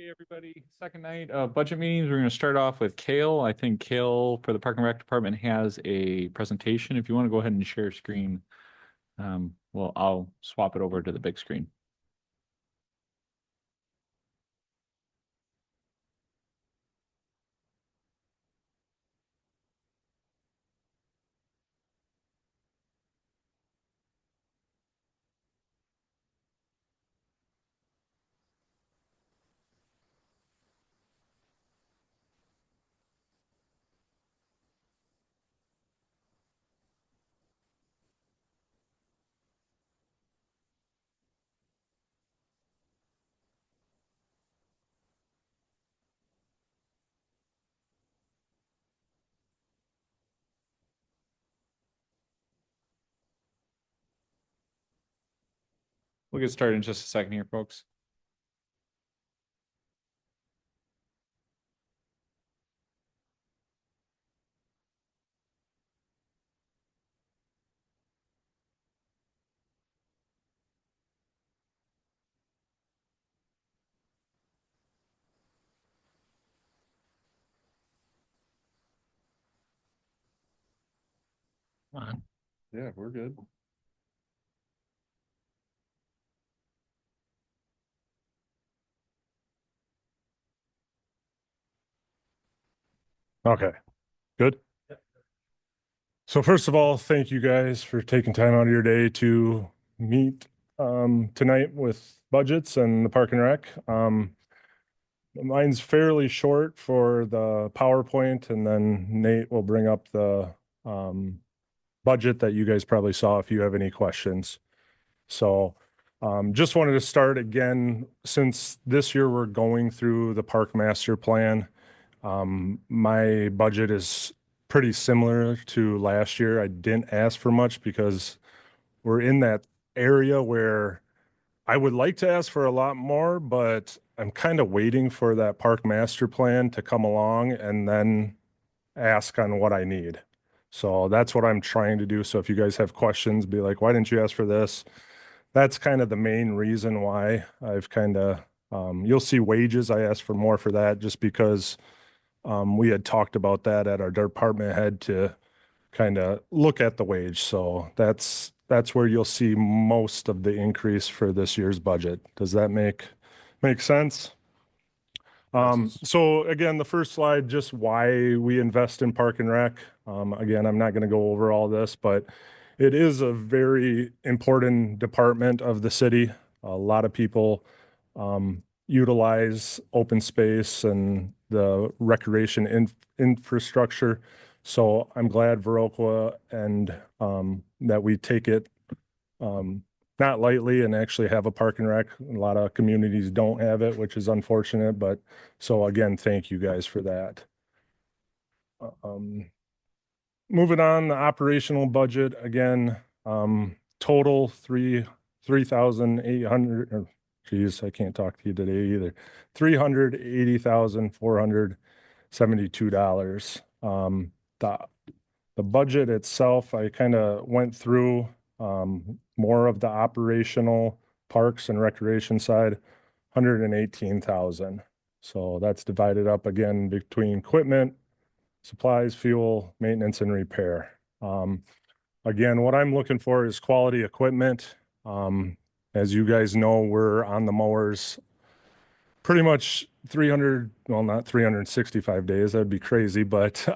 Hey everybody, second night of budget meetings. We're going to start off with Kale. I think Kale for the Park and Rec Department has a presentation. If you want to go ahead and share screen, well, I'll swap it over to the big screen. We'll get started in just a second here, folks. Come on. Yeah, we're good. Okay, good. So first of all, thank you guys for taking time out of your day to meet tonight with budgets and the Park and Rec. Mine's fairly short for the PowerPoint, and then Nate will bring up the budget that you guys probably saw if you have any questions. So just wanted to start again, since this year we're going through the Park Master Plan. My budget is pretty similar to last year. I didn't ask for much because we're in that area where I would like to ask for a lot more, but I'm kind of waiting for that park master plan to come along and then ask on what I need. So that's what I'm trying to do. So if you guys have questions, be like, why didn't you ask for this? That's kind of the main reason why I've kind of, you'll see wages. I asked for more for that just because we had talked about that at our department head to kind of look at the wage. So that's where you'll see most of the increase for this year's budget. Does that make sense? So again, the first slide, just why we invest in Park and Rec. Again, I'm not going to go over all this, but it is a very important department of the city. A lot of people utilize open space and the recreation infrastructure. So I'm glad Viroqua and that we take it not lightly and actually have a park and rec. A lot of communities don't have it, which is unfortunate. But so again, thank you guys for that. Um, Moving on, the operational budget again, total three thousand eight hundred. Geez, I can't talk to you today either. $380,472. The the budget itself, I kind of went through more of the operational parks and recreation side, 118,000. So that's divided up again between equipment, supplies, fuel, maintenance, and repair. Again, what I'm looking for is quality equipment. As you guys know, we're on the mowers pretty much 300, well, not 365 days. That'd be crazy, but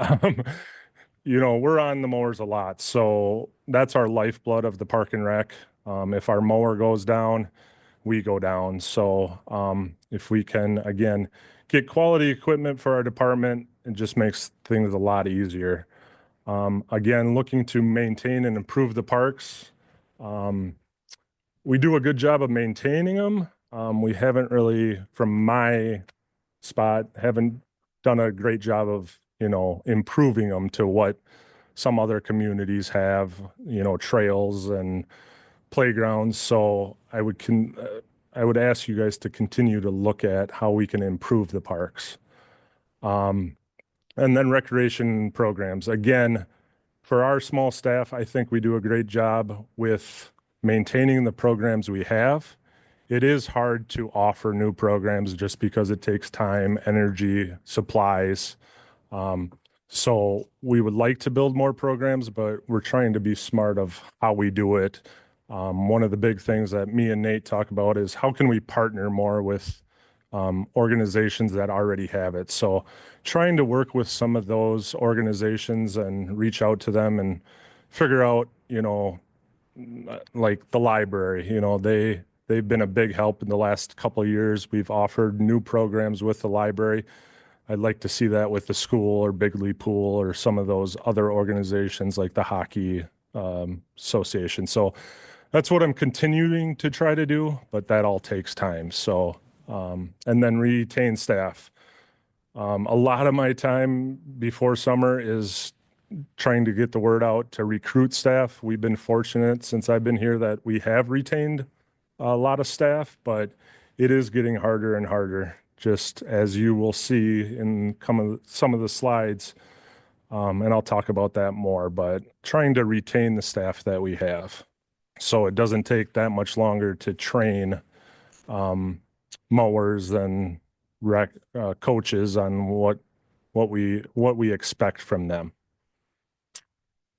we're on the mowers a lot. So that's our lifeblood of the park and rec. If our mower goes down, we go down. So if we can, again, get quality equipment for our department, it just makes things a lot easier. Again, looking to maintain and improve the parks. We do a good job of maintaining them. We haven't really, from my spot, haven't done a great job of, improving them to what some other communities have, trails and playgrounds. So I would ask you guys to continue to look at how we can improve the parks. And then recreation programs. Again, for our small staff, I think we do a great job with maintaining the programs we have it is hard to offer new programs just because it takes time, energy, supplies. Um, so we would like to build more programs, but we're trying to be smart of how we do it. One of the big things that me and Nate talk about is how can we partner more with organizations that already have it. So trying to work with some of those organizations and reach out to them and figure out, like the library, they've been a big help in the last couple of years. We've offered new programs with the library. I'd like to see that with the school or Bigley Pool or some of those other organizations like the hockey association. So that's what I'm continuing to try to do, but that all takes time. So, and then retain staff. A lot of my time before summer is trying to get the word out to recruit staff. We've been fortunate since I've been here that we have retained a lot of staff, but it is getting harder and harder, just as you will see in some of the slides. And I'll talk about that more, but trying to retain the staff that we have. So it doesn't take that much longer to train mowers and coaches on what we expect from them.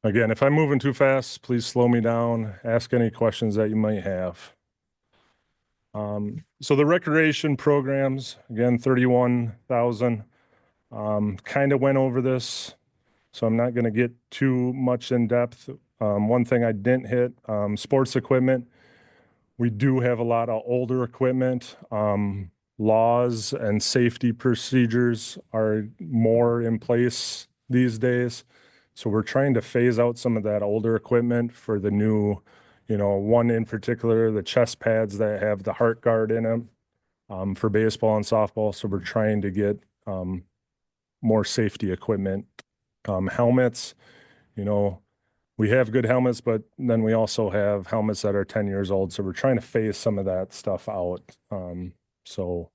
Again, if I'm moving too fast, please slow me down. Ask any questions that you might have. So the recreation programs, again, 31,000. Kind of went over this, so I'm not going to get too much in depth. One thing I didn't hit, sports equipment. We do have a lot of older equipment. Laws and safety procedures are more in place these days. So we're trying to phase out some of that older equipment for the new, one in particular, the chest pads that have the heart guard in them, for baseball and softball. So we're trying to get more safety equipment. Helmets, you know, we have good helmets, but then we also have helmets that are 10 years old. So we're trying to phase some of that stuff out. So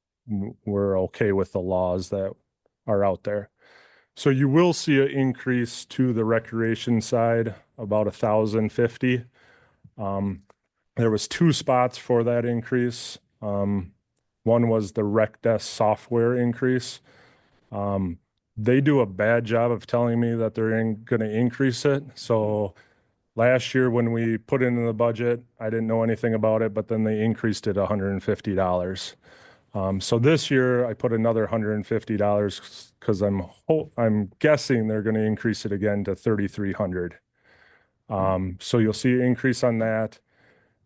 we're okay with the laws that are out there. So you will see an increase to the recreation side, about 1,050. There was two spots for that increase. One was the rec desk software increase. They do a bad job of telling me that they're going to increase it. So last year when we put it in the budget, I didn't know anything about it, but then they increased it $150. So this year I put another $150 because I'm guessing they're going to increase it again to 3,300. So you'll see an increase on that,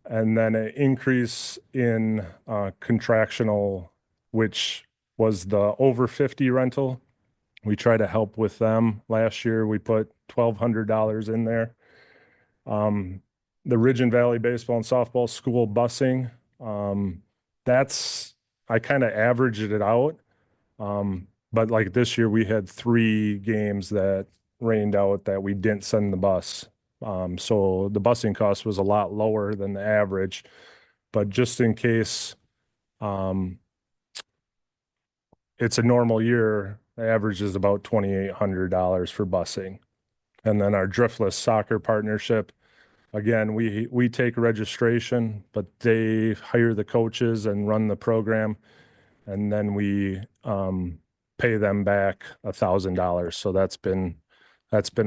and then an increase in contractual, which was the over 50 rental. We try to help with them. Last year we put $1,200 in there. The Ridge and Valley baseball and softball school busing, that's I kind of averaged it out. But like this year, we had 3 games that rained out that we didn't send the bus. So the busing cost was a lot lower than the average. But just in case it's a normal year, the average is about $2,800 for busing. And then our Driftless Soccer partnership, again, we take registration, but they hire the coaches and run the program, and then we pay them back $1,000. So that's been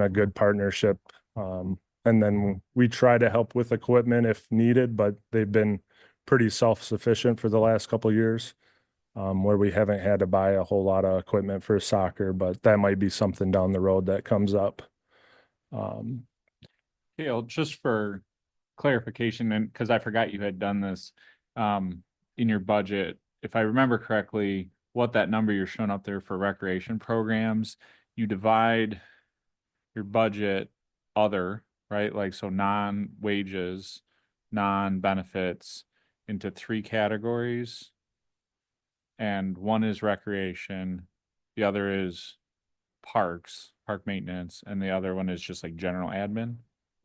a good partnership. And then we try to help with equipment if needed, but they've been pretty self-sufficient for the last couple of years, where we haven't had to buy a whole lot of equipment for soccer, but that might be something down the road that comes up. Gail, just for clarification, and because I forgot you had done this in your budget, if I remember correctly, what that number you're showing up there for recreation programs, you divide your budget other, right? Like, so non-wages, non-benefits into 3 categories. And one is recreation, the other is park maintenance, and the other one is just like general admin.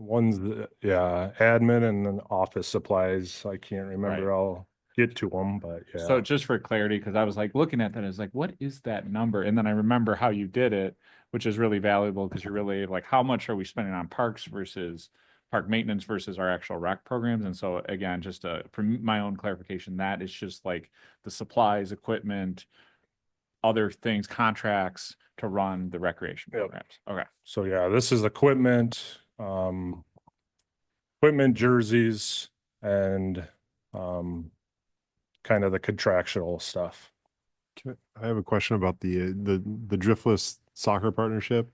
Yeah, admin and then office supplies. I can't remember. Right. I'll get to them, but yeah. So just for clarity, because I was like looking at that, I was like, what is that number? And then I remember how you did it, which is really valuable because you're really like, how much are we spending on parks versus park maintenance versus our actual rec programs. And so again, just for my own clarification, that is just like the supplies, equipment, other things, contracts to run the recreation Yep. programs. Okay. So yeah, this is equipment, jerseys, and kind of the contractual stuff. I have a question about the Driftless soccer partnership.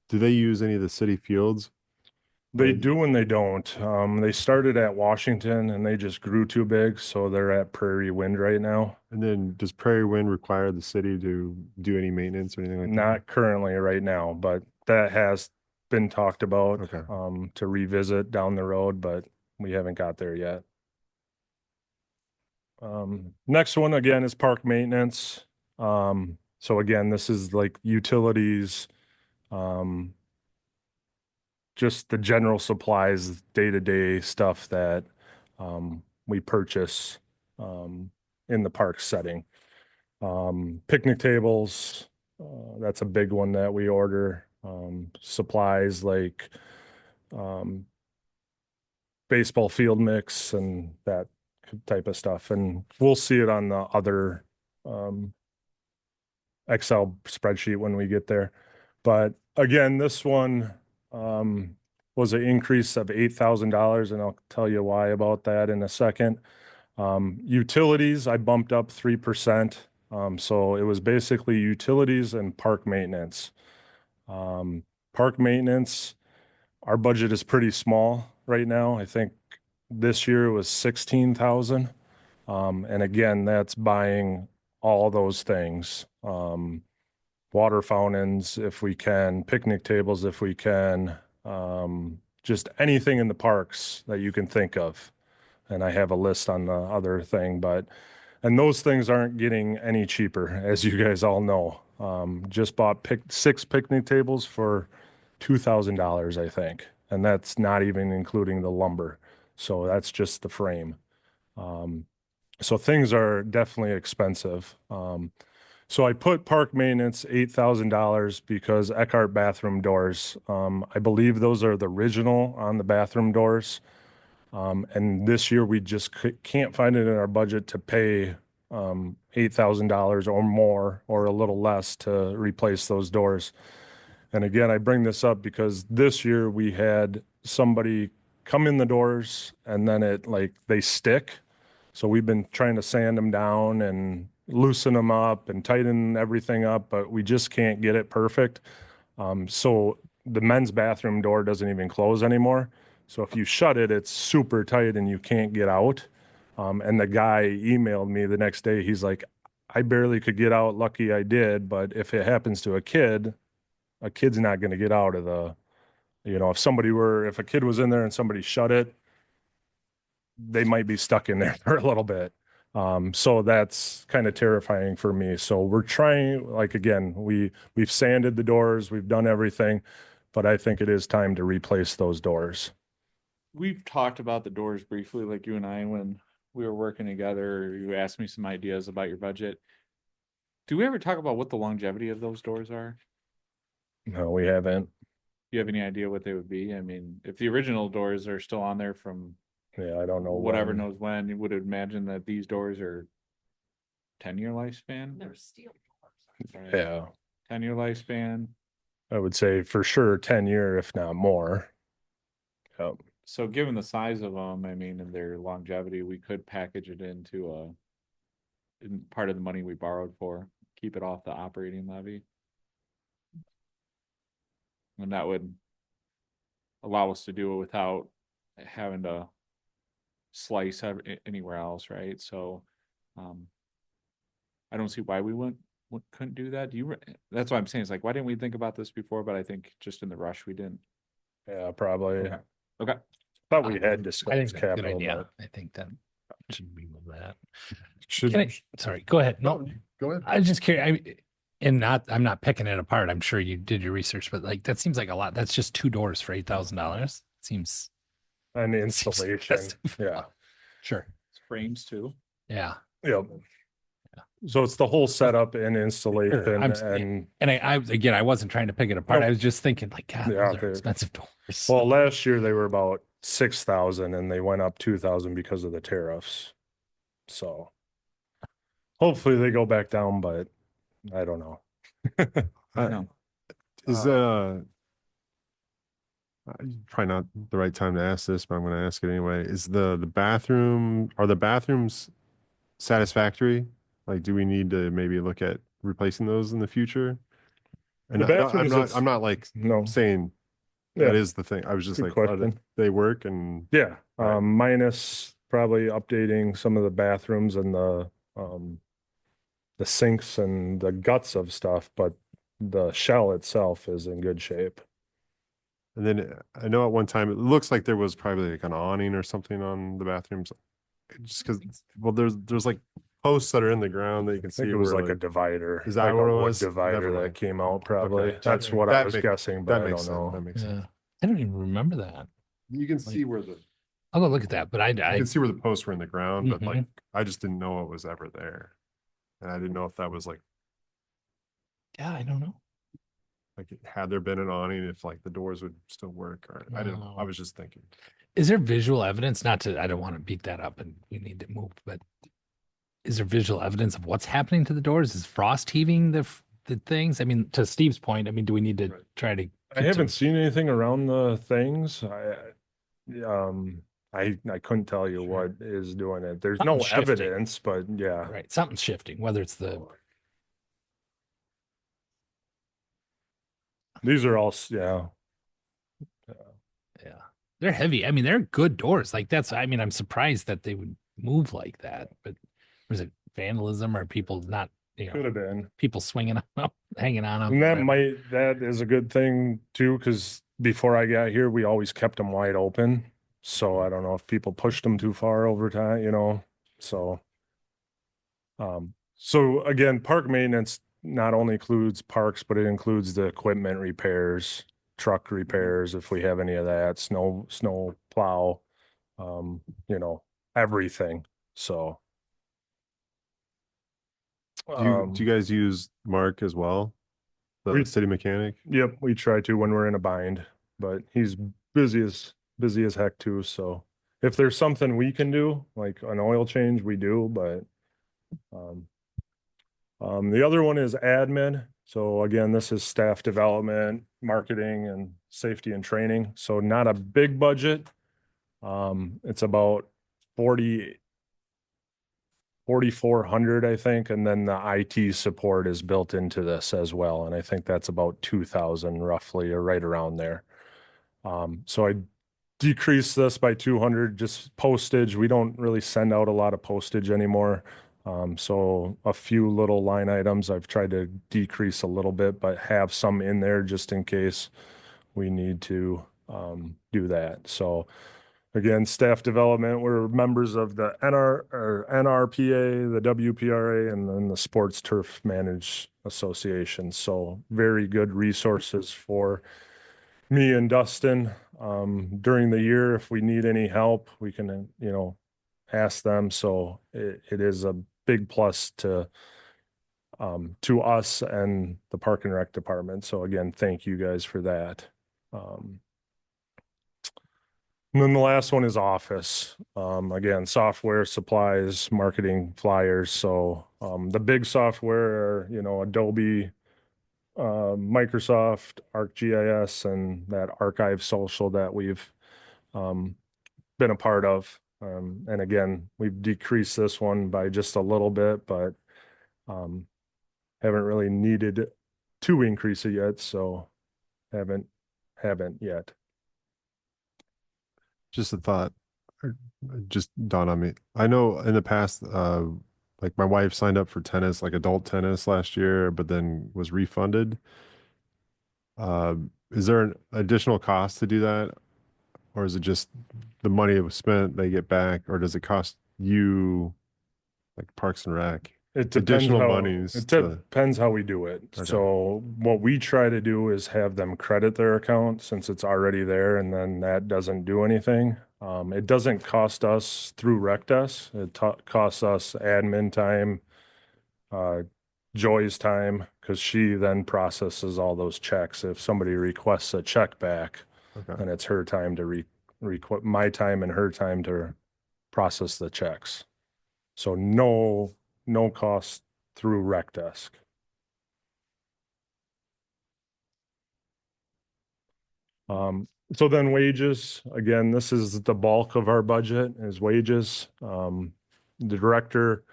Do they use any of the city fields? They do and they don't. They started at Washington and they just grew too big, so they're at Prairie Wind right now. And then does Prairie Wind require the city to do any maintenance or anything like that? Not currently right now, but that has been talked about Okay. to revisit down the road, but we haven't got there yet. Next one again is park maintenance. So again, this is like utilities, just the general supplies, day-to-day stuff that we purchase in the park setting. Picnic tables, that's a big one that we order. Supplies like baseball field mix and that type of stuff. And we'll see it on the other Excel spreadsheet when we get there. But again, this one was an increase of $8,000, and I'll tell you why about that in a second. Utilities, I bumped up 3%. So it was basically utilities and park maintenance. Park maintenance, our budget is pretty small right now. I think this year it was 16,000. And again, that's buying all those things. Water fountains, if we can, picnic tables, if we can, just anything in the parks that you can think of. And I have a list on the other thing, and those things aren't getting any cheaper, as you guys all know. Just bought 6 picnic tables for $2,000, I think. And that's not even including the lumber. So that's just the frame. So things are definitely expensive. So I put park maintenance $8,000 because Eckhart bathroom doors, I believe those are the original on the bathroom doors. And this year we just can't find it in our budget to pay $8,000 or more or a little less to replace those doors. And again, I bring this up because this year we had somebody come in the doors and then they stick. So we've been trying to sand them down and loosen them up and tighten everything up, but we just can't get it perfect. So the men's bathroom door doesn't even close anymore. So if you shut it, it's super tight and you can't get out. And the guy emailed me the next day. He's like, I barely could get out. Lucky I did. But if it happens to a kid's not going to get out of if a kid was in there and somebody shut it, they might be stuck in there for a little bit. So that's kind of terrifying for me. So we're trying, again, we've sanded the doors, we've done everything, but I think it is time to replace those doors. We've talked about the doors briefly, like you and I, when we were working together. You asked me some ideas about your budget. Do we ever talk about what the longevity of those doors are? No, we haven't. Do you have any idea what they would be? I mean, if the original doors are still on there from Yeah, I don't know. whatever knows when, you would imagine that these doors are 10-year lifespan. They're steel doors. Right? Yeah, 10-year lifespan. I would say for sure 10-year, if not more. Yep. So given the size of them, I mean, and their longevity, we could package it into in part of the money we borrowed for, keep it off the operating levy. And that would allow us to do it without having to slice anywhere else, right? So I don't see why we couldn't do that. That's what I'm saying. It's like, why didn't we think about this before? But I think just in the rush we didn't. Yeah, probably. Okay. Thought we had I think discussed that's a good capital. idea. I think that should remove that. Should, Can I, sorry, go ahead. No, go ahead. I was just curious. I'm not picking it apart. I'm sure you did your research, but that seems like a lot. That's just 2 doors for $8,000. Seems And installation. excessive. Yeah. Sure. Frames too. Yeah. Yep. So it's the whole setup and installation Sure, I'm- and And I wasn't trying to pick it apart. No. I was just thinking God, Yeah, those are expensive doors. well, last year they were about 6,000 and they went up 2,000 because of the tariffs. So hopefully they go back down, but I don't know. No. Is probably not the right time to ask this, but I'm going to ask it anyway. Is the are the bathrooms satisfactory? Like, do we need to maybe look at replacing those in the future? And The bathrooms, I'm not like no, saying yeah, that is the thing. I was just good like, are question. they work and Yeah, Right. Minus probably updating some of the bathrooms and the sinks and the guts of stuff, but the shell itself is in good shape. and then I know at one time it looks like there was probably like an awning or something on the bathrooms, just because well, there's like posts that are in the ground that you can I think see it was where like a divider. Is that like what a it wood was? divider Never that mind. came out probably. Okay. That's what I was make- guessing, but that I makes don't sense. know. That makes sense. Yeah. I don't even remember that. You can see where the I'll go look at that, but I you can see where the posts were in the ground, but like Mhm. I just didn't know it was ever there, and I didn't know if that was yeah, I don't know. like had there been an awning, if like the doors would still work, or I didn't. I No. was just thinking. Is there visual evidence? Not to, I don't want to beat that up and we need to move, but is there visual evidence of what's happening to the doors? Is frost heaving the things? I mean, to Steve's point, I mean, do we need to Right. try to? I get haven't some- seen anything around the things. I couldn't tell you Sure. what is doing it. There's no Something's shifting. evidence, but yeah. Right, something's shifting, whether it's the These are all, yeah. yeah, they're heavy. I mean, they're good doors. Like that's, I mean, I'm surprised that they would move like that. But was it vandalism or people not, Could have been. people swinging on them, hanging on them? And that is a good thing too, because before I got here, we always kept them wide open. So I don't know if people pushed them too far over time, so. So again, park maintenance not only includes parks, but it includes the equipment repairs, truck repairs, if we have any of that, snow plow, everything, so. Do you guys use Mark as well, the we- city mechanic? Yep, we try to when we're in a bind, but he's busy as heck too, so if there's something we can do, like an oil change, we do, but the other one is admin. So again, this is staff development, marketing and safety and training. So not a big budget. It's about 4,400, I think. And then the IT support is built into this as well. And I think that's about 2,000 roughly, or right around there. So I decreased this by 200, just postage. We don't really send out a lot of postage anymore. So a few little line items I've tried to decrease a little bit, but have some in there just in case we need to do that. So again, staff development, we're members of the NRPA, the WPRA, and then the Sports Turf Managed Association. So very good resources for me and Dustin during the year. If we need any help, we can, ask them. So it is a big plus to us and the Park and Rec department. So again, thank you guys for that. And then the last one is office. Again, software, supplies, marketing, flyers. So the big software are, Adobe, Microsoft, ArcGIS, and that Archive Social that we've been a part of. And again, we've decreased this one by just a little bit, but haven't really needed to increase it yet. So haven't yet. Just a thought, just dawned on me. I know in the past, like my wife signed up for tennis, like adult tennis last year, but then was refunded. Is there an additional cost to do that? Or is it just the money that was spent, they get back, or does it cost you like Parks and Rec? It depends Additional how, monies it to- depends how we do it. Okay. So what we try to do is have them credit their account since it's already there, and then that doesn't do anything. It doesn't cost us through RecDesk. It costs us admin time, Joy's time, because she then processes all those checks. If somebody requests a check back, Okay. then it's her time to my time and her time to process the checks. So no cost through Rec Desk. So then wages, again, this is the bulk of our budget is wages. The director,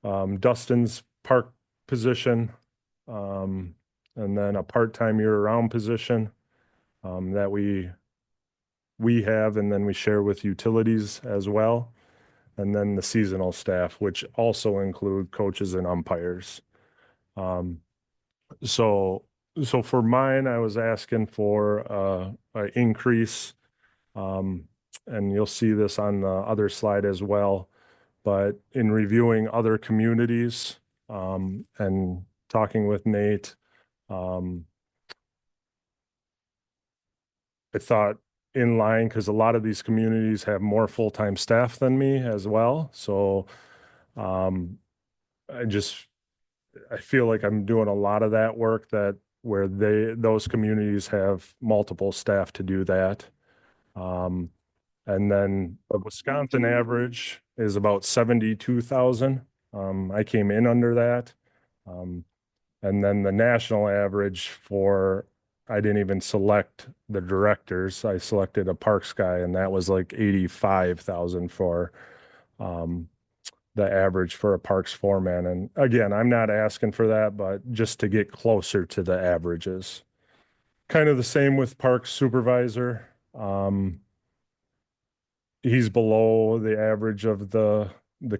Dustin's park position, and then a part-time year-round position, that we have, and then we share with utilities as well. And then the seasonal staff, which also include coaches and umpires. So for mine, I was asking for an increase. And you'll see this on the other slide as well. But in reviewing other communities, and talking with Nate, I thought in line, because a lot of these communities have more full-time staff than me as well. So I feel like I'm doing a lot of that work where those communities have multiple staff to do that. And then the Wisconsin average is about 72,000. I came in under that. And then the national average I didn't even select the directors. I selected a parks guy, and that was like 85,000 for the average for a parks foreman. And again, I'm not asking for that, but just to get closer to the averages. Kind of the same with parks supervisor. He's below the average of the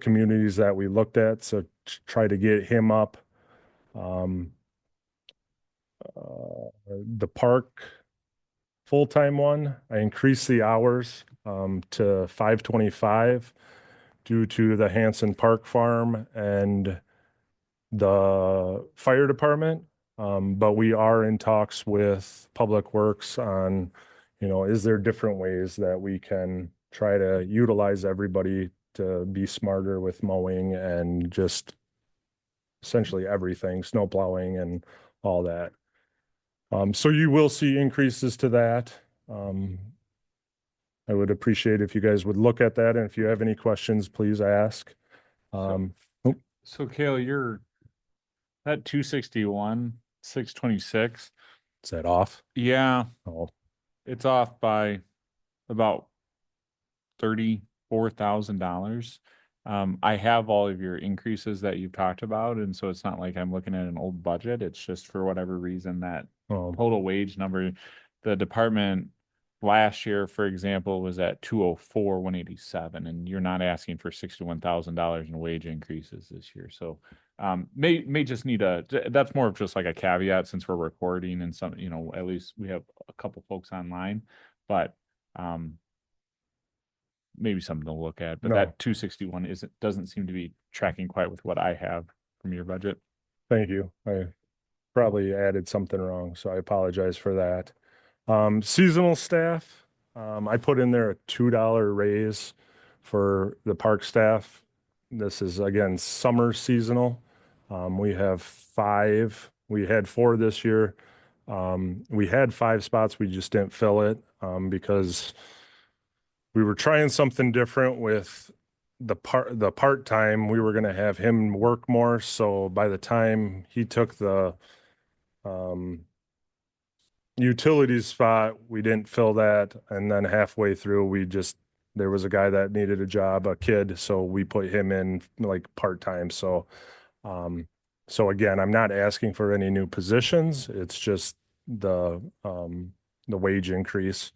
communities that we looked at, so try to get him up. The park full-time one, I increased the hours to 525 due to the Hanson Park Farm and the fire department. But we are in talks with Public Works on, is there different ways that we can try to utilize everybody to be smarter with mowing and just essentially everything, snow plowing and all that. So you will see increases to that. I would appreciate if you guys would look at that, and if you have any questions, please ask. So Kale, that 261, 626. Is that off? Yeah, Oh, it's off by about $34,000. I have all of your increases that you've talked about, and so it's not like I'm looking at an old budget. It's just for whatever reason that total wage number, the department last year, for example, was at 204, 187, and you're not asking for $61,000 in wage increases this year. So may just need that's more of just like a caveat since we're recording and some, at least we have a couple folks online, but maybe something to look at. But No. that 261 doesn't seem to be tracking quite with what I have from your budget. Thank you. I probably added something wrong, so I apologize for that. Seasonal staff, I put in there a $2 raise for the park staff. This is again summer seasonal. We have 5. We had 4 this year. We had 5 spots. We just didn't fill it because we were trying something different with the part-time. We were going to have him work more. So by the time he took the utilities spot, we didn't fill that. And then halfway through, there was a guy that needed a job, a kid. So we put him in like part-time. So again, I'm not asking for any new positions. It's just the wage increase.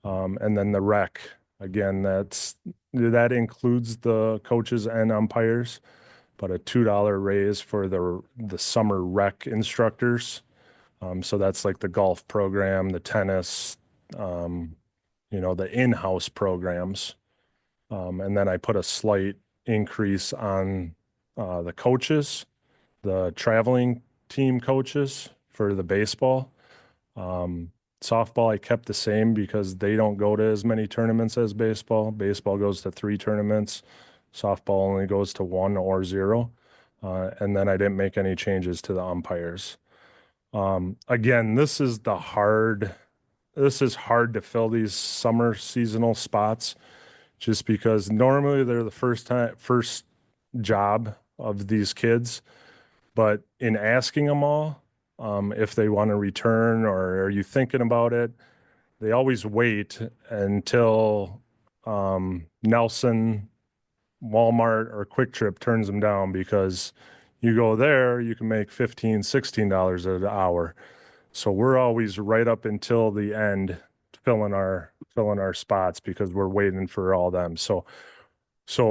And then the rec, again, that includes the coaches and umpires, but a $2 raise for the summer rec instructors. So that's like the golf program, the tennis, the in-house programs. And then I put a slight increase on the coaches, the traveling team coaches for the baseball. Softball, I kept the same because they don't go to as many tournaments as baseball. Baseball goes to 3 tournaments. Softball only goes to 1 or 0. And then I didn't make any changes to the umpires. Again, this is the hard this is hard to fill these summer seasonal spots just because normally they're the first job of these kids. But in asking them all, if they want to return or are you thinking about it, they always wait until Nelson, Walmart, or Quick Trip turns them down because you go there, you can make $15, $16 an hour. So we're always right up until the end filling our spots because we're waiting for all them. So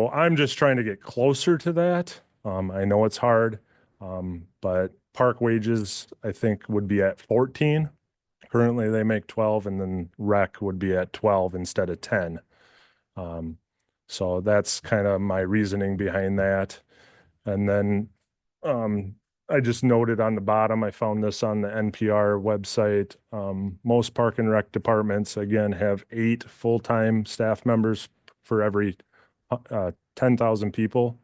I'm just trying to get closer to that. I know it's hard, but park wages I think would be at 14. Currently they make 12, and then rec would be at 12 instead of 10. So that's kind of my reasoning behind that. And then I just noted on the bottom, I found this on the NPR website. Most park and rec departments, again, have 8 full-time staff members for every 10,000 people.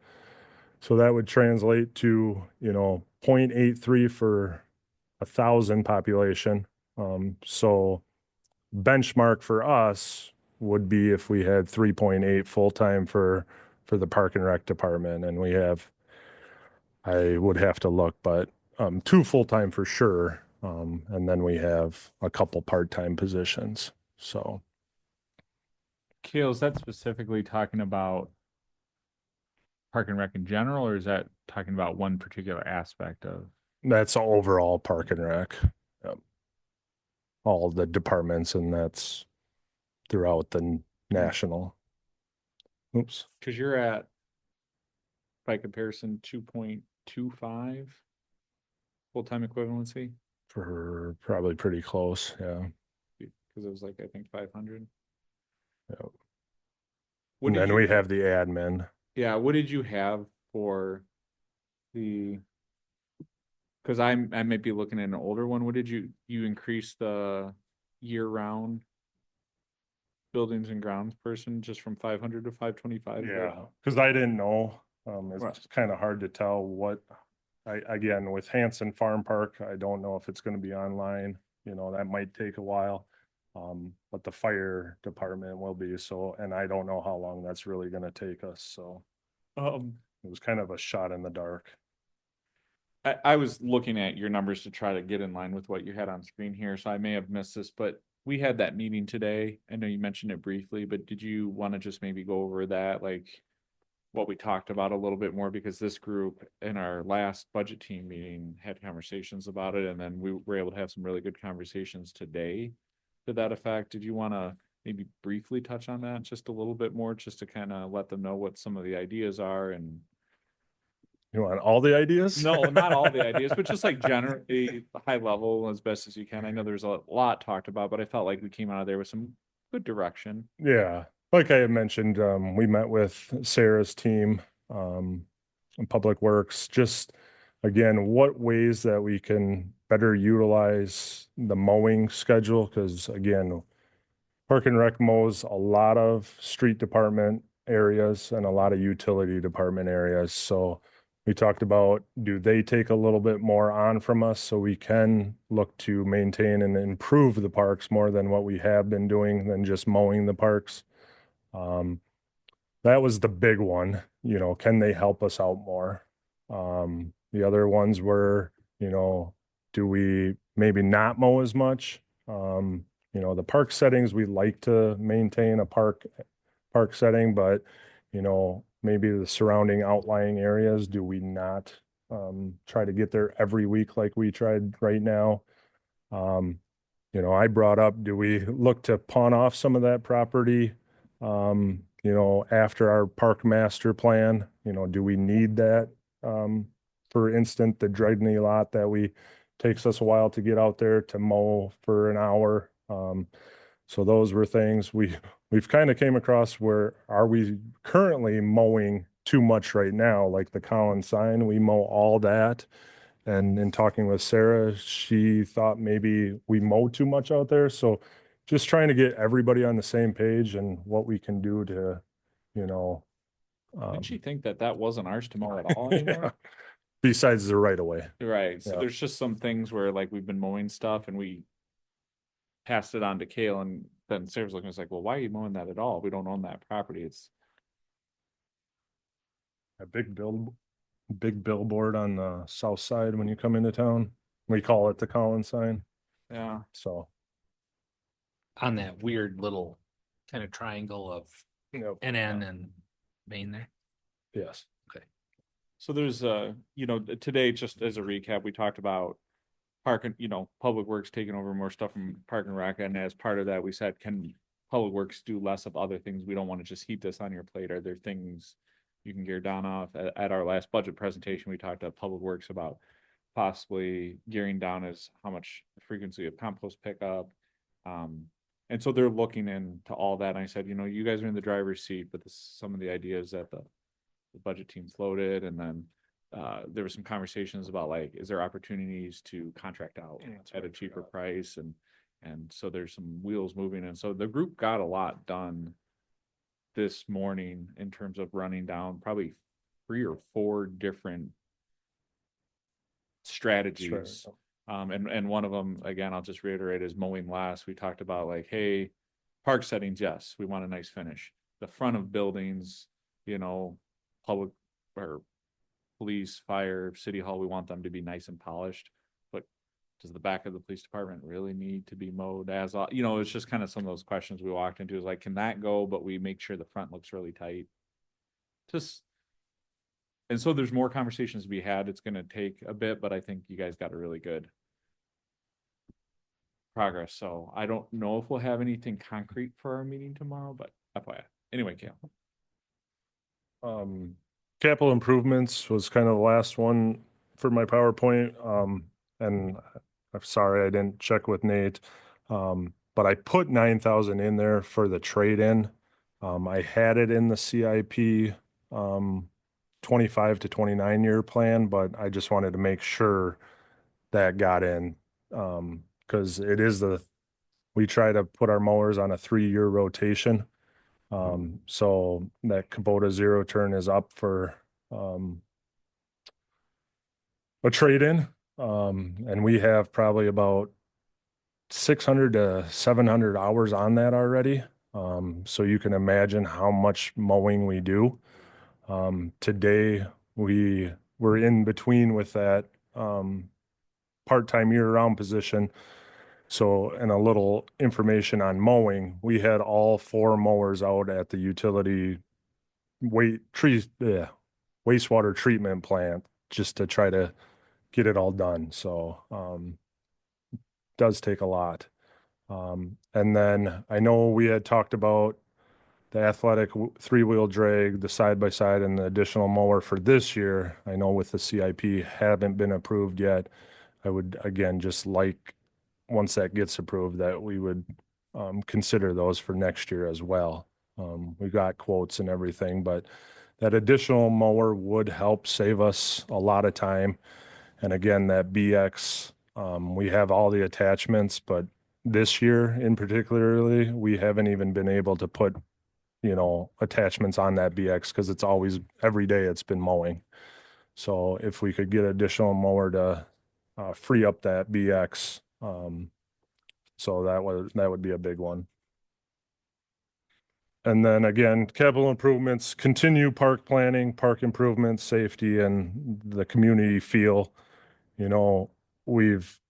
So that would translate to, 0.83 for 1,000 population. So benchmark for us would be if we had 3.8 full-time for the park and rec department, and I would have to look, but 2 full-time for sure. And then we have a couple part-time positions. So Kale, is that specifically talking about Park and Rec in general, or is that talking about one particular aspect of? that's overall park and rec. Yep. All the departments, and that's throughout the national. Oops. Because you're at, by comparison, 2.25 full-time equivalency, For probably pretty close. Yeah. because it was like, I think 500. Yep. What And did then you we have? have the admin. Yeah, what did you have for the? Because I might be looking at an older one. What did you increase the year-round buildings and grounds person just from 500 to 525? Yeah, because I didn't know. Right. It's kind of hard to tell what, again, with Hanson Farm Park, I don't know if it's going to be online. That might take a while. But the fire department will be, so, and I don't know how long that's really going to take us. So it was kind of a shot in the dark. I was looking at your numbers to try to get in line with what you had on screen here, so I may have missed this, but we had that meeting today. I know you mentioned it briefly, but did you want to just maybe go over that, like what we talked about a little bit more? Because this group in our last budget team meeting had conversations about it, and then we were able to have some really good conversations today to that effect. Did you want to maybe briefly touch on that just a little bit more, just to kind of let them know what some of the ideas are? And You want all the ideas? no, not all the ideas, but just like generally high level as best as you can. I know there's a lot talked about, but I felt like we came out of there with some good direction. Yeah, like I had mentioned, we met with Sarah's team, in Public Works, just again, what ways that we can better utilize the mowing schedule, because again, Park and Rec mows a lot of street department areas and a lot of utility department areas. So we talked about, do they take a little bit more on from us so we can look to maintain and improve the parks more than what we have been doing than just mowing the parks? That was the big one, can they help us out more? The other ones were, do we maybe not mow as much? The park settings, we like to maintain a park setting, but maybe the surrounding outlying areas, do we not try to get there every week like we tried right now? I brought up, do we look to pawn off some of that property after our park master plan? Do we need that? For instance, the Dredney lot that takes us a while to get out there to mow for an hour. So those were things we've kind of came across where, are we currently mowing too much right now? Like the Collins sign, we mow all that. And in talking with Sarah, she thought maybe we mow too much out there. So just trying to get everybody on the same page and what we can do to, Didn't she think that wasn't ours to mow at all anymore? yeah, besides the right of way. Right. So Yeah. there's just some things where like we've been mowing stuff and we passed it on to Kale, and then Sarah's looking, it's like, well, why are you mowing that at all? We don't own that property. It's, A big billboard on the south side when you come into town. We call it the Collins sign, yeah, so. On that weird little kind of triangle of Yep. NN and Main there. Yes. so there's today, just as a recap, we talked about parking, Public Works taking over more stuff from Park and Rec, and as part of that, we said, can Public Works do less of other things? We don't want to just heap this on your plate. Are there things you can gear down off? At our last budget presentation, we talked to Public Works about possibly gearing down as how much frequency of compost pickup. And so they're looking into all that. And I said, you guys are in the driver's seat, but some of the ideas that the budget team floated, and then there were some conversations about, like, is there opportunities to contract out at a cheaper price, and so there's some wheels moving, and so the group got a lot done this morning in terms of running down probably 3 or 4 different strategies. And one of them, again, I'll just reiterate, is mowing last. We talked about, like, hey, park settings, yes, we want a nice finish. The front of buildings, public or police, fire, city hall, we want them to be nice and polished. But does the back of the police department really need to be mowed it's just kind of some of those questions we walked into, is like, can that go, but we make sure the front looks really tight? And so there's more conversations to be had. It's going to take a bit, but I think you guys got a really good progress. So I don't know if we'll have anything concrete for our meeting tomorrow, but FYI. Anyway, Kale. Capital improvements was kind of the last one for my PowerPoint. And I'm sorry, I didn't check with Nate. But I put 9,000 in there for the trade-in. I had it in the CIP, 25 to 29 year plan, but I just wanted to make sure that got in. Cause we try to put our mowers on a 3-year rotation. So that Kubota zero turn is up for, a trade-in. And we have probably about 600 to 700 hours on that already. So you can imagine how much mowing we do. Today we're in between with that, part-time year-round position. So, and a little information on mowing, we had all 4 mowers out at the utility wastewater treatment plant just to try to get it all done. So, does take a lot. And then I know we had talked about the athletic 3-wheel drag, the side-by-side, and the additional mower for this year. I know with the CIP haven't been approved yet. I would, again, just like, once that gets approved, that we would consider those for next year as well. We got quotes and everything, but that additional mower would help save us a lot of time. And again, that BX, we have all the attachments, but this year in particularly, we haven't even been able to put, attachments on that BX because it's always, every day it's been mowing. So if we could get additional mower to free up that BX, so that would be a big one. And then again, capital improvements, continue park planning, park improvements, safety, and the community feel.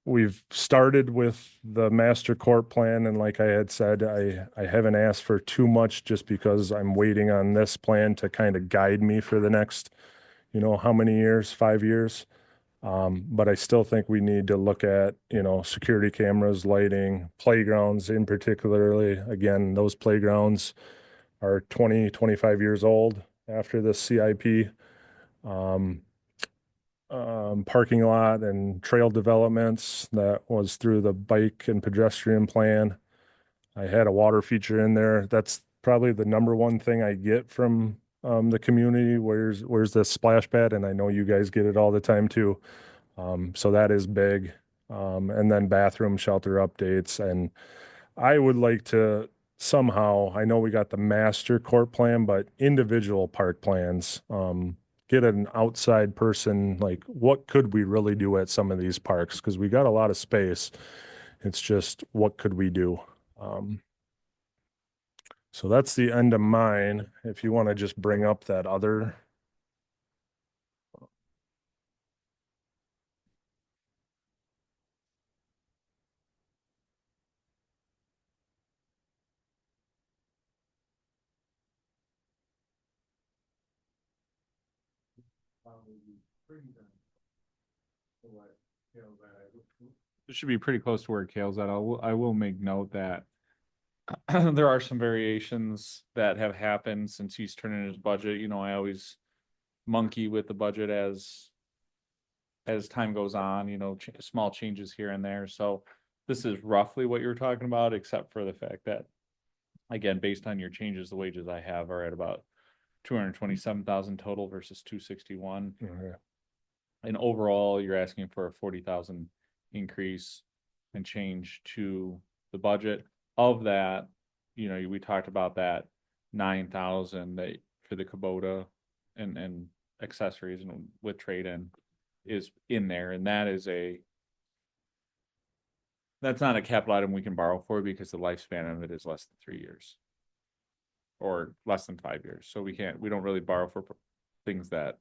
We've started with the master court plan, and like I had said, I haven't asked for too much just because I'm waiting on this plan to kind of guide me for the next, how many years, 5 years. But I still think we need to look at, security cameras, lighting, playgrounds in particularly. Again, those playgrounds are 20, 25 years old after the CIP. Parking lot and trail developments, that was through the bike and pedestrian plan. I had a water feature in there. That's probably the number one thing I get from the community. Where's the splash pad? And I know you guys get it all the time too. So that is big. And then bathroom shelter updates. And I would like to somehow, I know we got the master court plan, but individual park plans, get an outside person, like what could we really do at some of these parks? Because we got a lot of space. It's just, what could we do? So that's the end of mine. If you want to just bring up that other. It should be pretty close to where Kale's at. I will make note that there are some variations that have happened since he's turned in his budget. You know, I always monkey with the budget as time goes on, you know, small changes here and there. So this is roughly what you're talking about, except for the fact that, again, based on your changes, the wages I have are at about 227,000 total versus 261. And overall, you're asking for a 40,000 increase and change to the budget. Of that, you know, we talked about that 9,000 that for the Kubota and accessories and with trade-in is in there, and that's not a capital item we can borrow for because the lifespan of it is less than 3 years or less than 5 years. So we don't really borrow for things that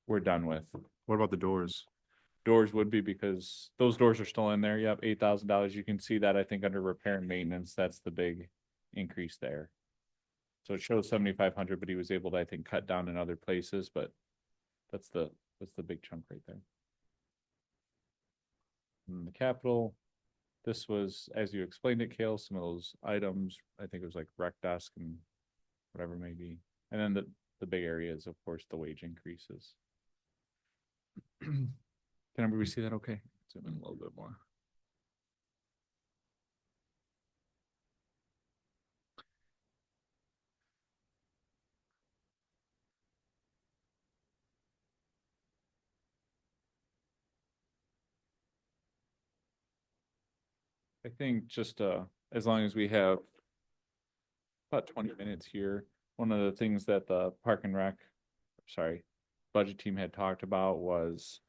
we're done with. What about the doors? Doors would be, because those doors are still in there. Yep, $8,000. You can see that, I think, under repair and maintenance. That's the big increase there. So it shows 7,500, but he was able to, I think, cut down in other places, but that's the big chunk right there. And the capital, this was, as you explained it, Kale, some of those items, I think it was like rec desk and whatever it may be. And then the big area is, of course, the wage increases. Can everybody see that? Okay, zoom in a little bit more. I think just as long as we have about 20 minutes here, one of the things that the budget team had talked about was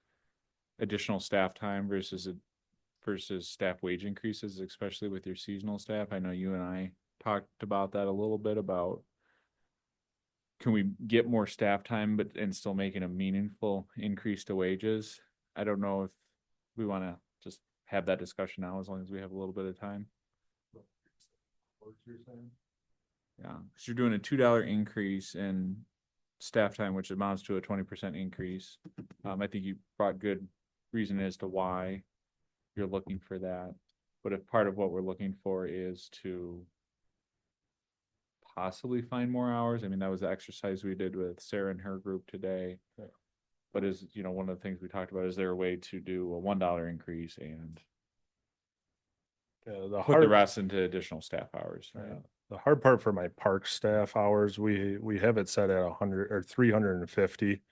additional staff time versus staff wage increases, especially with your seasonal staff. I know you and I talked about that a little bit about, can we get more staff time and still making a meaningful increase to wages? I don't know if we want to just have that discussion now, as long as we have a little bit of time. Yeah, because you're doing a $2 increase in staff time, which amounts to a 20% increase. I think you brought good reason as to why you're looking for that. But if part of what we're looking for is to possibly find more hours, I mean, that was the exercise we did with Sarah and her group today. Yeah. But is, you know, one of the things we talked about, is there a way to do a $1 increase and put the rest into additional staff hours? Right. The hard part for my park staff hours, we have it set at 100 or 350,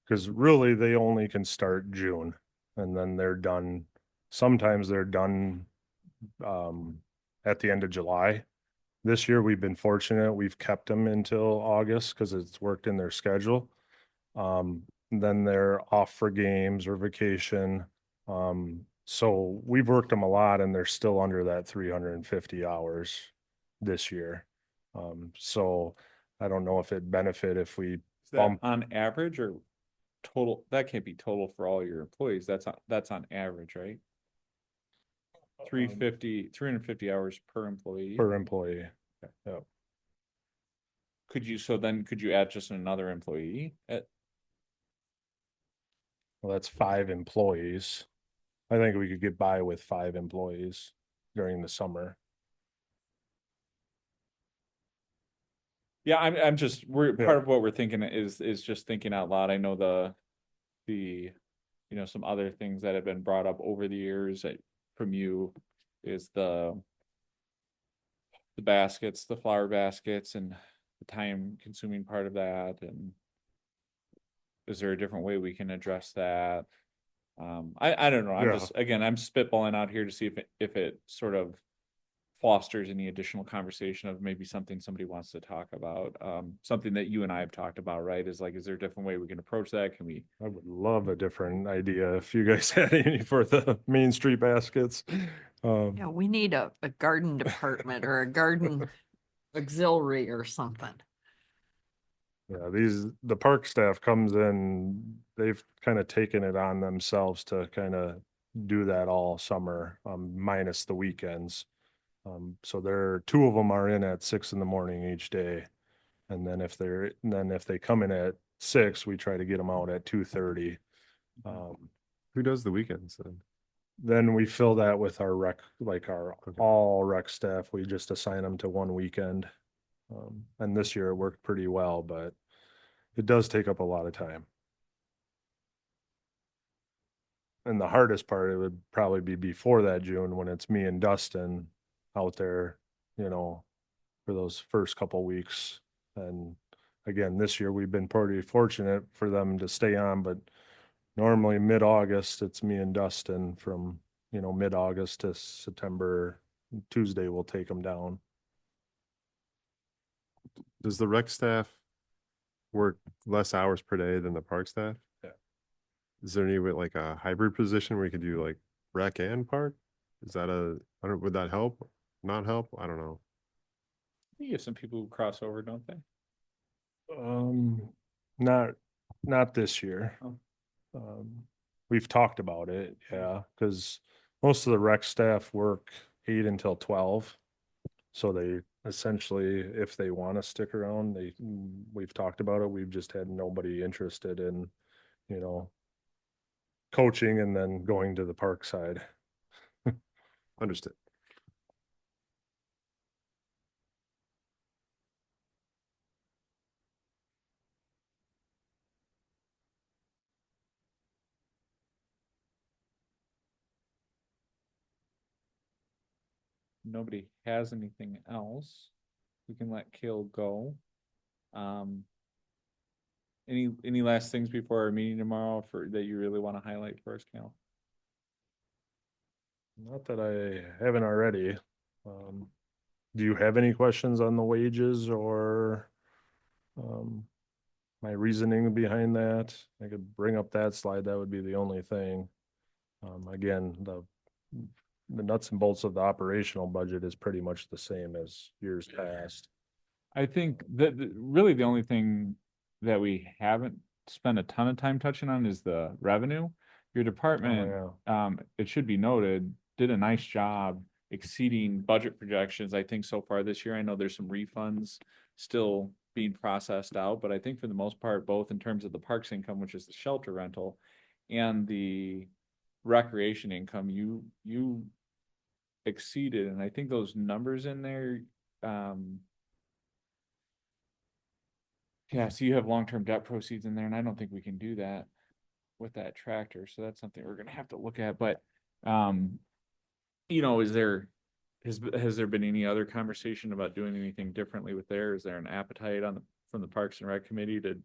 because really they only can start June, and then they're done. Sometimes they're done at the end of July. This year we've been fortunate; we've kept them until August because it's worked in their schedule. Then they're off for games or vacation. So we've worked them a lot, and they're still under that 350 hours this year. So I don't know if it'd benefit if we bump on average or total. That can't be total for all your employees. That's on average, right? 350 hours per employee. Per employee. Okay. Yep. Could you add just another employee at? Well, that's 5 employees. I think we could get by with 5 employees during the summer. Yeah, part of what we're thinking is just thinking out loud. I know the you know, some other things that have been brought up over the years from you is the baskets, the flower baskets, and the time consuming part of that. And is there a different way we can address that? I don't know. I'm spitballing out here to see if it sort of fosters any additional conversation of maybe something somebody wants to talk about. Something that you and I have talked about, right? Is like, is there a different way we can approach that? Can we? I would love a different idea if you guys had any for the Main Street baskets. Yeah, we need a garden department or a garden auxiliary or something. Yeah, the park staff comes in, they've kind of taken it on themselves to kind of do that all summer, minus the weekends. So two of them are in at 6 in the morning each day. And then if they come in at 6, we try to get them out at 2:30. Who does the weekends then? Then we fill that with our all rec staff. We just assign them to one weekend. And this year it worked pretty well, but it does take up a lot of time. And the hardest part, it would probably be before that June when it's me and Dustin out there, for those first couple weeks. And again, this year we've been pretty fortunate for them to stay on, but normally mid-August, it's me and Dustin from, mid-August to September. Tuesday, we'll take them down. Does the rec staff work less hours per day than the park staff? Yeah. Is there any like a hybrid position where you could do like rec and park? Is that would that help? Not help? I don't know. You have some people who cross over, don't they? Not this year. Oh. We've talked about it, yeah, because most of the rec staff work 8 until 12. So they essentially, if they want to stick around, we've talked about it. We've just had nobody interested in, coaching and then going to the park side. Understood. Nobody has anything else, we can let Kale go. Any last things before our meeting tomorrow that you really want to highlight for us, Kale? Not that I haven't already. Do you have any questions on the wages or my reasoning behind that? I could bring up that slide. That would be the only thing. Again, the nuts and bolts of the operational budget is pretty much the same as years past. I think that really the only thing that we haven't spent a ton of time touching on is the revenue. Your department, it should be noted, did a nice job exceeding budget projections, I think, so far this year. I know there's some refunds still being processed out, but I think for the most part, both in terms of the parks income, which is the shelter rental, and the recreation income, you exceeded. And I think those numbers in there, yeah, so you have long-term debt proceeds in there, and I don't think we can do that with that tractor. So that's something we're gonna have to look at. But has there been any other conversation about doing anything differently with there? Is there an appetite from the Parks and Rec Committee to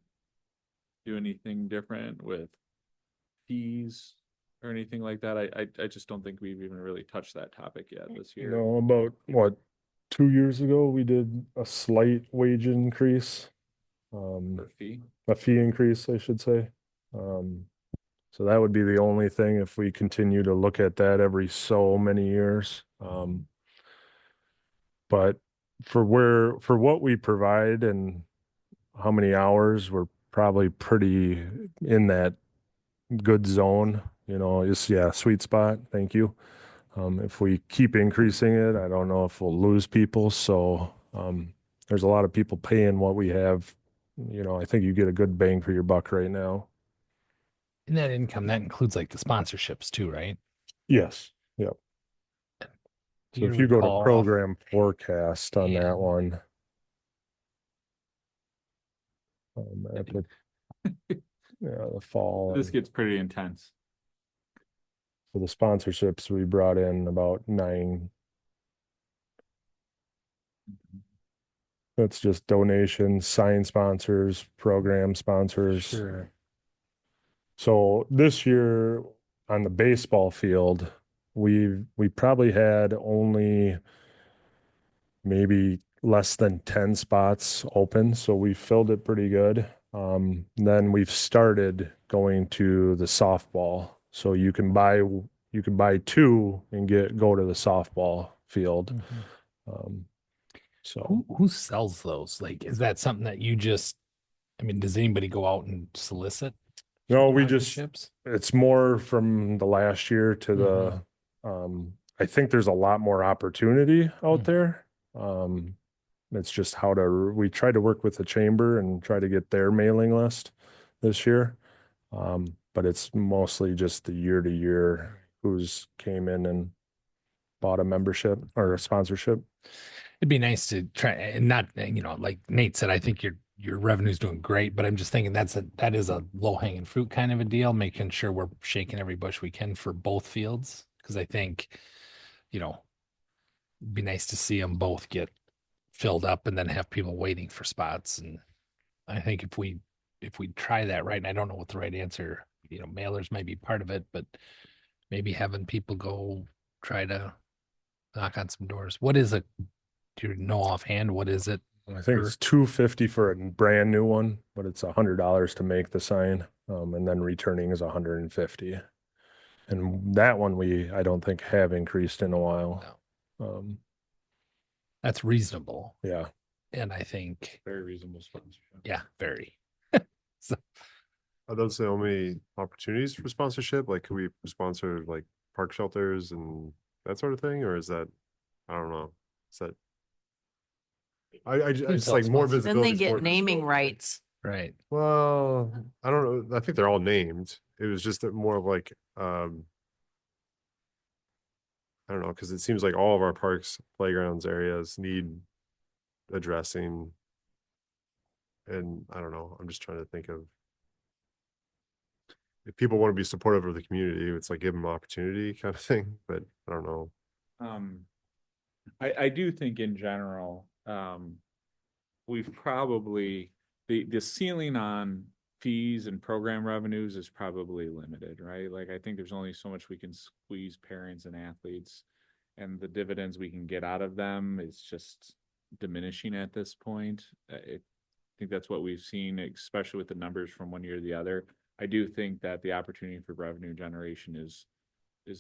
do anything different with fees or anything like that? I just don't think we've even really touched that topic yet this year. About what, 2 years ago, we did a slight wage increase. For fee? A fee increase, I should say. So that would be the only thing if we continue to look at that every so many years. But for what we provide and how many hours, we're probably pretty in that good zone, sweet spot. Thank you. If we keep increasing it, I don't know if we'll lose people. So, there's a lot of people paying what we have. I think you get a good bang for your buck right now. In that income, that includes like the sponsorships too, right? Yes. Yep. So if you go to program forecast on that one. The fall. This gets pretty intense. For the sponsorships, we brought in about 9. That's just donations, sign sponsors, program sponsors. Sure. So this year on the baseball field, we probably had only maybe less than 10 spots open, so we filled it pretty good. Then we've started going to the softball, so you can buy two and go to the softball field. Um, so Who sells those? Like, is that something that you just, I mean, does anybody go out and solicit? no, we just sponsorships? it's more from the last year to Mhm. I think there's a lot more opportunity out Mhm. there. It's just we tried to work with the chamber and try to get their mailing list this year. But it's mostly just the year to year who's came in and bought a membership or a sponsorship. It'd be nice to try and not, like Nate said, I think your revenue's doing great, but I'm just thinking that is a low hanging fruit kind of a deal, making sure we're shaking every bush we can for both fields. Cause I think, it'd be nice to see them both get filled up and then have people waiting for spots. And I think if we try that right, and I don't know what the right answer, mailers might be part of it, but maybe having people go try to knock on some doors. What is it? Do you know offhand? What is it? I think it's $250 for a brand new one, but it's $100 to make the sign. And then returning is $150. And that one I don't think have increased in a while. That's reasonable. Yeah. And I think, Very reasonable sponsorship. yeah, very. Are those the only opportunities for sponsorship? Like, could we sponsor like park shelters and that sort of thing? Or is that, I don't know. Is that, it's tell like more sponsor. Then they visibility. is more get naming visibility. rights. Right. Well, I don't know. I think they're all named. It was just more of like, I don't know, because it seems like all of our parks, playgrounds, areas need addressing. And I don't know. I'm just trying to think of if people want to be supportive of the community, it's like give them opportunity kind of thing. But I don't know. I do think in general, we've probably, the ceiling on fees and program revenues is probably limited, right? Like, I think there's only so much we can squeeze parents and athletes, and the dividends we can get out of them is just diminishing at this point. I think that's what we've seen, especially with the numbers from one year to the other. I do think that the opportunity for revenue generation is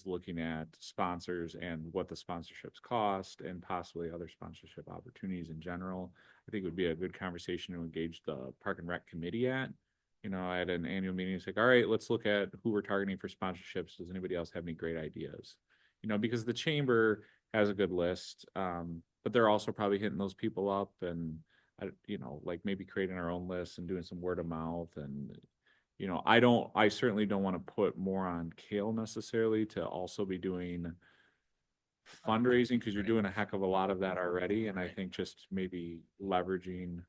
looking at sponsors and what the sponsorships cost and possibly other sponsorship opportunities in general. I think it would be a good conversation to engage the Park and Rec committee at. At an annual meeting, it's like, all right, let's look at who we're targeting for sponsorships. Does anybody else have any great ideas? Because the chamber has a good list, but they're also probably hitting those people up and, like maybe creating our own list and doing some word of mouth. And I certainly don't want to put more on Kale necessarily to also be doing fundraising, because you're doing a heck of a lot of that already. And I think just maybe leveraging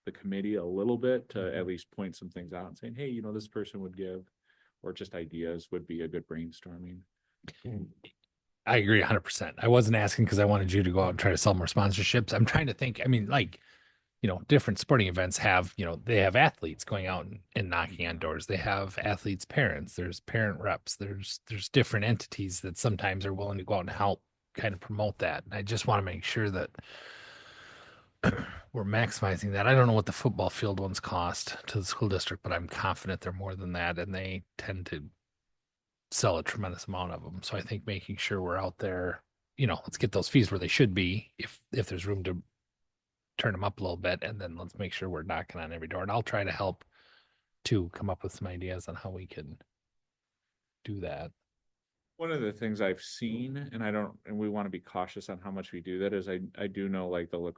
the committee a little bit to at least point some things out and saying, hey, this person would give, or just ideas would be a good brainstorming. I agree 100%. I wasn't asking because I wanted you to go out and try to sell more sponsorships. I'm trying to think. I mean, like, different sporting events have, they have athletes going out and knocking on doors. They have athletes' parents. There's parent reps. There's different entities that sometimes are willing to go out and help kind of promote that. And I just want to make sure that we're maximizing that. I don't know what the football field ones cost to the school district, but I'm confident they're more than that, and they tend to sell a tremendous amount of them. So I think making sure we're out there, let's get those fees where they should be, if there's room to turn them up a little bit, and then let's make sure we're knocking on every door. And I'll try to help to come up with some ideas on how we can do that. One of the things I've seen, and we want to be cautious on how much we do that, is I do know like the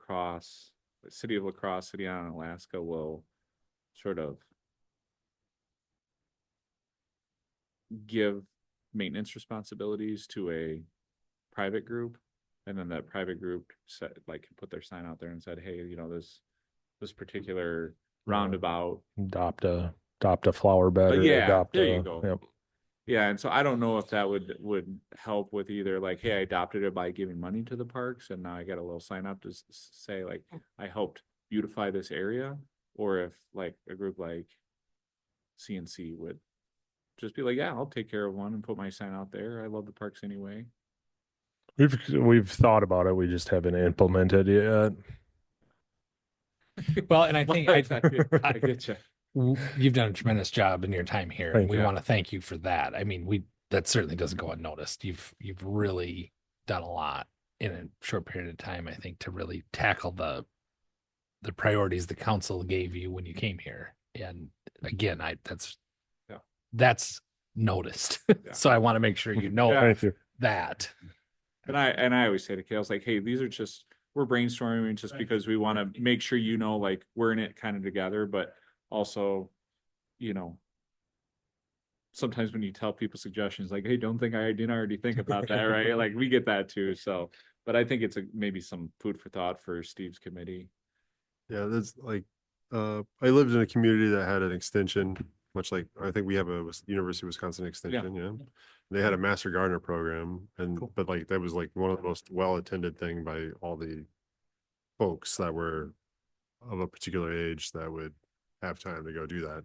city of La Crosse, City Island, Alaska will sort of give maintenance responsibilities to a private group, and then that private group said, like, put their sign out there and said, hey, this particular roundabout, Adopt a flower bed. Or yeah, there you go. Yep. Yeah, and so I don't know if that would help with either, like, hey, I adopted it by giving money to the parks, and now I got a little sign up to say, like, I helped beautify this area, or if like a group like CNC would just be like, yeah, I'll take care of one and put my sign out there. I love the parks anyway. We've thought about it. We just haven't implemented it yet. Well, and I think I get you. you've done a tremendous job in your time here, and Thank we you. want to thank you for that. I mean, that certainly doesn't go unnoticed. You've really done a lot in a short period of time, I think, to really tackle the priorities the council gave you when you came here. And again, Yeah. that's noticed. So I want to make sure you know Yeah. Thank you. that. And I always say to Kale, like, hey, these are just, we're brainstorming just because we want to make sure, you know, like we're in it kind of together, but also, you know, sometimes when you tell people suggestions, like, hey, don't think I didn't already think about that, right? Like we get that too. So, but I think it's maybe some food for thought for Steve's committee. Yeah, that's like, I lived in a community that had an extension, much like, I think we have a University of Wisconsin extension, yeah. They had a Master Gardener program and, but like, that was like one of the most well-attended thing by all the folks that were of a particular age that would have time to go do that.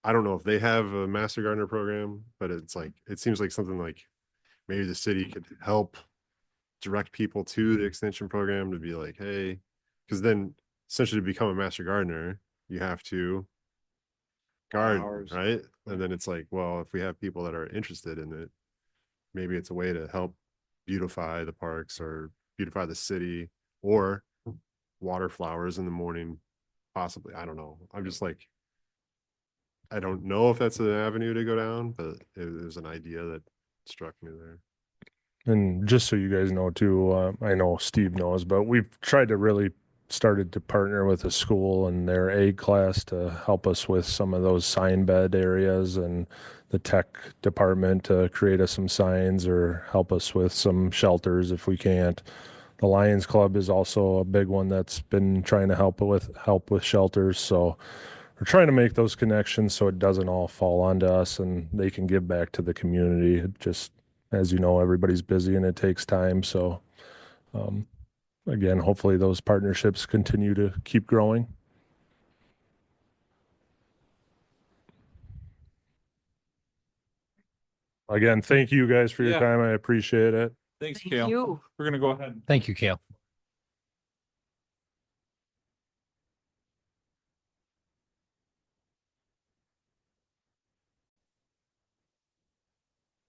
I don't know if they have a Master Gardener program, but it's like, it seems like something like maybe the city could help direct people to the extension program to be like, hey, because then essentially to become a Master Gardener, you have to garden, Flowers. right? And then it's like, well, if we have people that are interested in it, maybe it's a way to help beautify the parks or beautify the city or water flowers in the morning, possibly. I don't know. I'm just like, I don't know if that's an avenue to go down, but it was an idea that struck me there. And just so you guys know too, I know Steve knows, but we've tried to really started to partner with a school and their ag class to help us with some of those sign bed areas and the tech department to create us some signs or help us with some shelters if we can't. The Lions Club is also a big one that's been trying to help with shelters. So we're trying to make those connections so it doesn't all fall onto us and they can give back to the community. It just, as you know, everybody's busy and it takes time. So, again, hopefully those partnerships continue to keep growing. Again, thank you guys for your Yeah. time. I appreciate it. Thanks, Thank Kale. you. We're gonna go ahead. Thank you, Kale.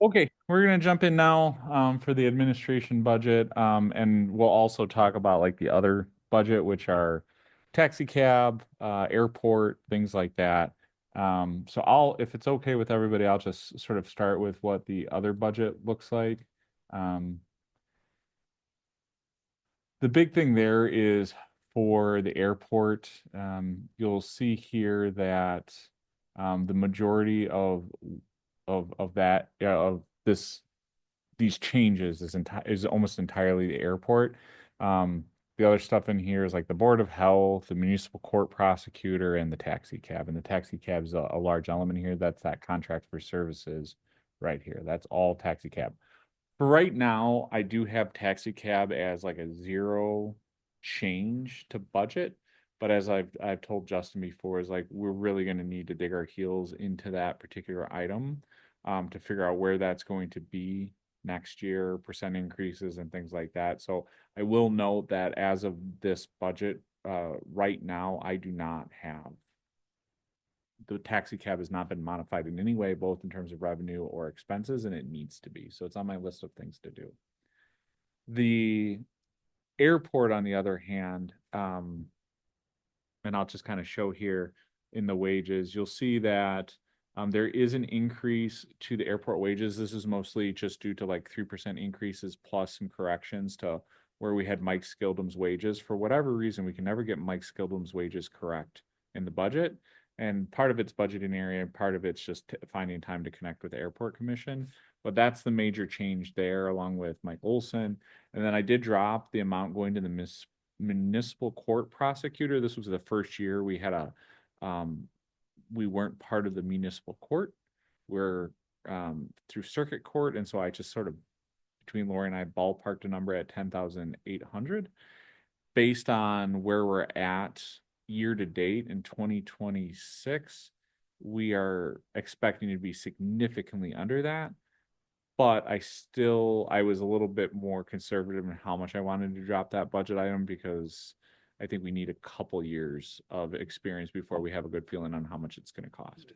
Okay, we're gonna jump in now for the administration budget, and we'll also talk about like the other budget, which are taxi cab, airport, things like that. So if it's okay with everybody, I'll just sort of start with what the other budget looks like. The big thing there is for the airport, you'll see here that the majority of that of these changes is almost entirely the airport. The other stuff in here is like the Board of Health, the municipal court prosecutor, and the taxi cab. And the taxi cab is a large element here. That's that contract for services right here. That's all taxi cab. For right now, I do have taxi cab as like a zero change to budget. But as I've told Justin before, is like we're really going to need to dig our heels into that particular item to figure out where that's going to be next year, percent increases and things like that. So I will note that as of this budget, right now, I do not have the taxi cab has not been modified in any way, both in terms of revenue or expenses, and it needs to be. So it's on my list of things to do. The airport, on the other hand, and I'll just kind of show here in the wages, you'll see that there is an increase to the airport wages. This is mostly just due to like 3% increases plus some corrections to where we had Mike Skildum's wages. For whatever reason, we can never get Mike Skildum's wages correct in the budget. And part of it's budgeting area, part of it's just finding time to connect with the airport commission. But that's the major change there, along with Mike Olson. And then I did drop the amount going to the municipal court prosecutor. This was the first year we had we weren't part of the municipal court. We're through circuit court. And so I just sort of, between Lori and I, ballparked a number at 10,800 based on where we're at year to date in 2026. We are expecting to be significantly under that. But I was a little bit more conservative in how much I wanted to drop that budget item because I think we need a couple years of experience before we have a good feeling on how much it's going to cost.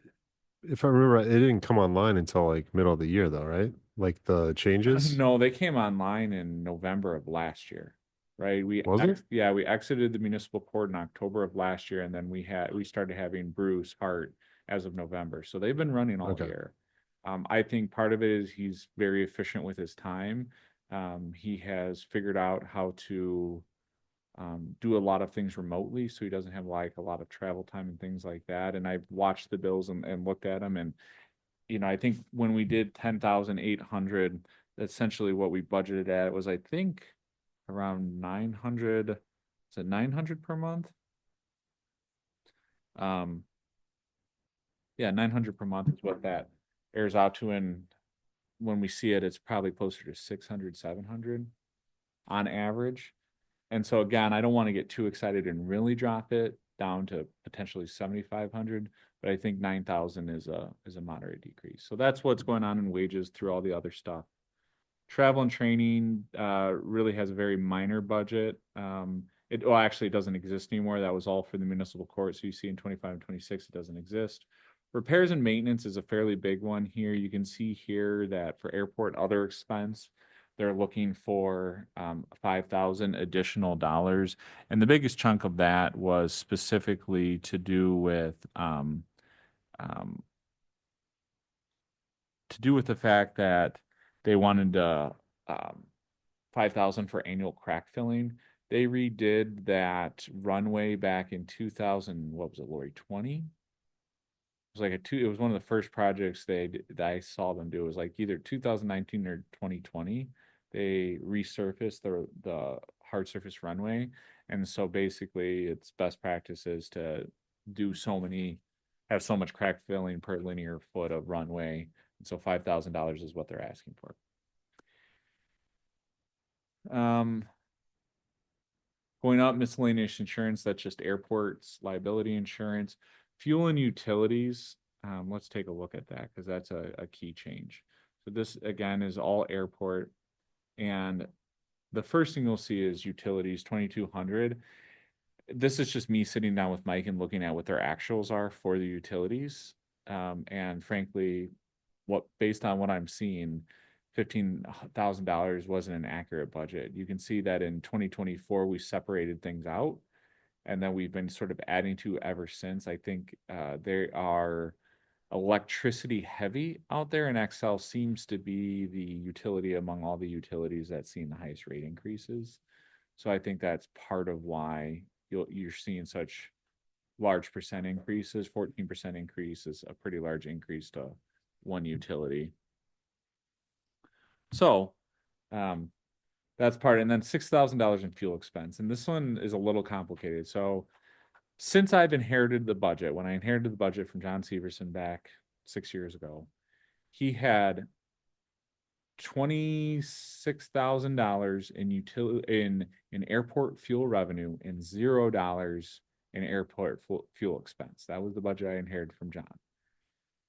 If I remember, right, it didn't come online until like middle of the year though, right? Like the changes? No, they came online in November of last year, right? Was it? Yeah, we exited the municipal court in October of last year, and then we started having Bruce Hart as of November. So they've been running all Okay. year. I think part of it is he's very efficient with his time. He has figured out how to do a lot of things remotely, so he doesn't have like a lot of travel time and things like that. And I've watched the bills and looked at them, and I think when we did 10,800, essentially what we budgeted at was, I think, around 900. Is it 900 per month? Um, yeah, 900 per month is what that airs out to, and when we see it, it's probably closer to 600, 700 on average. And so again, I don't want to get too excited and really drop it down to potentially 7,500, but I think 9,000 is a moderate decrease. So that's what's going on in wages through all the other stuff. Travel and training really has a very minor budget. Actually, it doesn't exist anymore. That was all for the municipal court. So you see in 25 and 26, it doesn't exist. Repairs and maintenance is a fairly big one here. You can see here that for airport other expense, they're looking for 5,000 additional dollars. And the biggest chunk of that was specifically to do with the fact that they wanted 5,000 for annual crack filling. They redid that runway back in 2000, what was it, Lori, 20? It was like it was one of the first projects that I saw them do. It was like either 2019 or 2020. They resurfaced the hard surface runway. And so basically it's best practices to have so much crack filling per linear foot of runway. And so $5,000 is what they're asking for. Going up, miscellaneous insurance, that's just airports, liability insurance, fuel and utilities. Let's take a look at that because that's a key change. So this again is all airport. And the first thing you'll see is utilities, 2,200. This is just me sitting down with Mike and looking at what their actuals are for the utilities. And frankly, based on what I'm seeing, $15,000 wasn't an accurate budget. You can see that in 2024, we separated things out, and then we've been sort of adding to ever since. I think they are electricity heavy out there, and Xcel seems to be the utility among all the utilities that's seen the highest rate increases. So I think that's part of why you're seeing such large percent increases. 14% increase is a pretty large increase to one utility. So that's part, and then $6,000 in fuel expense. And this one is a little complicated. So since I've inherited the budget, when I inherited the budget from John Severson back 6 years ago, he had $26,000 in airport fuel revenue and $0 in airport fuel expense. That was the budget I inherited from John.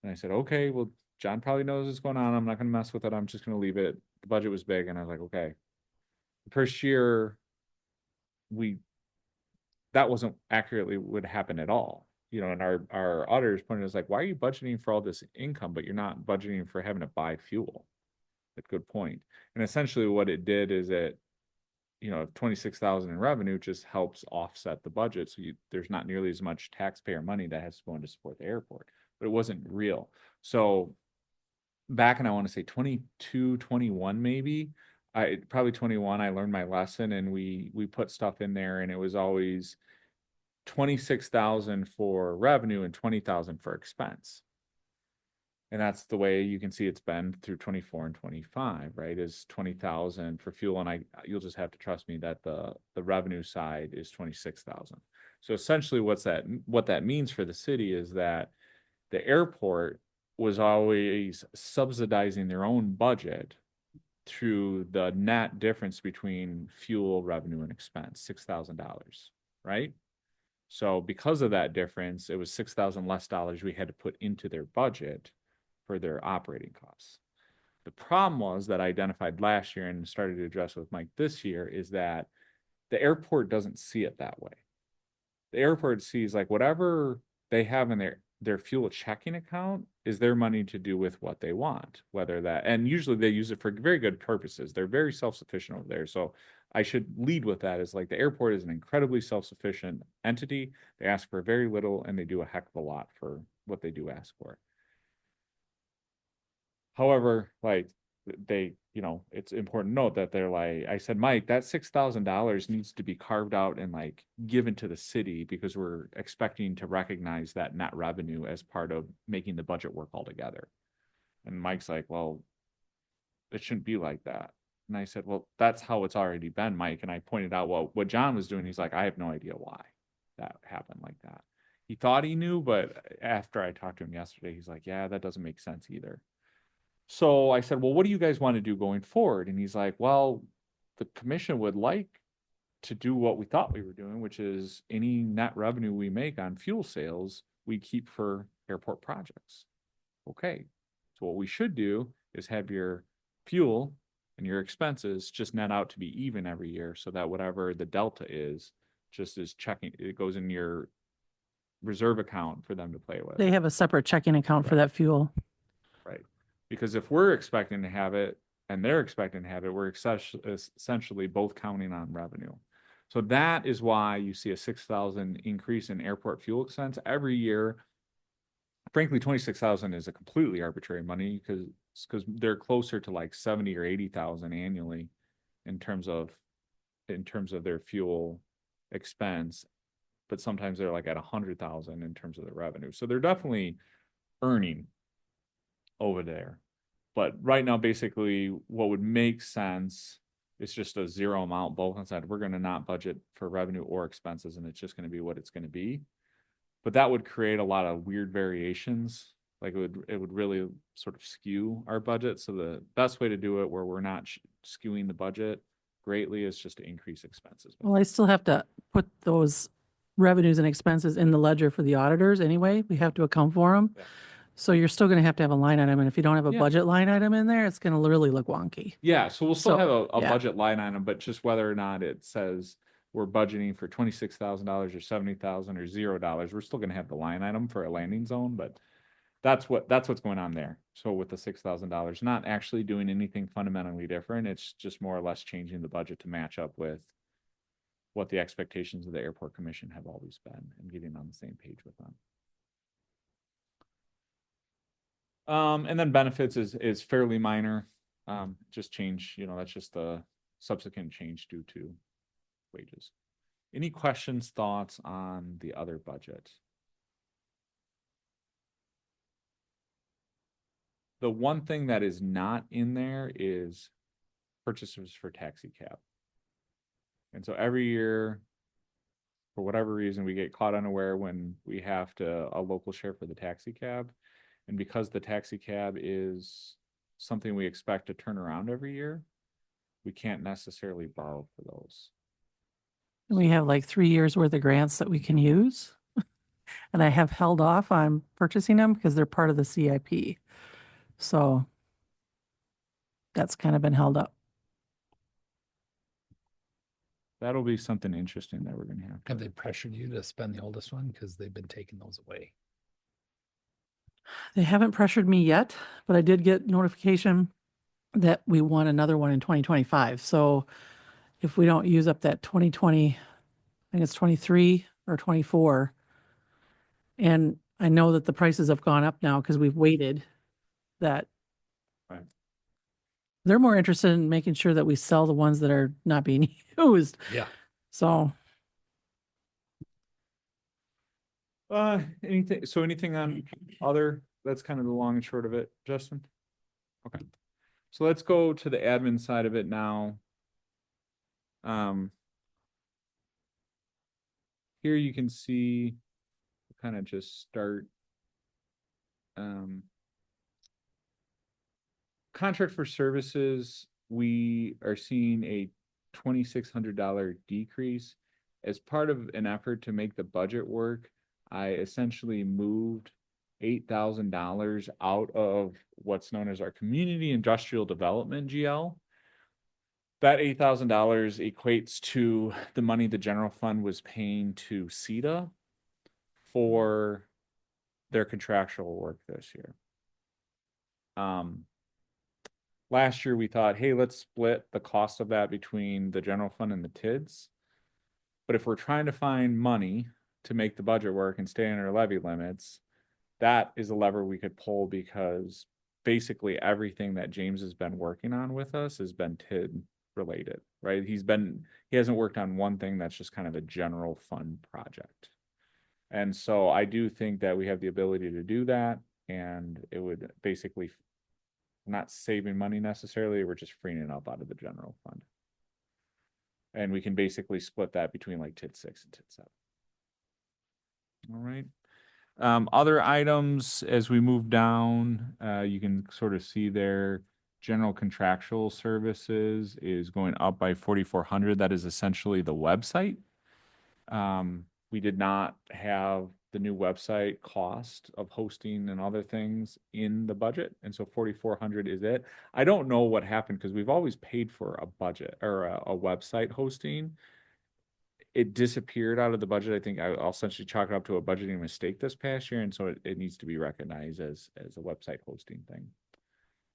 And I said, okay, well, John probably knows what's going on. I'm not going to mess with it. I'm just going to leave it. The budget was big, and I was like, okay. The first year, that wasn't accurately what happened at all. And our auditors pointed us like, why are you budgeting for all this income, but you're not budgeting for having to buy fuel? A good point. And essentially what it did is 26,000 in revenue just helps offset the budget. So there's not nearly as much taxpayer money that has to go in to support the airport, but it wasn't real. So back in, I want to say 22, 21, maybe, probably 21, I learned my lesson, and we put stuff in there, and it was always 26,000 for revenue and 20,000 for expense. And that's the way you can see it's been through 24 and 25, right? Is 20,000 for fuel. And you'll just have to trust me that the revenue side is 26,000. So essentially what that means for the city is that the airport was always subsidizing their own budget through the net difference between fuel revenue and expense, $6,000, right? So because of that difference, it was $6,000 less dollars we had to put into their budget for their operating costs. The problem was that I identified last year and started to address with Mike this year is that the airport doesn't see it that way. The airport sees like whatever they have in their fuel checking account is their money to do with what they want, whether that, and usually they use it for very good purposes. They're very self-sufficient over there. So I should lead with that is like the airport is an incredibly self-sufficient entity. They ask for very little and they do a heck of a lot for what they do ask for. However, like they, it's important to note that they're like, I said, Mike, that $6,000 needs to be carved out and like given to the city because we're expecting to recognize that net revenue as part of making the budget work altogether. And Mike's like, well, it shouldn't be like that. And I said, well, that's how it's already been, Mike. And I pointed out, well, what John was doing, he's like, I have no idea why that happened like that. He thought he knew, but after I talked to him yesterday, he's like, yeah, that doesn't make sense either. So I said, well, what do you guys want to do going forward? And he's like, well, the commission would like to do what we thought we were doing, which is any net revenue we make on fuel sales, we keep for airport projects. Okay. So what we should do is have your fuel and your expenses just net out to be even every year so that whatever the delta is, just is checking, it goes in your reserve account for them to play with. They have a separate checking account for that fuel. Right. Because if we're expecting to have it and they're expecting to have it, we're essentially both counting on revenue. So that is why you see a 6,000 increase in airport fuel expense every year. Frankly, 26,000 is a completely arbitrary money because they're closer to like 70 or 80,000 annually in terms of their fuel expense, but sometimes they're like at 100,000 in terms of their revenue. So they're definitely earning over there. But right now, basically, what would make sense is just a zero amount both on side. We're going to not budget for revenue or expenses, and it's just going to be what it's going to be. But that would create a lot of weird variations. Like it would really sort of skew our budget. So the best way to do it where we're not skewing the budget greatly is just to increase expenses. Well, I still have to put those revenues and expenses in the ledger for the auditors anyway. We have to account for them. Yeah. So you're still going to have a line item. And if you don't have a Yeah. budget line item in there, it's going to really look wonky. Yeah, so we'll still So, have a yeah. budget line item, but just whether or not it says we're budgeting for $26,000 or 70,000 or $0, we're still going to have the line item for a landing zone, but that's what's going on there. So with the $6,000, not actually doing anything fundamentally different, it's just more or less changing the budget to match up with what the expectations of the airport commission have always been and getting on the same page with them. And then benefits is fairly minor. Just change, that's just the subsequent change due to wages. Any questions, thoughts on the other budget? The one thing that is not in there is purchases for taxi cab. And so every year, for whatever reason, we get caught unaware when we have a local share for the taxi cab. And because the taxi cab is something we expect to turn around every year, we can't necessarily borrow for those. We have like 3 years worth of grants that we can use. And I have held off on purchasing them because they're part of the CIP. So that's kind of been held up. That'll be something interesting that we're going to have. Have they pressured you to spend the oldest one? Because they've been taking those away. They haven't pressured me yet, but I did get notification that we won another one in 2025. So if we don't use up that 2020, I think it's 23 or 24. And I know that the prices have gone up now because we've waited that. Right. They're more interested in making sure that we sell the ones that are not being used. Yeah. So anything on other, that's kind of the long and short of it, Justin? Okay. So let's go to the admin side of it now. Here you can see kind of just start contract for services. We are seeing a $2,600 decrease as part of an effort to make the budget work. I essentially moved $8,000 out of what's known as our Community Industrial Development GL. That $8,000 equates to the money the general fund was paying to CETA for their contractual work this year. Last year we thought, hey, let's split the cost of that between the general fund and the TIDS. But if we're trying to find money to make the budget work and stay in our levy limits, that is a lever we could pull, because basically everything that James has been working on with us has been TID related, right? He hasn't worked on one thing that's just kind of a general fund project. And so I do think that we have the ability to do that, and it would basically not saving money necessarily, we're just freeing it up out of the general fund. And we can basically split that between like TID 6 and TID 7. All right. Other items as we move down, you can sort of see there, general contractual services is going up by 4,400. That is essentially the website. We did not have the new website cost of hosting and other things in the budget, and so 4,400 is it. I don't know what happened, because we've always paid for a budget or a website hosting. It disappeared out of the budget. I think I'll essentially chalk it up to a budgeting mistake this past year, and so it needs to be recognized as a website hosting thing.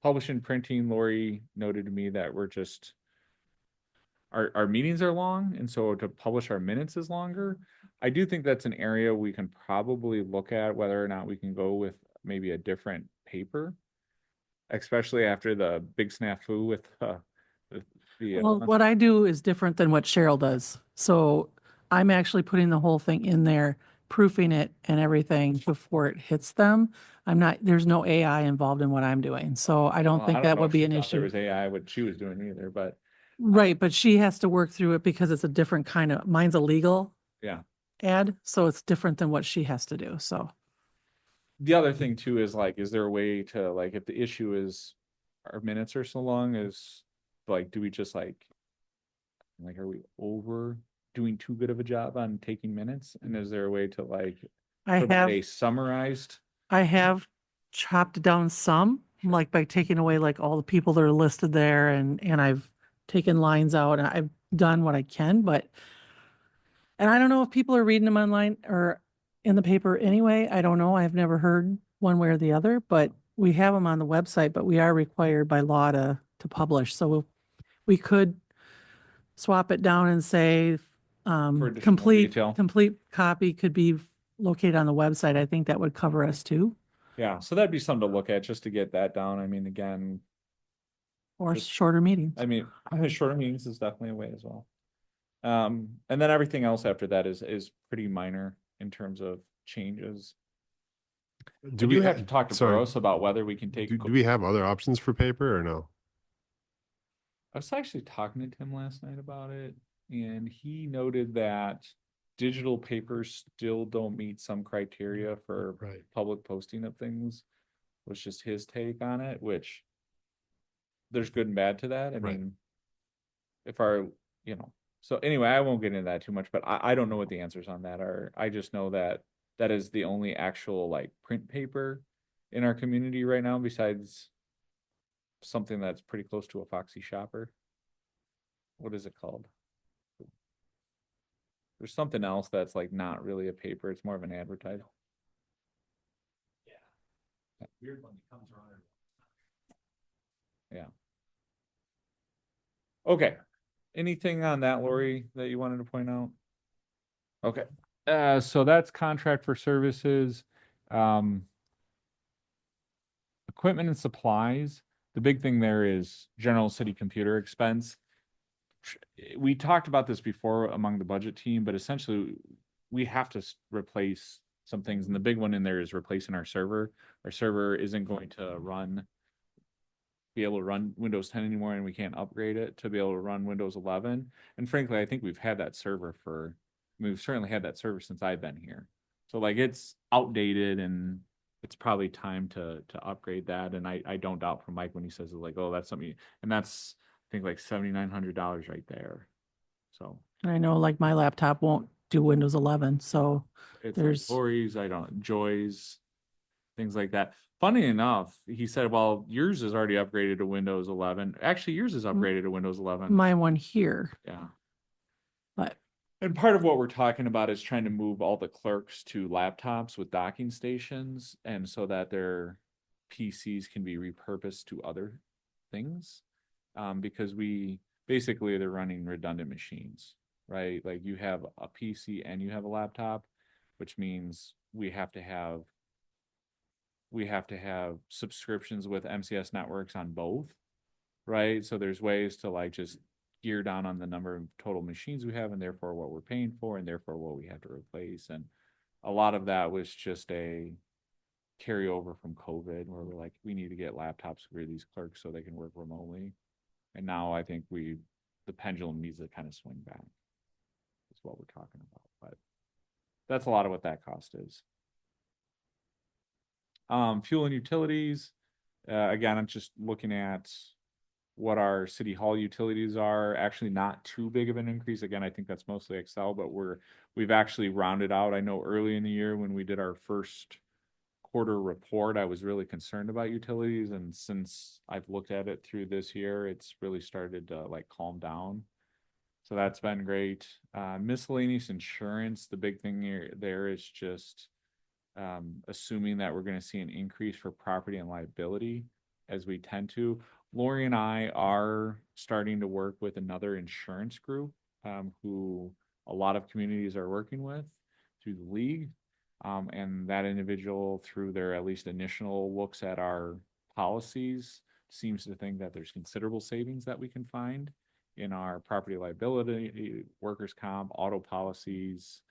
Publishing, printing, Lori noted to me that we're just our meetings are long, and so to publish our minutes is longer. I do think that's an area we can probably look at, whether or not we can go with maybe a different paper, especially after the big snafu with the Well, what I do is different than what Cheryl does. So I'm actually putting the whole thing in there, proofing it and everything before it hits them. There's no AI involved in what I'm doing. So I don't well, think I that know would if be she an thought there issue. was AI what she was doing either, but Right, but she has to work through it because it's a different kind of, mine's a legal yeah. ad, so it's different than what she has to do. So The other thing too is like, is there a way to, like, if the issue is our minutes are so long, is like, do we just like are we over doing too good of a job on taking minutes? And is there a way to like provide a summarized? I have chopped down some, like by taking away like all the people that are listed there, and I've taken lines out, and I've done what I can, and I don't know if people are reading them online or in the paper anyway. I don't know. I've never heard one way or the other, but we have them on the website, but we are required by law to publish. So we could swap it down and say, additional complete detail. copy could be located on the website. I think that would cover us too. Yeah, so that'd be something to look at just to get that down. I mean, again, Or Just- shorter meetings. I mean, shorter meetings is definitely a way as well. And then everything else after that is pretty minor in terms of changes. Do we we have to talk to sorry, Burroughs about whether we can take? do we have other options for paper or no? I was actually talking to Tim last night about it, and he noted that digital papers still don't meet some criteria for Right. public posting of things. Was just his take on it, which there's good and bad to that. I Right. mean, if our, so anyway, I won't get into that too much, but I don't know what the answers on that are. I just know that that is the only actual like print paper in our community right now, besides something that's pretty close to a Foxy Shopper. What is it called? There's something else that's like not really a paper, it's more of an advertisement. Yeah. Weird one that comes around. Yeah. Okay. Anything on that, Lori, that you wanted to point out? Okay. So that's contract for services. Equipment and supplies. The big thing there is general city computer expense. We talked about this before among the budget team, but essentially we have to replace some things. And the big one in there is replacing our server. Our server isn't going to be able to run Windows 10 anymore, and we can't upgrade it to be able to run Windows 11. And frankly, I think we've had that server we've certainly had that server since I've been here. So like it's outdated, and it's probably time to upgrade that. And I don't doubt from Mike when he says like, oh, that's something, and that's I think like $7,900 right there. So I know like my laptop won't do Windows 11, so it's There's- like Lori's, Joy's. things like that. Funny enough, he said, well, yours is already upgraded to Windows 11. Actually, yours is upgraded to Windows 11. My one here, Yeah. but And part of what we're talking about is trying to move all the clerks to laptops with docking stations, and so that their PCs can be repurposed to other things. Because basically they're running redundant machines, right? Like you have a PC and you have a laptop, which means we have to have subscriptions with MCS networks on both, right? So there's ways to like just gear down on the number of total machines we have, and therefore what we're paying for, and therefore what we have to replace. And a lot of that was just a carryover from COVID, where we're like, we need to get laptops for these clerks so they can work remotely. And now I think the pendulum needs to kind of swing back. Is what we're talking about. But that's a lot of what that cost is. Fuel and utilities. Again, I'm just looking at what our city hall utilities are. Actually not too big of an increase. Again, I think that's mostly Excel, but we've actually rounded out. I know early in the year when we did our first quarter report, I was really concerned about utilities, and since I've looked at it through this year, it's really started to like calm down. So that's been great. Miscellaneous insurance, the big thing there is just assuming that we're going to see an increase for property and liability, as we tend to. Lori and I are starting to work with another insurance group who a lot of communities are working with through the league. And that individual, through their at least initial looks at our policies, seems to think that there's considerable savings that we can find in our property liability, workers' comp, auto policies.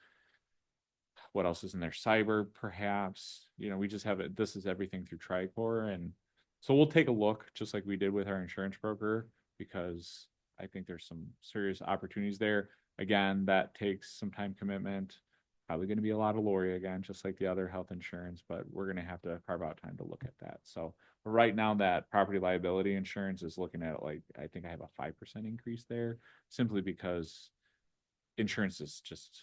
What else is in there? Cyber, perhaps. We just have it. This is everything through Tricor. And so we'll take a look, just like we did with our insurance broker, because I think there's some serious opportunities there. Again, that takes some time commitment. Probably going to be a lot of Lori again, just like the other health insurance, but we're going to have to carve out time to look at that. So right now, that property liability insurance is looking at like, I think I have a 5% increase there, simply because insurance is just,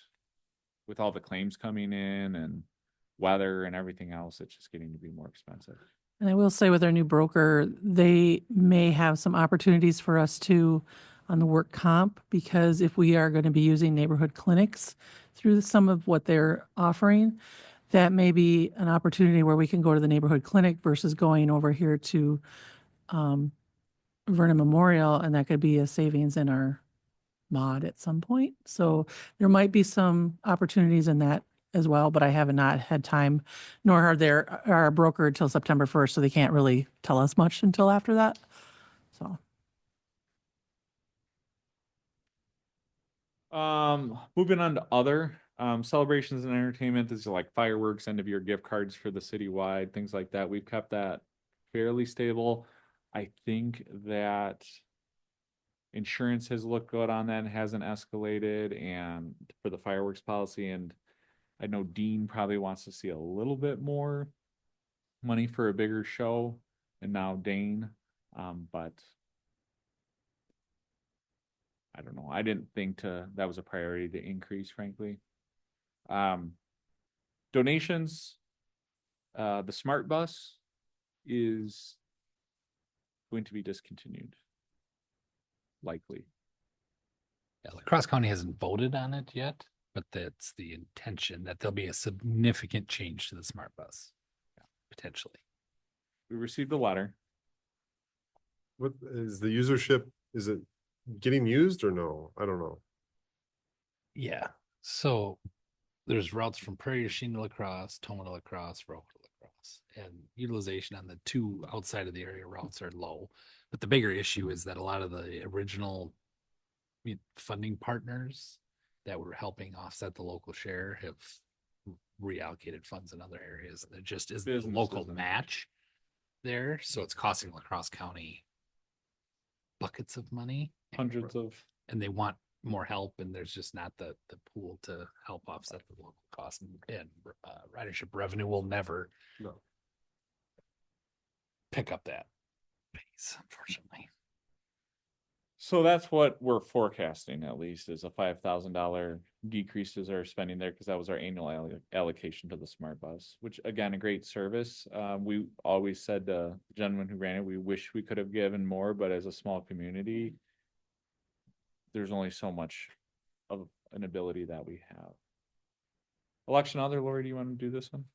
with all the claims coming in and weather and everything else, it's just getting to be more expensive. And I will say with our new broker, they may have some opportunities for us to on the work comp, because if we are going to be using neighborhood clinics through some of what they're offering, that may be an opportunity where we can go to the neighborhood clinic versus going over here to Vernon Memorial, and that could be a savings in our mod at some point. So there might be some opportunities in that as well, but I have not had time, nor are our broker until September 1st, so they can't really tell us much until after that. So. Moving on to other celebrations and entertainment. These are like fireworks, end of year gift cards for the citywide, things like that. We've kept that fairly stable. I think that insurance has looked good on that and hasn't escalated, and for the fireworks policy. And I know Dean probably wants to see a little bit more money for a bigger show, and now Dane, but I don't know. I didn't think that was a priority to increase, frankly. Donations. The Smart Bus is going to be discontinued. Likely. Yeah, La Crosse County hasn't voted on it yet, but that's the intention, that there'll be a significant change to the Smart Bus. Potentially. We received a letter. What is the usership? Is it getting used or no? I don't know. Yeah. So there's routes from Prairie du Chien to La Crosse, Toma to La Crosse, Roque to La Crosse, and utilization on the two outside of the area routes are low. But the bigger issue is that a lot of the original funding partners that were helping offset the local share have reallocated funds in other areas. There just isn't a local match there. So it's costing La Crosse County buckets of money. Hundreds of. And they want more help, and there's just not the pool to help offset the local cost, and ridership revenue will never pick up that pace, unfortunately. So that's what we're forecasting at least is a $5,000 decrease is our spending there because that was our annual allocation to the smart bus, which again, a great service. We always said to the gentleman who ran it, we wish we could have given more, but as a small community, there's only so much of an ability that we have. Election other, Lori, do you want to do this one?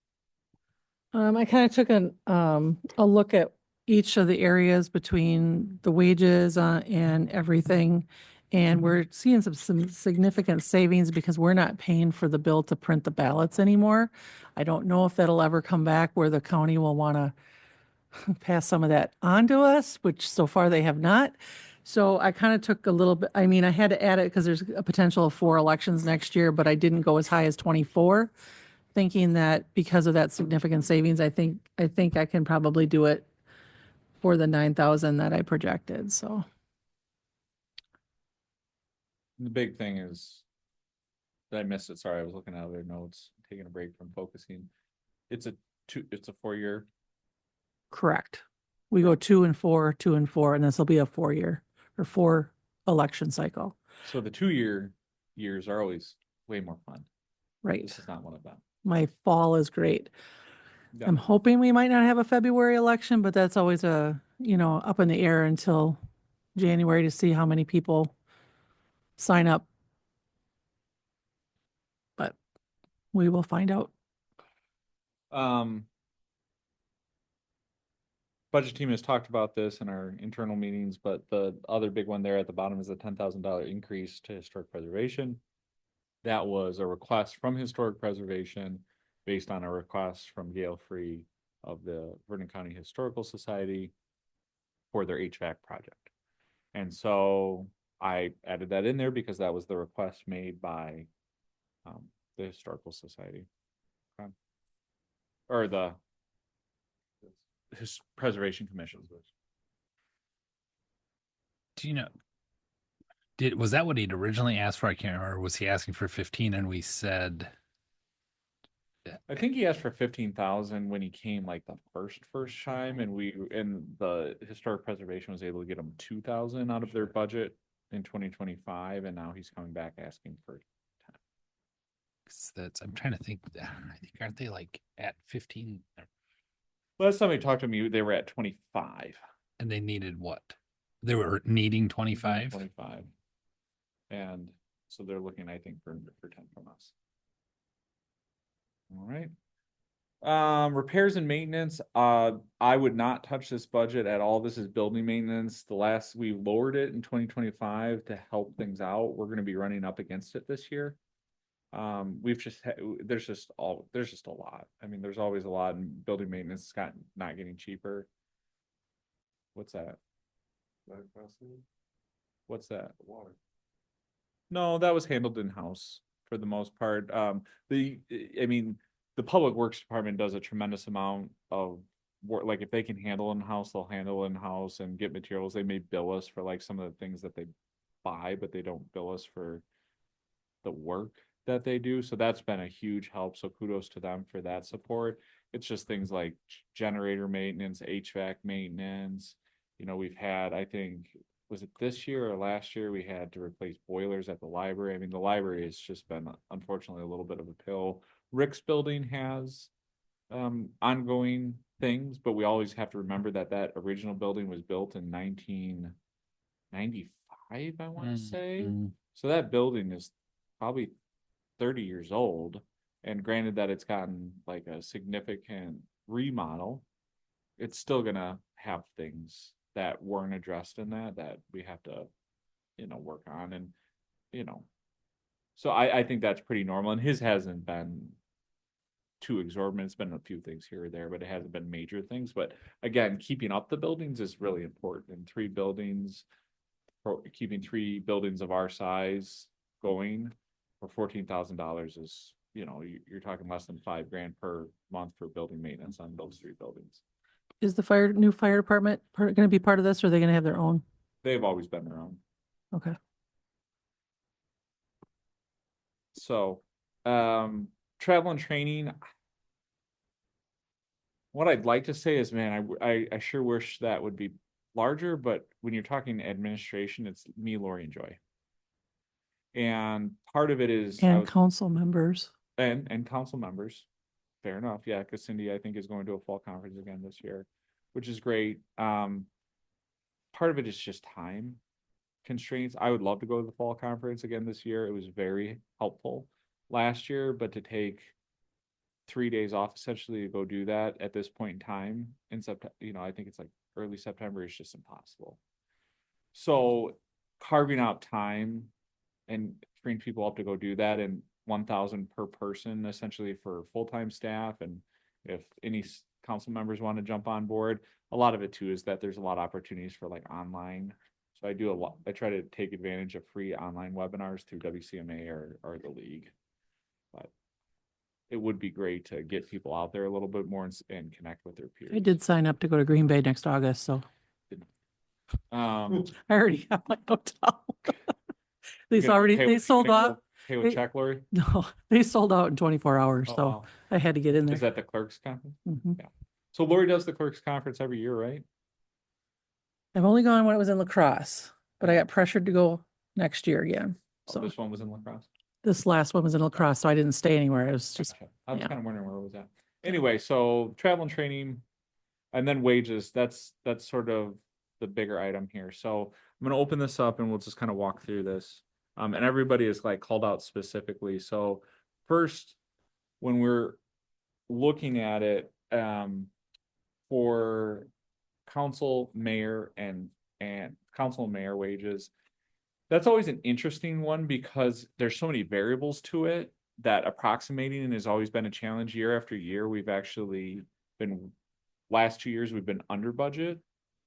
I kind of took a look at each of the areas between the wages, and everything. And we're seeing some significant savings because we're not paying for the bill to print the ballots anymore. I don't know if that'll ever come back where the county will want to pass some of that on to us, which so far they have not. So I kind of took a little bit, I mean, I had to add it because there's a potential of 4 elections next year, but I didn't go as high as 24, thinking that because of that significant savings, I think I can probably do it for the 9,000 that I projected, so. The big thing is, I missed it, sorry, I was looking at other notes, taking a break from focusing. It's a 4-year. Correct. We go 2 and 4, 2 and 4, and this will be a 4-year or 4 election cycle, So the 2-year years are always way more fun. right? This is not one of them. My fall is great. Yeah. I'm hoping we might not have a February election, but that's always up in the air until January to see how many people sign up. But we will find out. Budget team has talked about this in our internal meetings, but the other big one there at the bottom is a $10,000 increase to historic preservation. That was a request from historic preservation based on a request from Gail Free of the Vernon County Historical Society for their HVAC project. And so I added that in there because that was the request made by the Historical Society. Or the Preservation Commission. Do you know? Was that what he'd originally asked for? I can't remember. Was he asking for 15 and we said? I think he asked for 15,000 when he came like the first time, and the historic preservation was able to get him 2,000 out of their budget in 2025, and now he's coming back asking for 10. I'm trying to think. I think aren't they like at 15? Last time we talked to me, they were at 25. And they needed what? They were needing 25. 25. And so they're looking, I think, for 10 from us. All right. Repairs and maintenance. I would not touch this budget at all. This is building maintenance. We lowered it in 2025 to help things out. We're going to be running up against it this year. There's just a lot. I mean, there's always a lot, and building maintenance is not getting cheaper. What's that? What's that? Water. No, that was handled in-house for the most part. The Public Works Department does a tremendous amount of work. Like if they can handle in-house, they'll handle in-house and get materials. They may bill us for like some of the things that they buy, but they don't bill us for the work that they do. So that's been a huge help. So kudos to them for that support. It's just things like generator maintenance, HVAC maintenance. We've had, I think, was it this year or last year, we had to replace boilers at the library. I mean, the library has just been, unfortunately, a little bit of a pill. Rick's building has ongoing things, but we always have to remember that original building was built in 1995, I want to say. So that building is probably 30 years old. And granted that it's gotten like a significant remodel, it's still gonna have things that weren't addressed in that we have to, work on. And, so I think that's pretty normal. And his hasn't been too exorbitant. It's been a few things here or there, but it hasn't been major things. But again, keeping up the buildings is really important. And keeping 3 buildings of our size going for $14,000 is, you're talking less than $5,000 per month for building maintenance on those 3 buildings. Is the new fire department going to be part of this, or are they going to have their own? They've always been their own. Okay. So, travel and training. What I'd like to say is, man, I sure wish that would be larger, but when you're talking administration, it's me, Lori, and Joy. And part of it is And council members. and council members. Fair enough. Yeah, because Cindy, I think, is going to a fall conference again this year, which is great. Part of it is just time constraints. I would love to go to the fall conference again this year. It was very helpful last year, but to take 3 days off essentially to go do that at this point in time in September, I think it's like early September is just impossible. So carving out time and freeing people up to go do that, and 1,000 per person essentially for full-time staff. And if any council members want to jump on board, a lot of it too is that there's a lot of opportunities for like online. So I try to take advantage of free online webinars through WCMA or the league. But it would be great to get people out there a little bit more and connect with their peers. I did sign up to go to Green Bay next August, so I already have my hotel. They sold out. Pay with they- check, Lori? No, they sold out in 24 hours, Oh, so wow. I had to get in Is there. that the clerks conference? Mhm. So Lori does the clerks conference every year, right? I've only gone when it was in lacrosse, but I got pressured to go next year again. Oh, So this one was in lacrosse. this last one was in lacrosse, so I didn't stay anywhere. It was just, Gotcha. I was yeah. kind of wondering where it was at. Anyway, so travel and training, and then wages. That's sort of the bigger item here. So I'm gonna open this up and we'll just kind of walk through this. And everybody is like called out specifically. So first, when we're looking at it, for council, mayor, and council and mayor wages, that's always an interesting one because there's so many variables to it that approximating has always been a challenge. Year after year, we've actually been, last 2 years, we've been under budget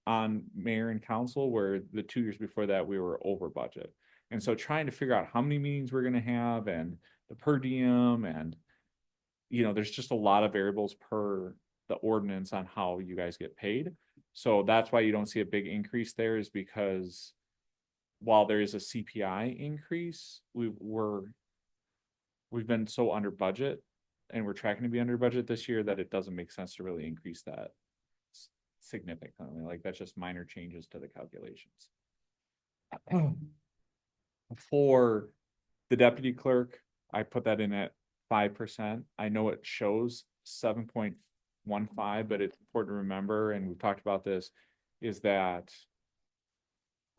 on mayor and council, where the 2 years before that, we were over budget. And so trying to figure out how many meetings we're going to have and the per diem, and, there's just a lot of variables per the ordinance on how you guys get paid. So that's why you don't see a big increase there, is because while there is a CPI increase, we've been so under budget, and we're tracking to be under budget this year, that it doesn't make sense to really increase that significantly. Like, that's just minor changes to the calculations. For the deputy clerk, I put that in at 5%. I know it shows 7.15, but it's important to remember, and we've talked about this, is that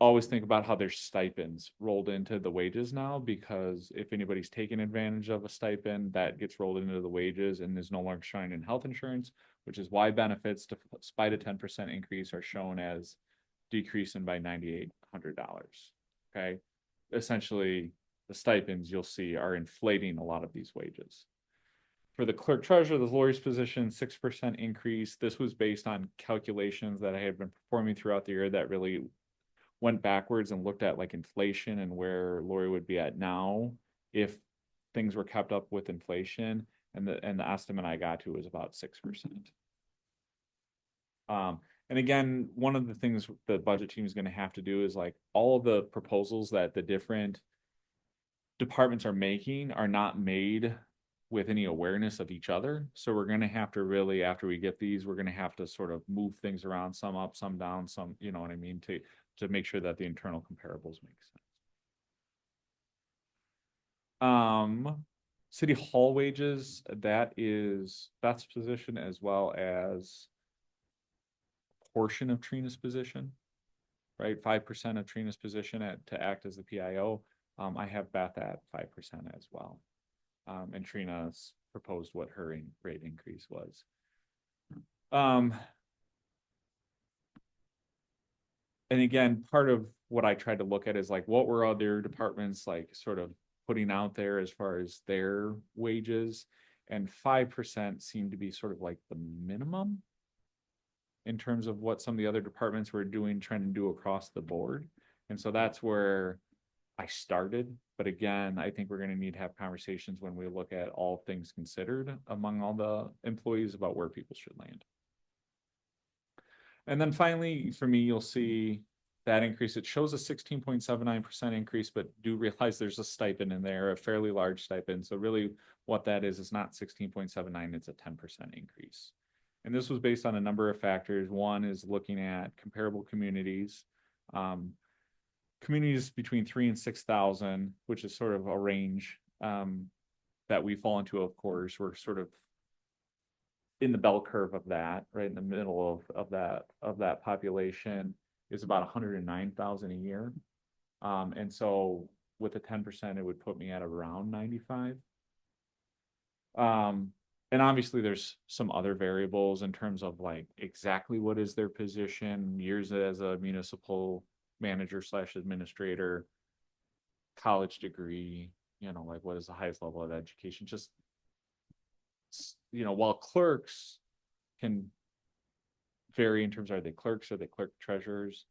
always think about how there's stipends rolled into the wages now, because if anybody's taking advantage of a stipend, that gets rolled into the wages and is no longer shown in health insurance, which is why benefits, despite a 10% increase, are shown as decreasing by $9,800. Okay. Essentially, the stipends you'll see are inflating a lot of these wages. For the clerk treasurer, the Lori's position, 6% increase. This was based on calculations that I had been performing throughout the year that really went backwards and looked at like inflation and where Lori would be at now if things were kept up with inflation. And the estimate I got to was about 6%. And again, one of the things the budget team is going to have to do is, like, all of the proposals that the different departments are making are not made with any awareness of each other. So we're going to have to really, after we get these, we're going to have to sort of move things around, some up, some down, some, you know what I mean, to make sure that the internal comparables make sense. City hall wages, that is Beth's position, as well as portion of Trina's position, right? 5% of Trina's position to act as the PIO. I have Beth at 5% as well. And Trina's proposed what her rate increase was. And again, part of what I tried to look at is like, what were other departments like sort of putting out there as far as their wages, and 5% seemed to be sort of like the minimum in terms of what some of the other departments were doing, trying to do across the board. And so that's where I started. But again, I think we're going to need to have conversations when we look at all things considered among all the employees about where people should land. And then finally, for me, you'll see that increase. It shows a 16.79% increase, but do realize there's a stipend in there, a fairly large stipend. So really what that is not 16.79, it's a 10% increase. And this was based on a number of factors. One is looking at comparable communities. Communities between 3,000 and 6,000, which is sort of a range that we fall into, of course. We're sort of in the bell curve of that, right in the middle of that population is about 109,000 a year. And so with a 10%, it would put me at around 95. And obviously there's some other variables in terms of like exactly what is their position, years as a municipal manager / administrator, college degree, like what is the highest level of education? Just, while clerks can vary in terms of, are they clerks, are they clerk treasurers?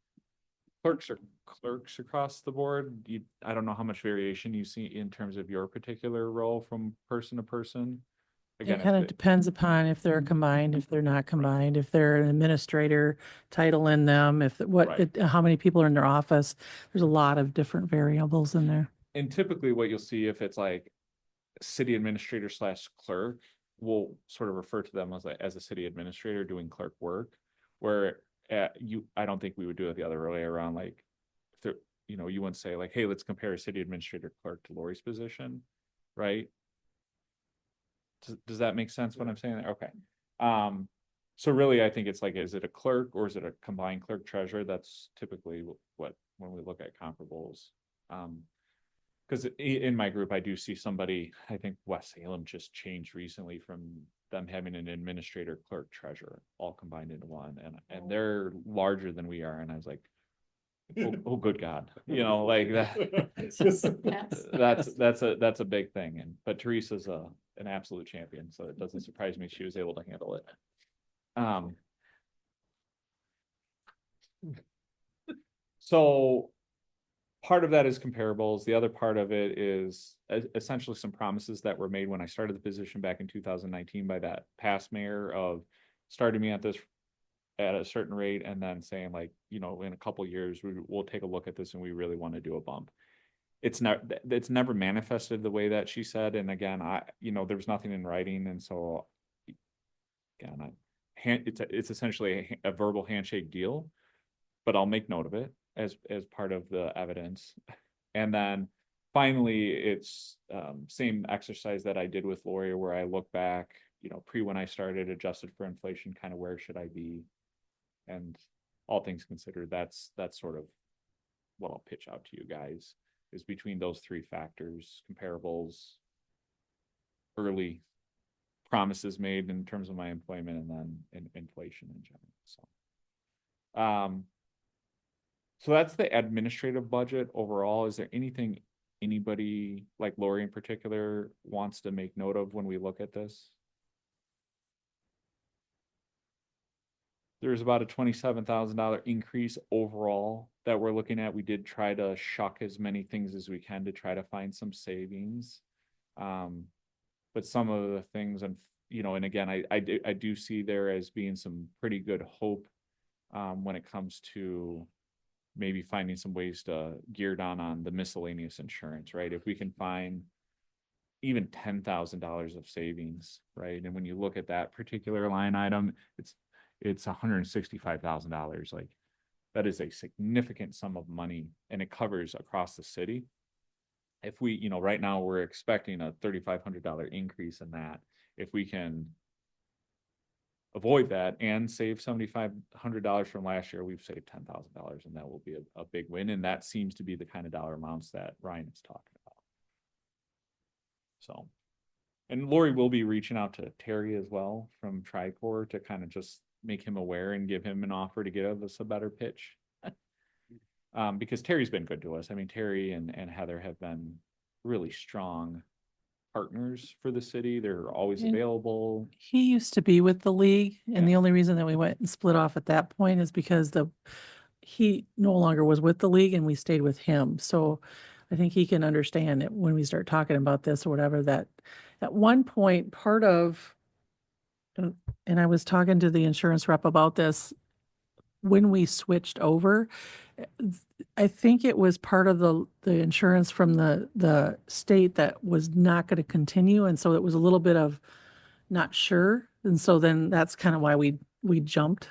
Clerks are clerks across the board. I don't know how much variation you see in terms of your particular role from person to person. Again, It kind of depends upon if they're combined, if they're not combined, if they're an administrator title in them, how many people are in their office. There's a lot of different variables in there. And typically what you'll see if it's like city administrator / clerk, we'll sort of refer to them as a city administrator doing clerk work, where I don't think we would do it the other way around. Like, if you wouldn't say like, hey, let's compare a city administrator clerk to Lori's position, right? Does that make sense what I'm saying? Okay. So really, I think it's like, is it a clerk or is it a combined clerk treasurer? That's typically when we look at comparables. Because in my group, I do see somebody, I think West Salem just changed recently from them having an administrator, clerk, treasurer, all combined into one. And they're larger than we are. And I was like, oh good God, like that. That's a big thing. But Teresa's an absolute champion, so it doesn't surprise me she was able to handle it. So part of that is comparables. The other part of it is essentially some promises that were made when I started the position back in 2019 by that past mayor of starting me at a certain rate and then saying like, in a couple of years, we'll take a look at this and we really want to do a bump. It's never manifested the way that she said. And again, there was nothing in writing. And so again, it's essentially a verbal handshake deal, but I'll make note of it as part of the evidence. And then finally, it's same exercise that I did with Lori, where I look back, pre when I started, adjusted for inflation, kind of where should I be? And all things considered, that's sort of what I'll pitch out to you guys, is between those three factors: comparables, early promises made in terms of my employment, and then inflation in general. So that's the administrative budget overall. Is there anything anybody, like Lori in particular, wants to make note of when we look at this? There's about a $27,000 increase overall that we're looking at. We did try to shuck as many things as we can to try to find some savings. But some of the things, and again, I do see there as being some pretty good hope when it comes to maybe finding some ways to gear down on the miscellaneous insurance, right? If we can find even $10,000 of savings, right? And when you look at that particular line item, it's $165,000. Like, that is a significant sum of money, and it covers across the city. If we, right now we're expecting a $3,500 increase in that. If we can avoid that and save $7,500 from last year, we've saved $10,000, and that will be a big win. And that seems to be the kind of dollar amounts that Ryan is talking about. So, and Lori will be reaching out to Terry as well from Tricor to kind of just make him aware and give him an offer to give us a better pitch. Because Terry's been good to us. I mean, Terry and Heather have been really strong partners for the city. They're always available. He used to be with the league, and the only reason that we went and split off at that point is because he no longer was with the league, and we stayed with him. So I think he can understand it when we start talking about this or whatever, that at one point part of, and I was talking to the insurance rep about this, when we switched over, I think it was part of the insurance from the state that was not going to continue. And so it was a little bit of, not sure. And so then that's kind of why we jumped.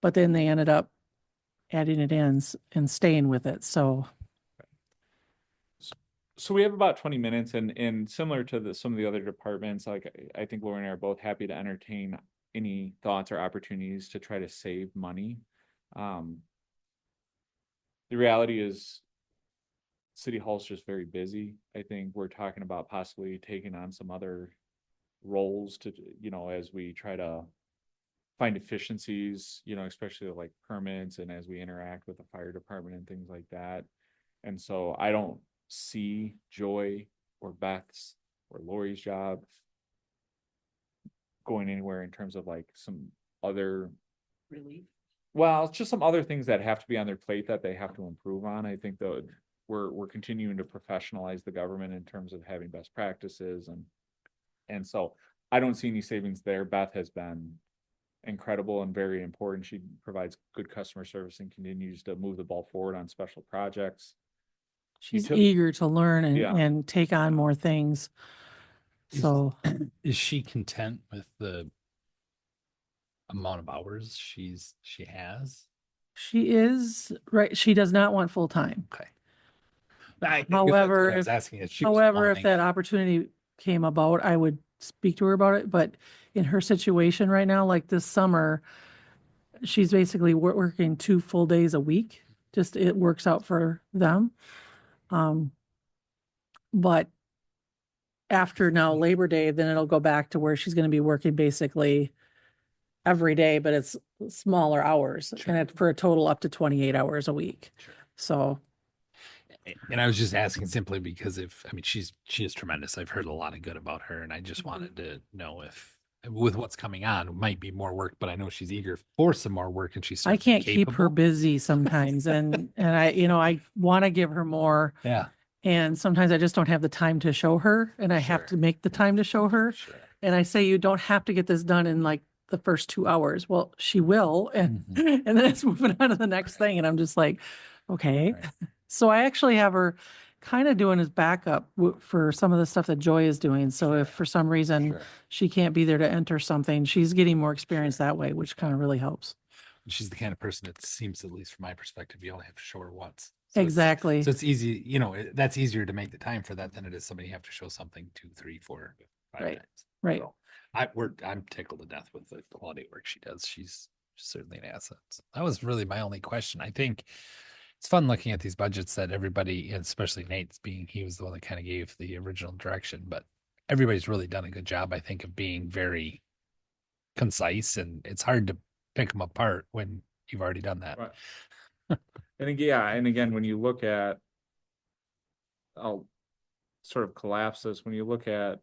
But then they ended up adding it in and staying with it. So So we have about 20 minutes and similar to some of the other departments, like I think Laura and I are both happy to entertain any thoughts or opportunities to try to save money. The reality is City Hall's just very busy. I think we're talking about possibly taking on some other roles to, as we try to find efficiencies, especially like permits and as we interact with the fire department and things like that. And so I don't see Joy or Beth's or Lori's job going anywhere in terms of like some other, Relief. well, it's just some other things that have to be on their plate that they have to improve on. I think though we're continuing to professionalize the government in terms of having best practices and so I don't see any savings there. Beth has been incredible and very important. She provides good customer service and continues to move the ball forward on special projects. she's took- eager to learn Yeah. and take on more things. Is- So Is she content with the amount of hours she has? she is right. She does not want full time. Okay. I guess that's However, what I was if- asking if she was However, if wanting- that opportunity came about, I would speak to her about it. But in her situation right now, like this summer, she's basically working 2 full days a week. Just it works out for them. But after now Labor Day, then it'll go back to where she's going to be working basically every day, but it's smaller hours Sure. and for a total up to 28 hours a week. Sure. So And I was just asking simply because she is tremendous. I've heard a lot of good about her, and I just Mm-hmm. wanted to know if with what's coming on, it might be more work, but I know she's eager for some more work and she's I can't keep her capable. busy sometimes. And I want to give her more. Yeah. And sometimes I just don't have the time to show her and I have Sure. to make the time to show her. Sure. And I say, you don't have to get this done in like the first 2 hours. Well, she will. And, and then it's moving on to the next thing. And I'm just like, okay. Right. So I actually have her kind of doing his backup for some of the stuff that Joy is doing. So if for some reason Sure. she can't be there to enter something, she's getting more experience that way, which kind of really helps. She's the kind of person that seems, at least from my perspective, you only have to show her once. So it's- Exactly. So it's easy, that's easier to make the time for that than it is somebody you have to show something 2, 3, 4, 5 Right. times. Right. So I'm tickled to death with the quality of work she does. She's certainly an asset. So that was really my only question. I think it's fun looking at these budgets that everybody, and especially Nate's he was the one that kind of gave the original direction, but everybody's really done a good job, I think, of being very concise, and it's hard to pick them apart when you've already done that. Right. And again, when you look at, I'll sort of collapse this, when you look at,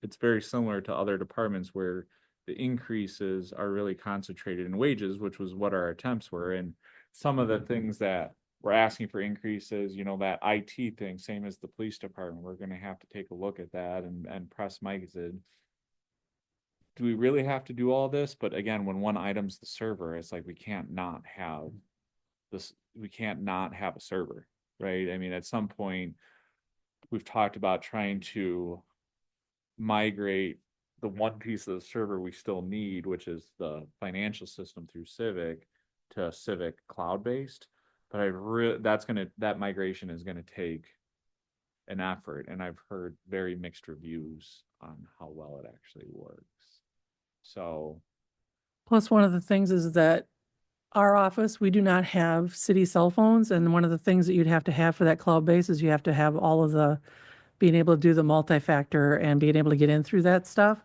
it's very similar to other departments where the increases are really concentrated in wages, which was what our attempts were. And some of the things that we're asking for increases, that IT thing, same as the police department, we're gonna have to take a look at that and press Mike did. Do we really have to do all this? But again, when one item's the server, it's like we can't not have this, we can't not have a server, right? I mean, at some point, we've talked about trying to migrate the one piece of the server we still need, which is the financial system through Civic, to Civic cloud-based. But that migration is gonna take an effort, and I've heard very mixed reviews on how well it actually works. So, Plus, one of the things is that our office, we do not have city cell phones. And one of the things that you'd have to have for that cloud base is you have to have all of the, being able to do the multi-factor and being able to get in through that stuff.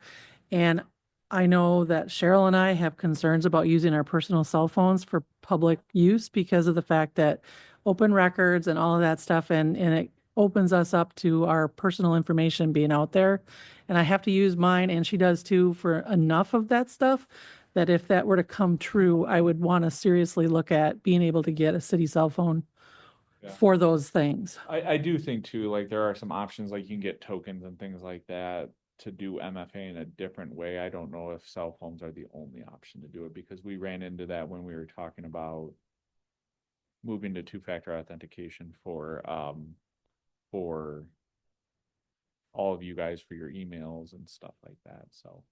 And I know that Cheryl and I have concerns about using our personal cell phones for public use because of the fact that open records and all of that stuff, and it opens us up to our personal information being out there. And I have to use mine, and she does too, for enough of that stuff that if that were to come true, I would want to seriously look at being able to get a city cell phone Yeah. for those things. I do think too, like there are some options, like you can get tokens and things like that to do MFA in a different way. I don't know if cell phones are the only option to do it, because we ran into that when we were talking about moving to two-factor authentication for all of you guys for your emails and stuff like that, so.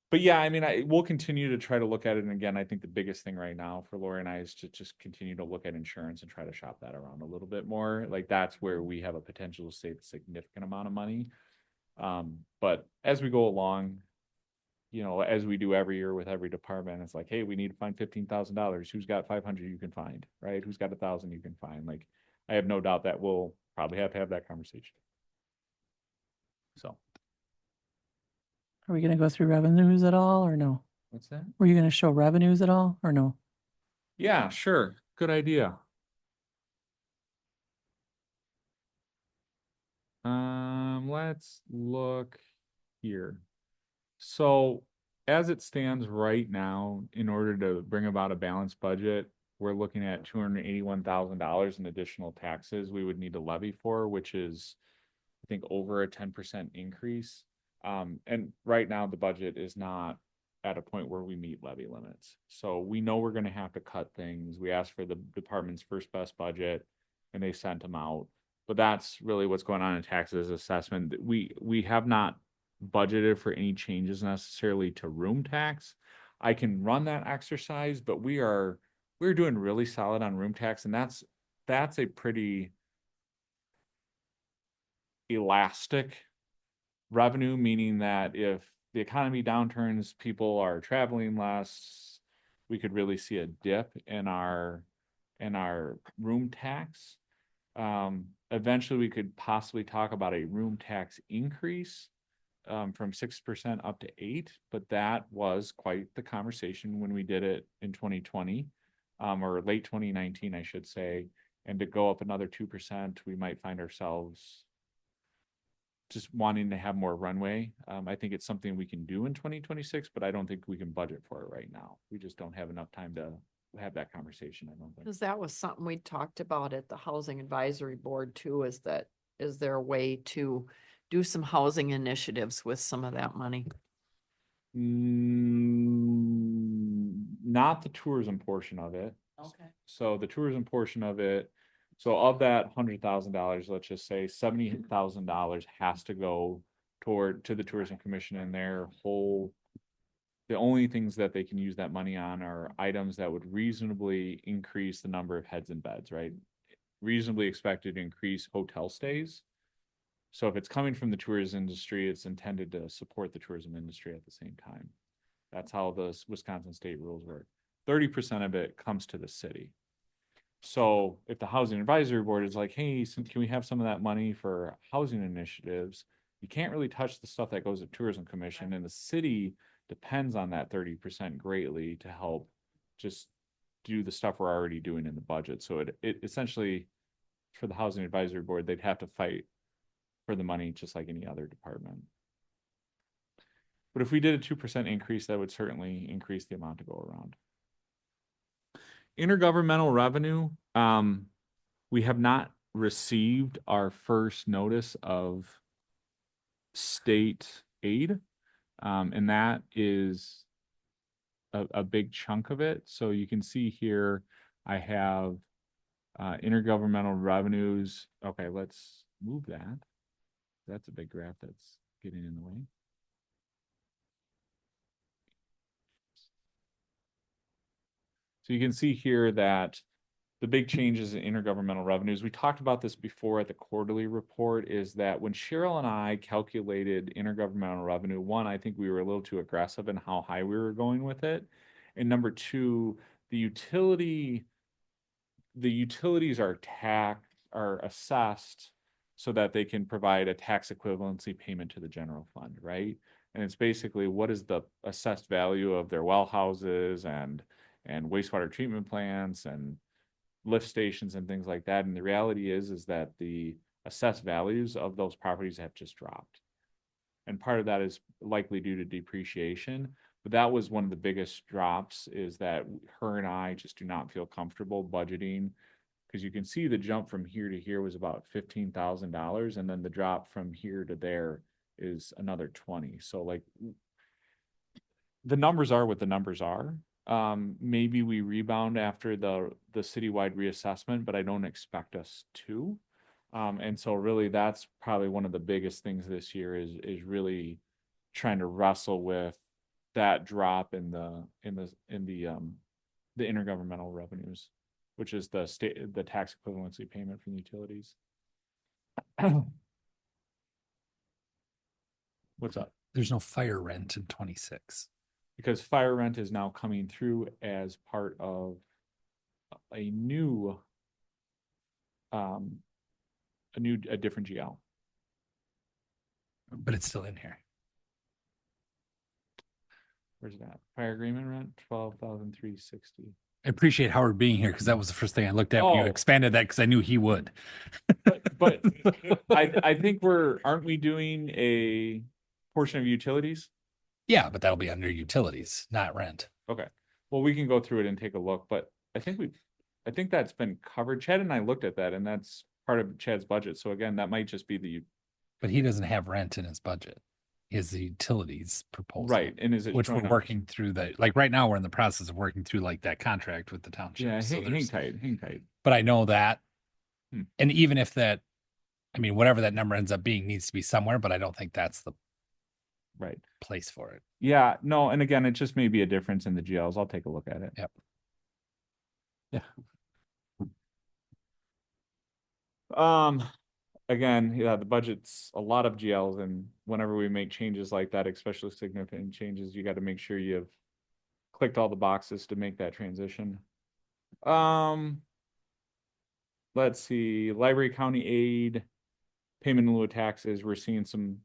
But yeah, I mean, we'll continue to try to look at it, and again, I think the biggest thing right now for Lori and I is to just continue to look at insurance and try to shop that around a little bit more. Like, that's where we have a potential to save a significant amount of money. But as we go along, you know, as we do every year with every department, it's like, hey, we need to find $15,000. Who's got 500 you can find, right? Who's got 1,000 you can find? Like, I have no doubt that we'll probably have to have that conversation. So, Are we gonna go through revenues at all or no? what's that? Were you gonna show revenues at all or no? Yeah, sure. Good idea. Let's look here. So as it stands right now, in order to bring about a balanced budget, we're looking at $281,000 in additional taxes we would need to levy for, which is, I think, over a 10% increase. And right now the budget is not at a point where we meet levy limits. So we know we're going to have to cut things. We asked for the department's first best budget and they sent them out. But that's really what's going on in taxes assessment. We have not budgeted for any changes necessarily to room tax. I can run that exercise, but we're doing really solid on room tax, and that's a pretty elastic revenue, meaning that if the economy downturns, people are traveling less, we could really see a dip in our room tax. Eventually we could possibly talk about a room tax increase from 6% up to 8%, but that was quite the conversation when we did it in 2020, or late 2019, I should say. And to go up another 2%, we might find ourselves just wanting to have more runway. I think it's something we can do in 2026, but I don't think we can budget for it right now. We just don't have enough time to have that conversation, I don't think. Because that was something we talked about at the Housing Advisory Board too, is there a way to do some housing initiatives with some of that money? Not the tourism portion of it. Okay. So the tourism portion of it, so of that $100,000, let's just say $70,000 has to go to the Tourism Commission and their whole. The only things that they can use that money on are items that would reasonably increase the number of heads and beds, right? Reasonably expected to increase hotel stays. So if it's coming from the tourism industry, it's intended to support the tourism industry at the same time. That's how the Wisconsin state rules work. 30% of it comes to the city. So if the Housing Advisory Board is like, hey, can we have some of that money for housing initiatives? You can't really touch the stuff that goes to Tourism Commission, and the city depends on that 30% greatly to help just do the stuff we're already doing in the budget. So it essentially, for the Housing Advisory Board, they'd have to fight for the money just like any other department. But if we did a 2% increase, that would certainly increase the amount to go around. Intergovernmental revenue, we have not received our first notice of state aid, and that is a big chunk of it. So you can see here, I have intergovernmental revenues. Okay, let's move that. That's a big graph that's getting in the way. So you can see here that the big changes in intergovernmental revenues, we talked about this before at the quarterly report, is that when Cheryl and I calculated intergovernmental revenue, one, I think we were a little too aggressive in how high we were going with it. And number two, the utilities are assessed so that they can provide a tax equivalency payment to the general fund, right? And it's basically what is the assessed value of their well houses and wastewater treatment plants and lift stations and things like that. And the reality is that the assessed values of those properties have just dropped. And part of that is likely due to depreciation. But that was one of the biggest drops, is that her and I just do not feel comfortable budgeting, because you can see the jump from here to here was about $15,000. And then the drop from here to there is another 20. So like, the numbers are what the numbers are. Maybe we rebound after the citywide reassessment, but I don't expect us to. And so really that's probably one of the biggest things this year is really trying to wrestle with that drop in the intergovernmental revenues, which is the tax equivalency payment from utilities. What's up? There's no fire rent in 26. Because fire rent is now coming through as part of a different GL. But it's still in here. Where's that? Fire agreement rent, 12,360. I appreciate Howard being here because that was the first thing I looked at when you Oh. expanded that because I knew he would. But I think aren't we doing a portion of utilities? Yeah, but that'll be under utilities, not rent. Okay. Well, we can go through it and take a look, but I think that's been covered. Chad and I looked at that and that's part of Chad's budget. So again, that might just be But he doesn't have rent in his budget. He has the utilities proposal. right. And is it Which we're showing up? working through like right now we're in the process of working through like that contract with the township. Yeah, So hang tight. but I know that. Hmm. And even if that, I mean, whatever that number ends up being needs to be somewhere, but I don't think that's the Right. place for it. Yeah, no, and again, it just may be a difference in the GLs. I'll take a look at it. Yep. Yeah. Again, yeah, the budget's a lot of GLs, and whenever we make changes like that, especially significant changes, you got to make sure you've clicked all the boxes to make that transition. Let's see, library county aid, payment in lieu of taxes, we're seeing some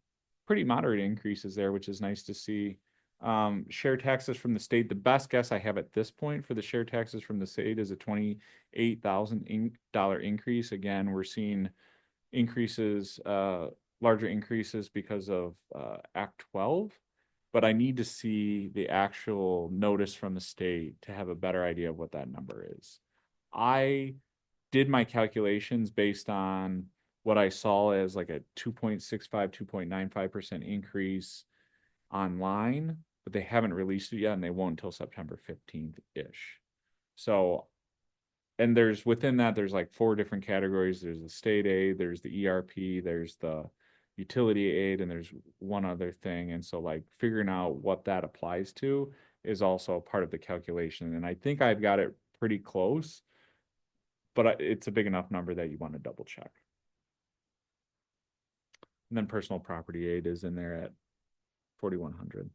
pretty moderate increases there, which is nice to see. Share taxes from the state, the best guess I have at this point for the share taxes from the state is a $28,000 increase. Again, we're seeing increases, larger increases because of Act 12, but I need to see the actual notice from the state to have a better idea of what that number is. I did my calculations based on what I saw as like a 2.65, 2.95% increase online, but they haven't released it yet and they won't until September 15th-ish. So, and within that, there's like 4 different categories. There's the state aid, there's the ERP, there's the utility aid, and there's one other thing. And so like figuring out what that applies to is also part of the calculation. And I think I've got it pretty close, but it's a big enough number that you want to double check. And then personal property aid is in there at 4,100.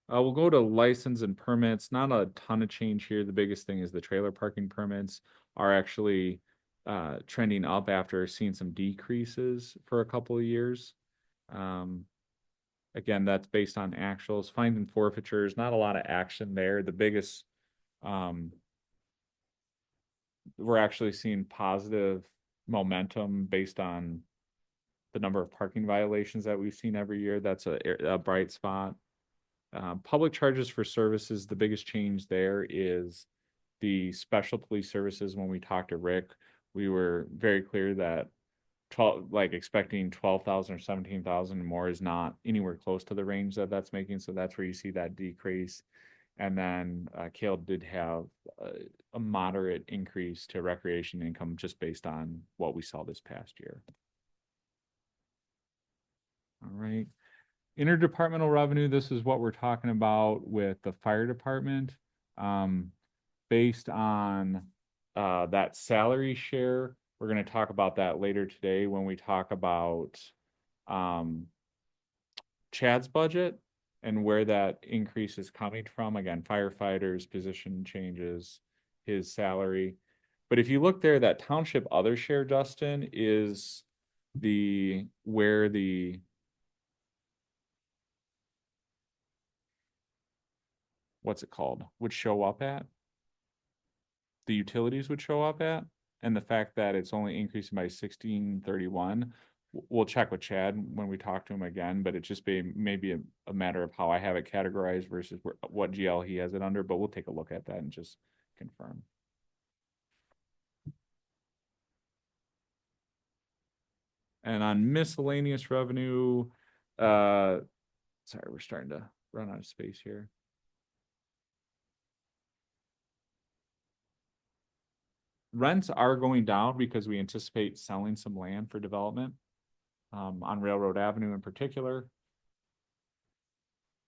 We'll go to license and permits. Not a ton of change here. The biggest thing is the trailer parking permits are actually trending up after seeing some decreases for a couple of years. Again, that's based on actuals. Fines and forfeitures, not a lot of action there. The biggest, we're actually seeing positive momentum based on the number of parking violations that we've seen every year. That's a bright spot. Public charges for services, the biggest change there is the special police services. When we talked to Rick, we were very clear that expecting 12,000 or 17,000 more is not anywhere close to the range that's making. So that's where you see that decrease. And then Cale did have a moderate increase to recreation income just based on what we saw this past year. All right. Interdepartmental revenue, this is what we're talking about with the fire department. Based on that salary share, we're going to talk about that later today when we talk about Chad's budget and where that increase is coming from. Again, firefighters, position changes, his salary. But if you look there, that township other share, Dustin, is where the what's it called, would show up at. The utilities would show up at, and the fact that it's only increasing by 1631, we'll check with Chad when we talk to him again, but it just maybe a matter of how I have it categorized versus what GL he has it under, but we'll take a look at that and just confirm. And on miscellaneous revenue, sorry, we're starting to run out of space here. rents are going down because we anticipate selling some land for development. On Railroad Avenue in particular.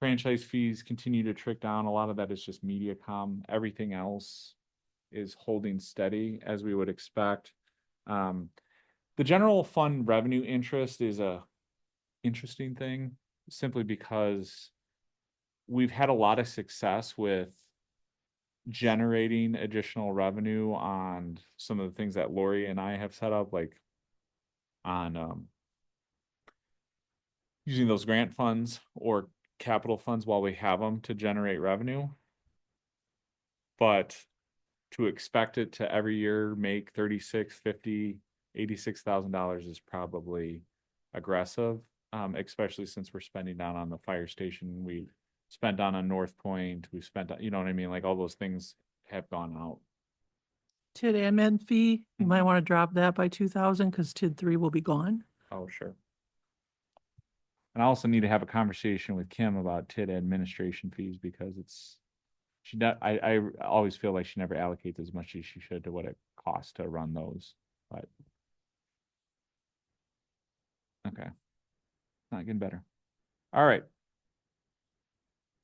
Franchise fees continue to trick down. A lot of that is just MediaCom. Everything else is holding steady as we would expect. The general fund revenue interest is a interesting thing simply because we've had a lot of success with generating additional revenue on some of the things that Lori and I have set up, like on using those grant funds or capital funds while we have them to generate revenue. But to expect it to every year make $86,000 is probably aggressive, especially since we're spending down on the fire station. We've spent down on North Point. We've spent, you know what I mean? Like all those things have gone out. TID admin fee, you might want to drop that by 2,000 because TID 3 will be gone. Oh, sure. And I also need to have a conversation with Kim about TID administration fees because I always feel like she never allocates as much as she should to what it costs to run those, but. Okay. Not getting better. All right.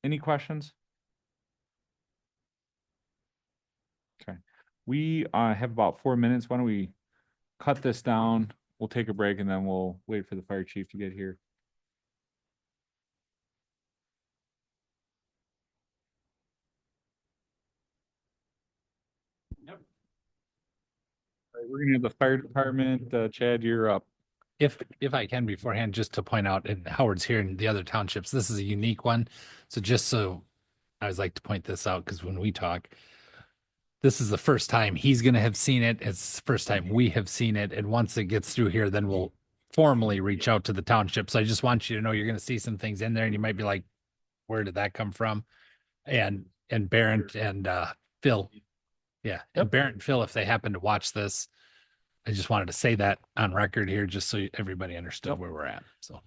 Any questions? Okay. We have about 4 minutes. Why don't we cut this down? We'll take a break and then we'll wait for the fire chief to get here. Yep. All right, we're gonna have the fire department. Chad, you're up. If I can beforehand, just to point out, and Howard's here in the other townships, this is a unique one. So just so I always like to point this out, because when we talk, this is the first time he's going to have seen it. It's the first time we have seen it. And once it gets through here, then we'll formally reach out to the township. So I just want you to know you're going to see some things in there and you might be like, where did that come from? And Barrett and Phil. Yeah. And Barrett and Phil, if they happen to watch this, I just wanted to say that on record here, just so everybody understood where we're at. So.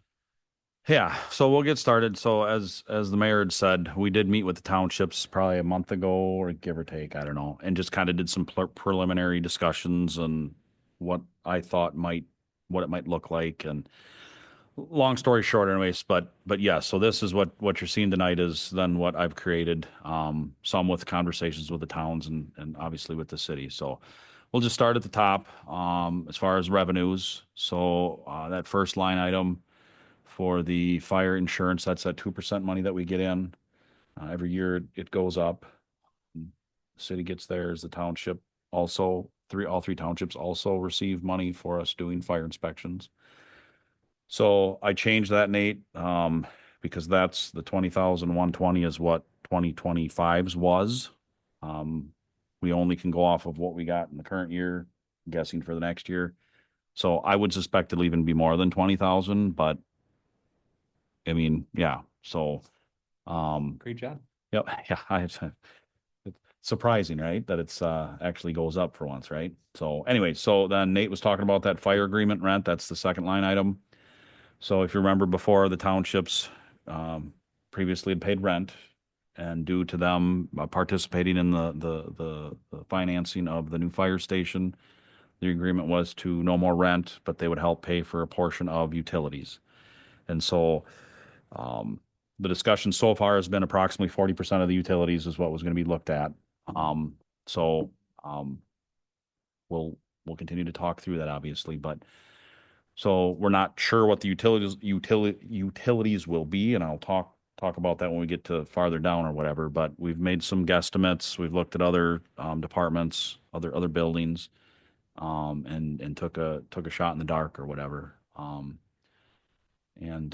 Yeah, so we'll get started. So as the mayor had said, we did meet with the townships probably a month ago, or give or take, I don't know, and just kind of did some preliminary discussions and what I thought what it might look like. And long story short, anyways, but yeah, so this is what you're seeing tonight is then what I've created, some with conversations with the towns and obviously with the city. So we'll just start at the top, as far as revenues. So that first line item for the fire insurance, that's that 2% money that we get in. Every year it goes up. The city gets theirs, the township also, all three townships also receive money for us doing fire inspections. So I changed that, Nate, because that's the 20,120 is what 2025's was. We only can go off of what we got in the current year, I'm guessing for the next year. So I would suspect it'll even be more than 20,000, but I mean, yeah. So, Great job. yep. Yeah. It's surprising, right? That it's, actually goes up for once, right? So anyway, so then Nate was talking about that fire agreement rent. That's the second line item. So if you remember before, the townships, previously had paid rent, and due to them participating in the financing of the new fire station, the agreement was to no more rent, but they would help pay for a portion of utilities. And so, the discussion so far has been approximately 40% of the utilities is what was going to be looked at. So, we'll continue to talk through that, obviously, but so we're not sure what the utilities will be, and I'll talk about that when we get to farther down or whatever. But we've made some guesstimates. We've looked at other departments, other buildings, and took a shot in the dark or whatever. And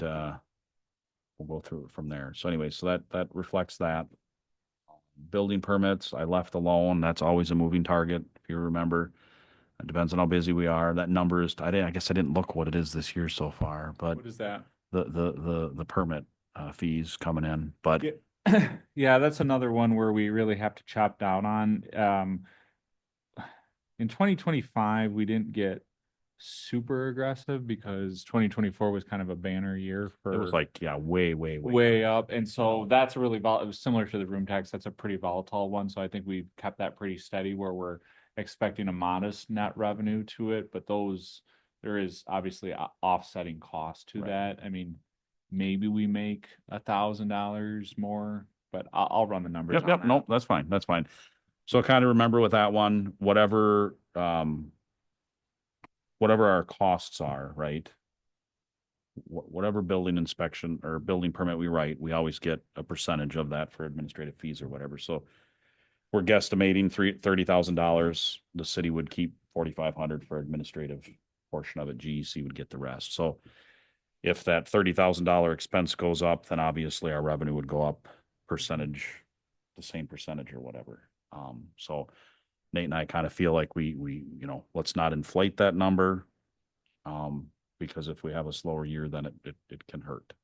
we'll go through it from there. So anyway, so that reflects that. Building permits, I left alone. That's always a moving target, if you remember. It depends on how busy we are. That number is, I guess I didn't look what it is this year so far, but What is that? the permit fees coming in, but Yeah, that's another one where we really have to chop down on. In 2025, we didn't get super aggressive because 2024 was kind of a banner year for it was like, yeah, way up. And so that's a really it was similar to the room tax. That's a pretty volatile one. So I think we've kept that pretty steady where we're expecting a modest net revenue to it, but there is obviously offsetting cost to Right. that. I mean, maybe we make $1,000 more, but I'll run the numbers. Yep, on yep, that. nope, that's fine, that's fine. So kind of remember with that one, whatever our costs are, right? Whatever building inspection or building permit we write, we always get a percentage of that for administrative fees or whatever. So we're guesstimating $30,000. The city would keep 4,500 for administrative portion of it. GEC would get the rest. So if that $30,000 expense goes up, then obviously our revenue would go up percentage, the same percentage or whatever. So Nate and I kind of feel like we, let's not inflate that number. Because if we have a slower year, then it can hurt.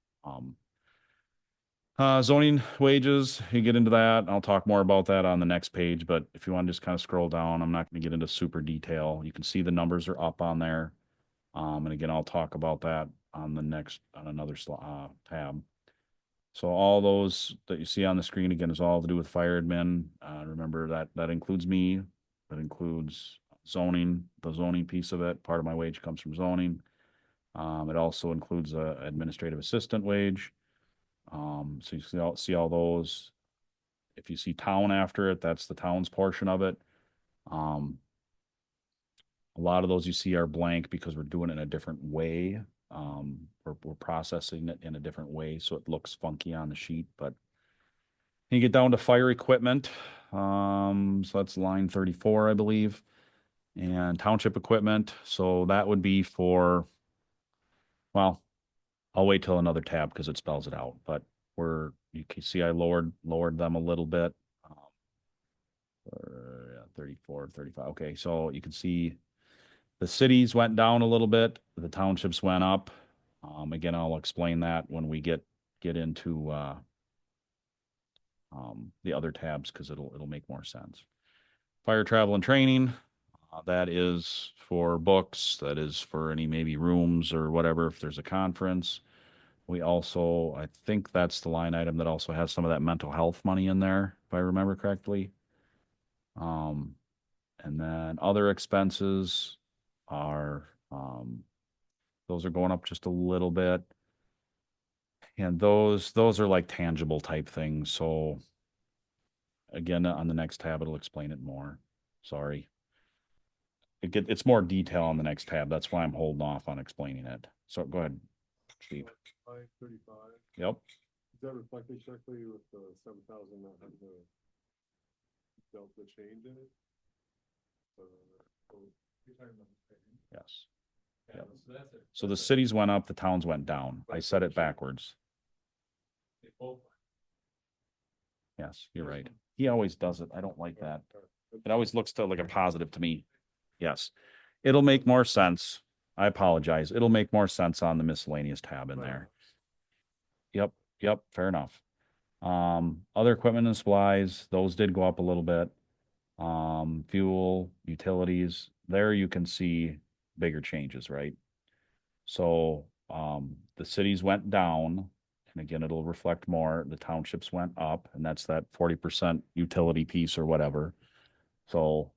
Zoning wages, you get into that. I'll talk more about that on the next page, but if you want to just kind of scroll down, I'm not going to get into super detail. You can see the numbers are up on there. And again, I'll talk about that on another tab. So all those that you see on the screen, again, is all to do with fire admin. Remember that includes me. That includes zoning, the zoning piece of it. Part of my wage comes from zoning. It also includes a administrative assistant wage. So you see all those. If you see town after it, that's the town's portion of it. A lot of those you see are blank because we're doing it in a different way. We're processing it in a different way, so it looks funky on the sheet. But you get down to fire equipment. So that's line 34, I believe, and township equipment. So that would be for. Well, I'll wait till another tab because it spells it out, but you can see I lowered them a little bit. 34, 35. Okay. So you can see the cities went down a little bit. The townships went up. Again, I'll explain that when we get into, the other tabs because it'll make more sense. Fire travel and training. That is for books. That is for any maybe rooms or whatever. If there's a conference, we also, I think that's the line item that also has some of that mental health money in there, if I remember correctly. And then other expenses are, those are going up just a little bit. And those are like tangible type things. So again, on the next tab, it'll explain it more. Sorry. It's more detail on the next tab. That's why I'm holding off on explaining it. So go ahead, Steve. 535. Yep. Is that reflected correctly with the 7,000 that had the delta change in it? Yes. Yep. So the cities went up, the towns went down. I said it backwards. Yes, you're right. He always does it. I don't like that. It always looks like a positive to me. Yes. It'll make more sense. I apologize. It'll make more sense on the miscellaneous tab in there. Yep. Fair enough. Other equipment and supplies, those did go up a little bit. Fuel, utilities, there you can see bigger changes, right? So, the cities went down, and again, it'll reflect more. The townships went up, and that's that 40% utility piece or whatever. So,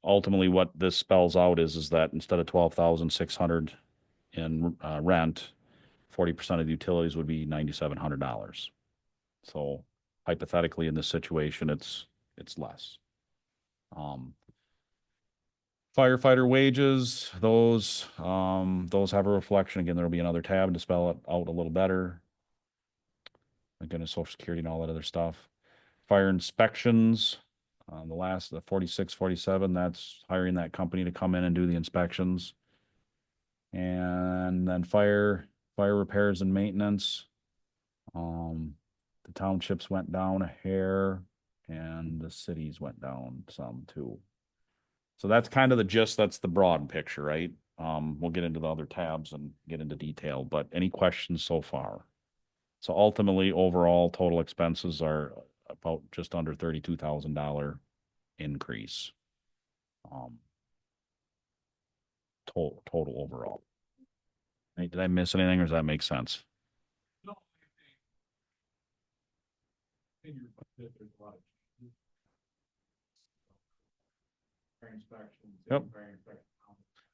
ultimately what this spells out is that instead of 12,600 in rent, 40% of the utilities would be $9,700. So hypothetically in this situation, it's less. Firefighter wages, those have a reflection. Again, there'll be another tab to spell it out a little better. Again, Social Security and all that other stuff. Fire inspections, the 46, 47, that's hiring that company to come in and do the inspections. And then fire repairs and maintenance. The townships went down a hair and the cities went down some too. So that's kind of the gist. That's the broad picture, right? We'll get into the other tabs and get into detail, but any questions so far? So ultimately, overall total expenses are about just under $32,000 increase. Total overall. Hey, did I miss anything or does that make sense? No, in your budget, there's a lot of changes. Yep.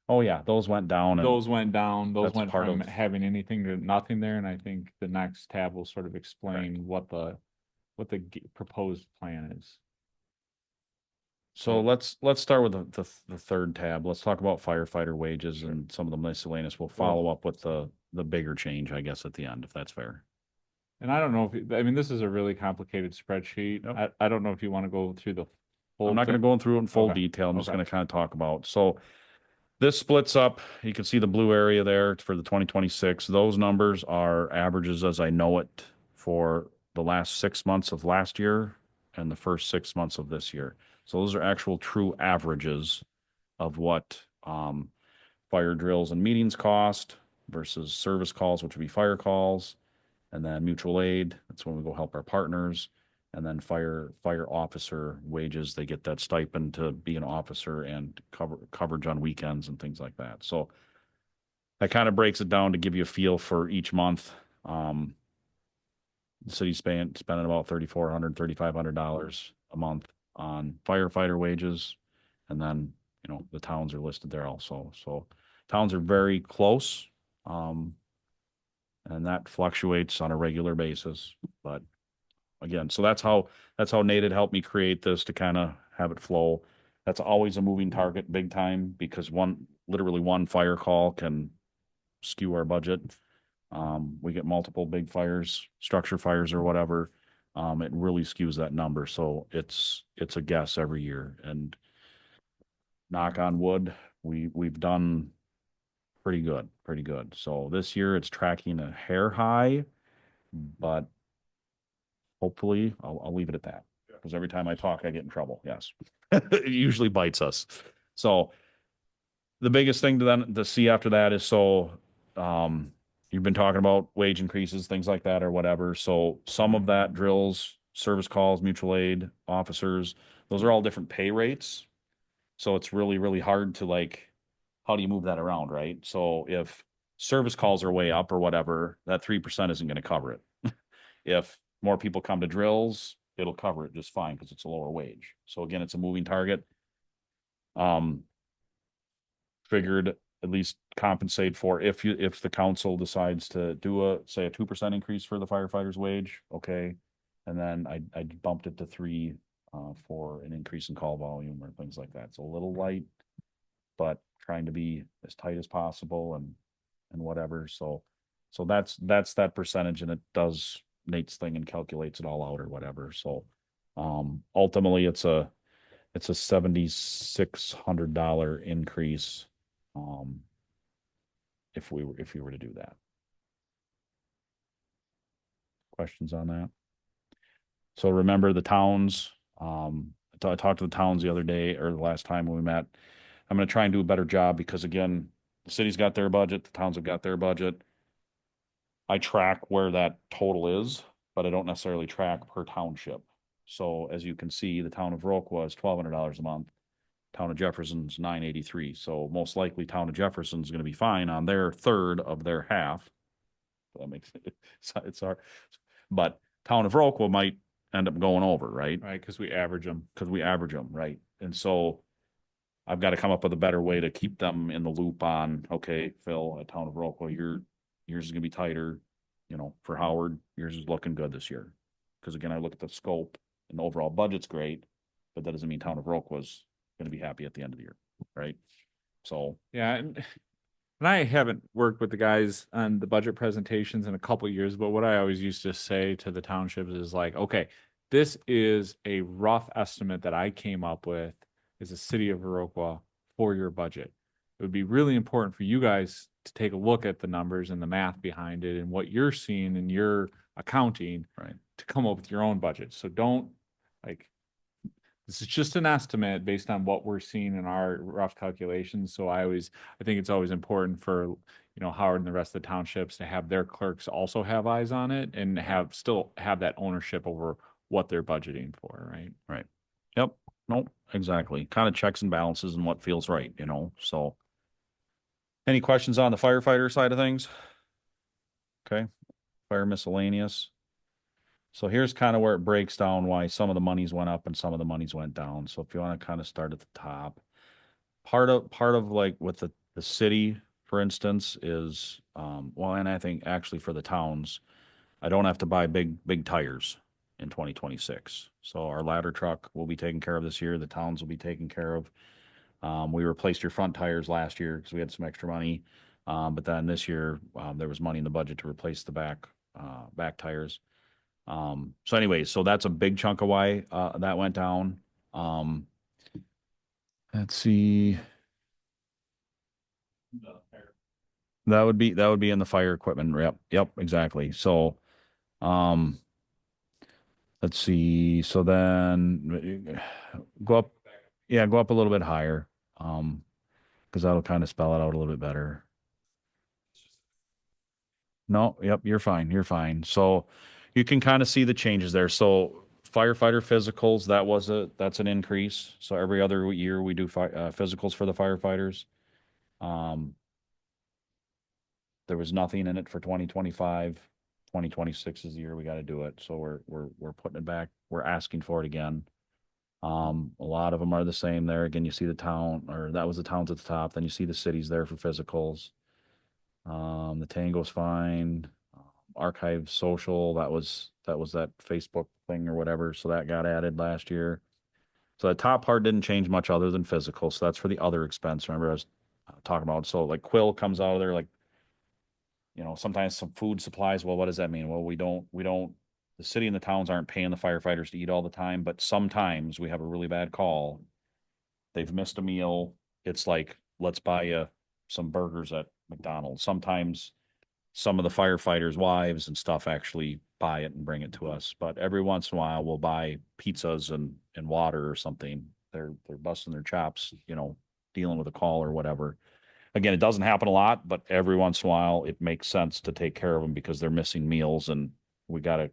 Oh, yeah, those went down. and Those went down, those That's went part from of- having anything to nothing there, and I think the next tab will sort of explain what the proposed plan is. So let's start with the third tab. Let's talk about firefighter wages and some of the miscellaneous. We'll follow up with the bigger change, I guess, at the end, if that's fair. And I don't know if, I mean, this is a really complicated spreadsheet. Yep. I don't know if you want to go through the whole. I'm not going to thing. go through it in full Okay. detail. I'm just Okay. going to kind of talk about. So this splits up. You can see the blue area there for the 2026. Those numbers are averages as I know it for the last 6 months of last year and the first 6 months of this year. So those are actual true averages of what fire drills and meetings cost versus service calls, which would be fire calls, and then mutual aid. That's when we go help our partners. And then fire officer wages, they get that stipend to be an officer and coverage on weekends and things like that. So that kind of breaks it down to give you a feel for each month. The city's spending about $3,400, $3,500 a month on firefighter wages. And then, the towns are listed there also. So towns are very close. And that fluctuates on a regular basis, but again, so that's how Nate had helped me create this to kind of have it flow. That's always a moving target big time because literally one fire call can skew our budget. We get multiple big fires, structure fires or whatever. It really skews that number. So it's a guess every year, and knock on wood, we've done pretty good. So this year it's tracking a hair high, but hopefully, I'll leave it at that, because every time I talk, I get in trouble. Yes. It usually bites us. So the biggest thing to see after that is, you've been talking about wage increases, things like that or whatever. So some of that drills, service calls, mutual aid, officers, those are all different pay rates. So it's really, really hard to how do you move that around, right? So if service calls are way up or whatever, that 3% isn't going to cover it. If more people come to drills, it'll cover it just fine because it's a lower wage. So again, it's a moving target. Figured at least compensate for if the council decides to do a 2% increase for the firefighter's wage, okay. And then I bumped it to 3 for an increase in call volume or things like that. It's a little light, but trying to be as tight as possible and whatever. So that's that percentage, and it does Nate's thing and calculates it all out or whatever. So ultimately it's a $7,600 increase if we were to do that. Questions on that? So remember the towns, I talked to the towns the other day or the last time when we met. I'm going to try and do a better job because again, the city's got their budget, the towns have got their budget. I track where that total is, but I don't necessarily track per township. So as you can see, the town of Viroqua is $1,200 a month. Town of Jefferson's $983. So most likely town of Jefferson's going to be fine on their third of their half. That makes it's hard. But town of Viroqua might end up going over, right? Right, because we average them. Right? And so I've got to come up with a better way to keep them in the loop on, okay, Phil, at town of Viroqua, yours is going to be tighter. For Howard, yours is looking good this year. Because again, I look at the scope and the overall budget's great, but that doesn't mean town of Viroqua's going to be happy at the end of the year, right? So Yeah, and I haven't worked with the guys on the budget presentations in a couple of years, but what I always used to say to the townships is okay, this is a rough estimate that I came up with as a city of Viroqua for your budget. It would be really important for you guys to take a look at the numbers and the math behind it and what you're seeing in your accounting, right, to come up with your own budget. So don't this is just an estimate based on what we're seeing in our rough calculations. So I think it's always important for, Howard and the rest of the townships to have their clerks also have eyes on it and still have that ownership over what they're budgeting for, right? Right. Yep. Nope. Exactly. Kind of checks and balances and what feels right, so. Any questions on the firefighter side of things? Okay. Fire miscellaneous. So here's kind of where it breaks down why some of the monies went up and some of the monies went down. So if you want to kind of start at the top, part of like with the city, for instance, is, well, and I think actually for the towns, I don't have to buy big tires in 2026. So our ladder truck will be taken care of this year. The towns will be taken care of. We replaced your front tires last year because we had some extra money. But then this year, there was money in the budget to replace the back tires. So anyways, so that's a big chunk of why, that went down. Let's see. That would be in the fire equipment. Yep, exactly. So, um, let's see. So then go up, yeah, go up a little bit higher. Because that'll kind of spell it out a little bit better. No, yep, you're fine. You're fine. So you can kind of see the changes there. So firefighter physicals, that's an increase. So every other year we do physicals for the firefighters. There was nothing in it for 2025. 2026 is the year we got to do it. So we're putting it back. We're asking for it again. A lot of them are the same there. Again, you see the town, or that was the towns at the top. Then you see the cities there for physicals. The Tango's fine. Archive social, that was that Facebook thing or whatever. So that got added last year. So the top part didn't change much other than physical. So that's for the other expense. Remember I was talking about. So like Quill comes out of there, like, sometimes some food supplies. Well, what does that mean? Well, we don't, the city and the towns aren't paying the firefighters to eat all the time, but sometimes we have a really bad call. They've missed a meal. It's like, let's buy you some burgers at McDonald's. Sometimes some of the firefighters' wives and stuff actually buy it and bring it to us. But every once in a while we'll buy pizzas and water or something. They're busting their chops, dealing with a call or whatever. Again, it doesn't happen a lot, but every once in a while it makes sense to take care of them because they're missing meals and we gotta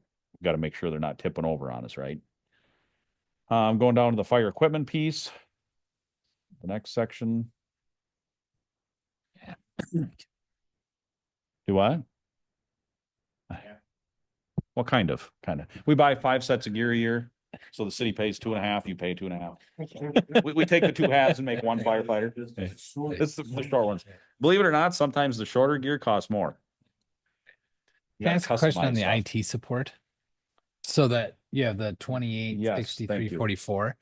make sure they're not tipping over on us, right? Going down to the fire equipment piece. The next section. Do what? Well, kind of. We buy 5 sets of gear a year. So the city pays 2.5, you pay 2.5. We take the 2 halves and make one firefighter. It's the short ones. Believe it or not, sometimes the shorter gear costs more. You Can I gotta ask a question on customize the stuff. IT support? So that you have the 28, Yes, 63, thank you. 44.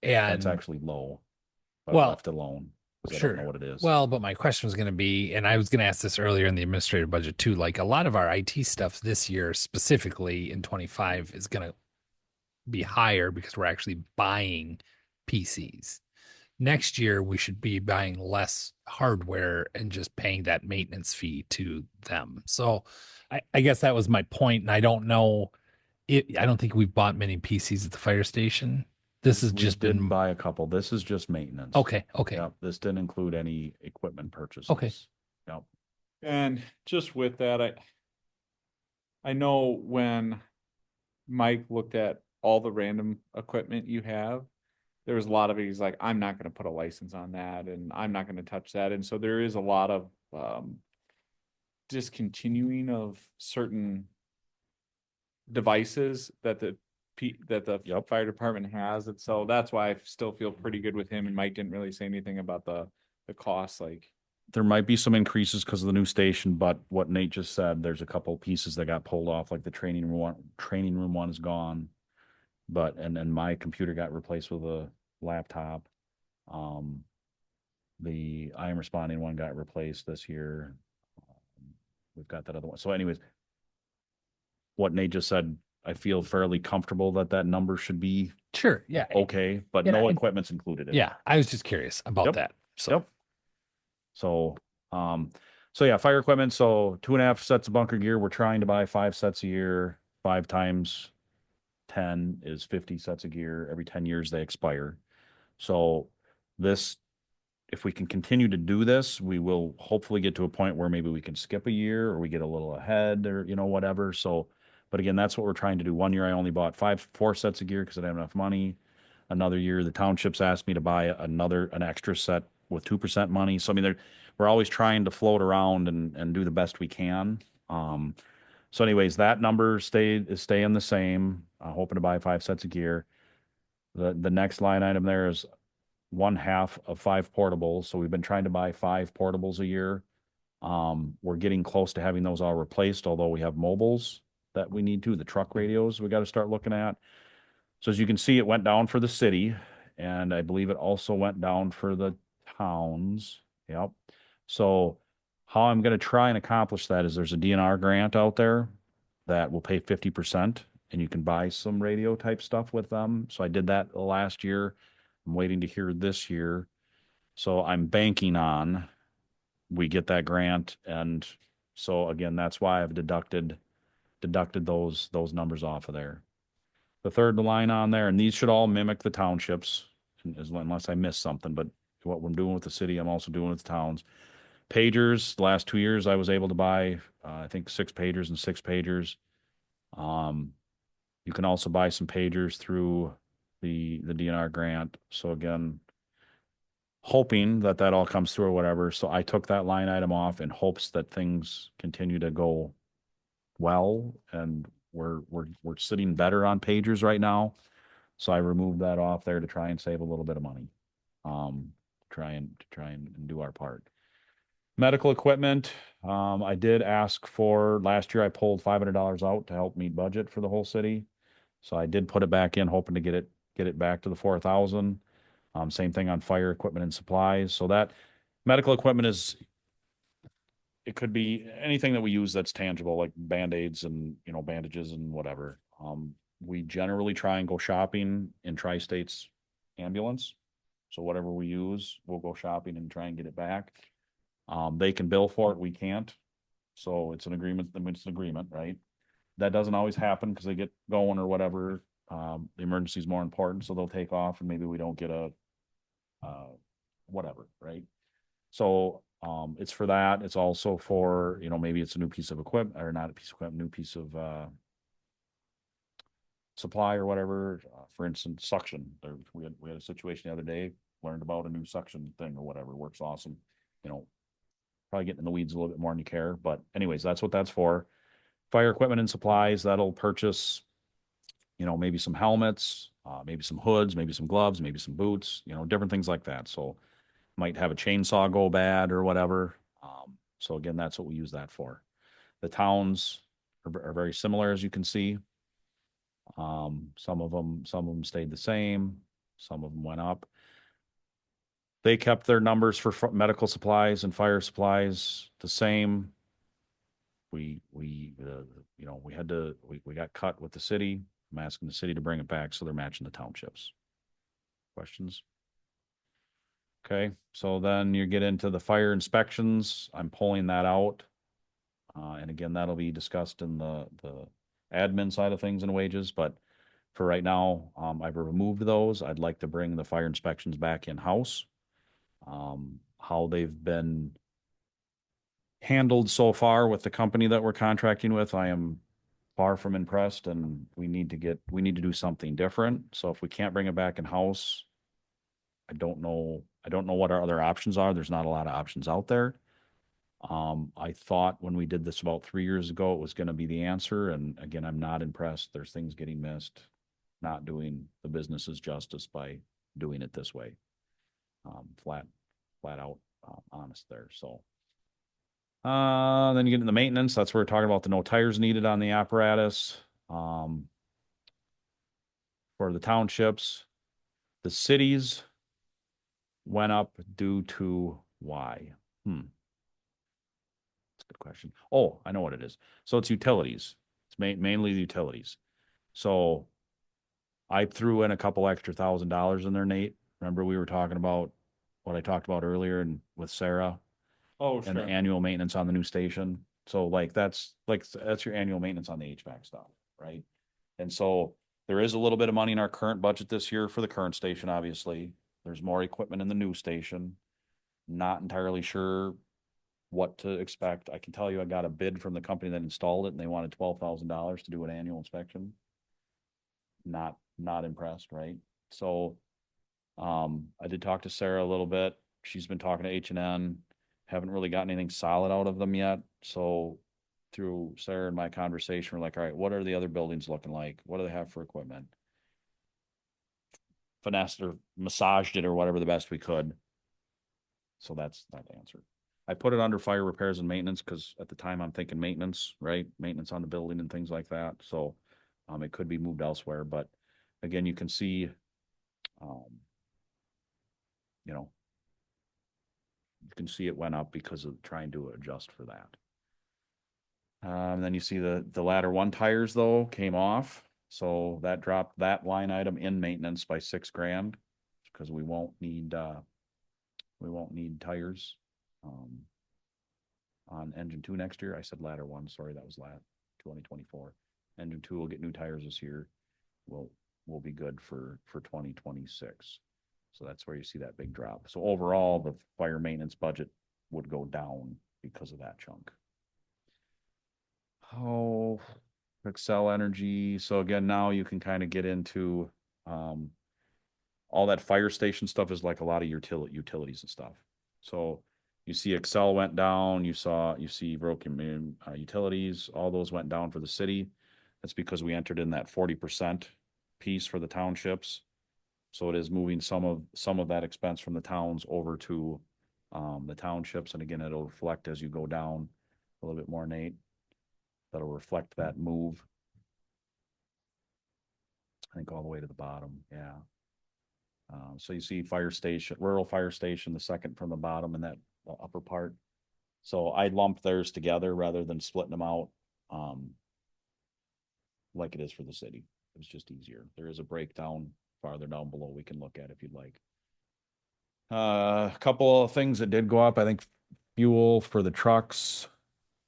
That's And actually low. But Well, left alone. 'Cause I sure. don't know what it is. Well, but my question was going to be, and I was going to ask this earlier in the administrative budget too, like a lot of our IT stuff this year, specifically in 25, is going to be higher because we're actually buying PCs. Next year, we should be buying less hardware and just paying that maintenance fee to them. So I guess that was my point. And I don't know, I don't think we've bought many PCs at the fire station. This has We just did been, buy a couple. This is just maintenance. okay. Yep, this didn't include any equipment purchases. Okay. Yep. And just with that, I know when Mike looked at all the random equipment you have, there was a lot of it, he's like, I'm not gonna put a license on that and I'm not gonna touch that. And so there is a lot of discontinuing of certain devices that the Yep. fire department has. And so that's why I still feel pretty good with him, and Mike didn't really say anything about the cost, like. There might be some increases because of the new station, but what Nate just said, there's a couple pieces that got pulled off, like the training room one is gone. But, and my computer got replaced with a laptop. The I am responding one got replaced this year. We've got that other one. So anyways, what Nate just said, I feel fairly comfortable that number should be sure. Yeah. okay, but Yeah, no and- equipment's included in it. Yeah. I was just curious about Yep. that. So, Yep. So yeah, fire equipment. So 2.5 sets of bunker gear. We're trying to buy 5 sets a year. 5 times 10 is 50 sets of gear. Every 10 years they expire. So this, if we can continue to do this, we will hopefully get to a point where maybe we can skip a year or we get a little ahead or, whatever. So, but again, that's what we're trying to do. One year I only bought 4 sets of gear because I didn't have enough money. Another year, the townships asked me to buy an extra set with 2% money. So I mean, we're always trying to float around and do the best we can. So anyways, that number is staying the same. Hoping to buy 5 sets of gear. The next line item there is one half of 5 portables. So we've been trying to buy 5 portables a year. We're getting close to having those all replaced, although we have mobiles that we need to, the truck radios we got to start looking at. So as you can see, it went down for the city, and I believe it also went down for the towns. Yep. So how I'm going to try and accomplish that is there's a DNR grant out there that will pay 50%, and you can buy some radio type stuff with them. So I did that last year. I'm waiting to hear this year. So I'm banking on we get that grant. And so again, that's why I've deducted those numbers off of there. The third line on there, and these should all mimic the townships, unless I miss something, but what we're doing with the city, I'm also doing with the towns. Pagers, the last 2 years, I was able to buy, I think 6 pagers and 6 pagers. You can also buy some pagers through the DNR grant. So again, hoping that that all comes through or whatever. So I took that line item off in hopes that things continue to go well, and we're sitting better on pagers right now. So I removed that off there to try and save a little bit of money. Try and do our part. Medical equipment, I did ask for, last year I pulled $500 out to help meet budget for the whole city. So I did put it back in, hoping to get it back to the 4,000. Same thing on fire equipment and supplies. So that medical equipment it could be anything that we use that's tangible, like Band-Aids and, bandages and whatever. We generally try and go shopping in Tri-States ambulance. So whatever we use, we'll go shopping and try and get it back. They can bill for it, we can't. So it's an agreement, right? That doesn't always happen because they get going or whatever. The emergency is more important, so they'll take off and maybe we don't get a whatever, right? So it's for that. It's also for, maybe it's a new piece of equipment, or not a piece of equipment, new piece of supply or whatever. For instance, suction. We had a situation the other day, learned about a new suction thing or whatever. Works awesome. Probably getting in the weeds a little bit more than you care. But anyways, that's what that's for. Fire equipment and supplies, that'll purchase, maybe some helmets, maybe some hoods, maybe some gloves, maybe some boots, different things like that. So might have a chainsaw go bad or whatever. So again, that's what we use that for. The towns are very similar, as you can see. Some of them stayed the same. Some of them went up. They kept their numbers for medical supplies and fire supplies the same. We got cut with the city. I'm asking the city to bring it back, so they're matching the townships. Questions? Okay, so then you get into the fire inspections. I'm pulling that out. And again, that'll be discussed in the admin side of things and wages, but for right now, I've removed those. I'd like to bring the fire inspections back in-house. How they've been handled so far with the company that we're contracting with, I am far from impressed, and we need to do something different. So if we can't bring it back in-house, I don't know what our other options are. There's not a lot of options out there. I thought when we did this about 3 years ago, it was going to be the answer. And again, I'm not impressed. There's things getting missed, not doing the businesses justice by doing it this way. Flat out honest there. So then you get into the maintenance. That's where we're talking about the no tires needed on the apparatus. For the townships, the cities went up due to why? That's a good question. Oh, I know what it is. So it's utilities. It's mainly the utilities. So I threw in a couple extra $1,000 in there, Nate. Remember we were talking about what I talked about earlier and with Sarah? Oh, And the annual maintenance on the new station. So that's your annual maintenance on the HVAC stuff, right? And so there is a little bit of money in our current budget this year for the current station, obviously. There's more equipment in the new station. Not entirely sure what to expect. I can tell you I got a bid from the company that installed it, and they wanted $12,000 to do an annual inspection. Not impressed, right? So I did talk to Sarah a little bit. She's been talking to H&N. Haven't really gotten anything solid out of them yet. So through Sarah and my conversation, we're like, all right, what are the other buildings looking like? What do they have for equipment? finessed or massaged it or whatever the best we could. So that's that answer. I put it under fire repairs and maintenance because at the time I'm thinking maintenance, right? Maintenance on the building and things like that. So it could be moved elsewhere, but again, you can see, you know, you can see it went up because of trying to adjust for that. Then you see the ladder one tires though came off. So that dropped that line item in maintenance by $6,000 because we won't need tires on engine 2 next year. I said ladder 1, sorry, that was 2024. Engine 2 will get new tires this year. We'll be good for 2026. So that's where you see that big drop. So overall, the fire maintenance budget would go down because of that chunk. Oh, Excel Energy. So again, now you can kind of get into all that fire station stuff is like a lot of utilities and stuff. So you see Excel went down, you see broken utilities, all those went down for the city. That's because we entered in that 40% piece for the townships. So it is moving some of that expense from the towns over to the townships. And again, it'll reflect as you go down a little bit more, Nate. That'll reflect that move. I think all the way to the bottom. Yeah. So you see fire station, rural fire station, the second from the bottom in that upper part. So I lumped theirs together rather than splitting them out like it is for the city. It was just easier. There is a breakdown farther down below we can look at if you'd like. A couple of things that did go up. I think fuel for the trucks.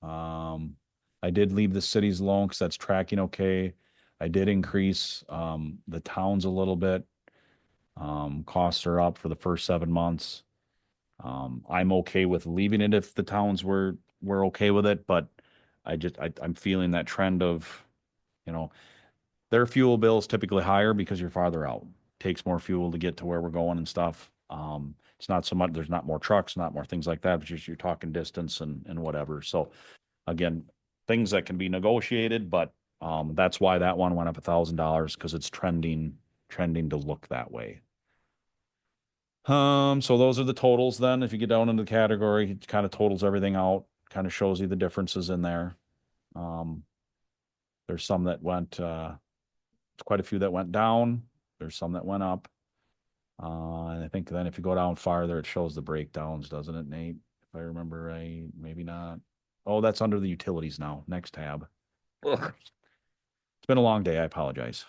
I did leave the cities alone because that's tracking okay. I did increase the towns a little bit. Costs are up for the first 7 months. I'm okay with leaving it if the towns were okay with it, but I'm feeling that trend of, their fuel bill is typically higher because you're farther out. Takes more fuel to get to where we're going and stuff. It's not so much, there's not more trucks, not more things like that, but you're talking distance and whatever. So again, things that can be negotiated, but that's why that one went up $1,000 because it's trending to look that way. So those are the totals then. If you get down into the category, it kind of totals everything out, kind of shows you the differences in there. There's some that went, quite a few that went down. There's some that went up. And I think then if you go down farther, it shows the breakdowns, doesn't it, Nate? If I remember right, maybe not. Oh, that's under the utilities now. Next tab. Ugh. It's been a long day. I apologize.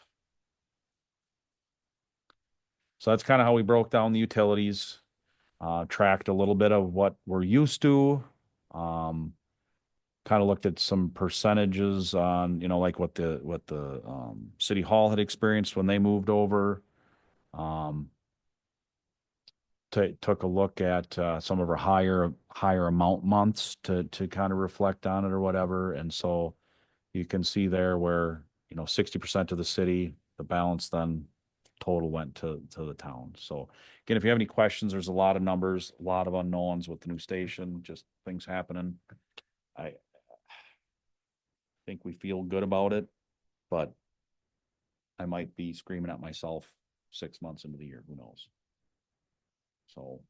So that's kind of how we broke down the utilities, tracked a little bit of what we're used to, kind of looked at some percentages on, like what the city hall had experienced when they moved over. Took a look at some of our higher amount months to kind of reflect on it or whatever. And so you can see there where, 60% to the city, the balance then total went to the town. So again, if you have any questions, there's a lot of numbers, a lot of unknowns with the new station, just things happening. I think we feel good about it, but I might be screaming at myself 6 months into the year. Who knows? So,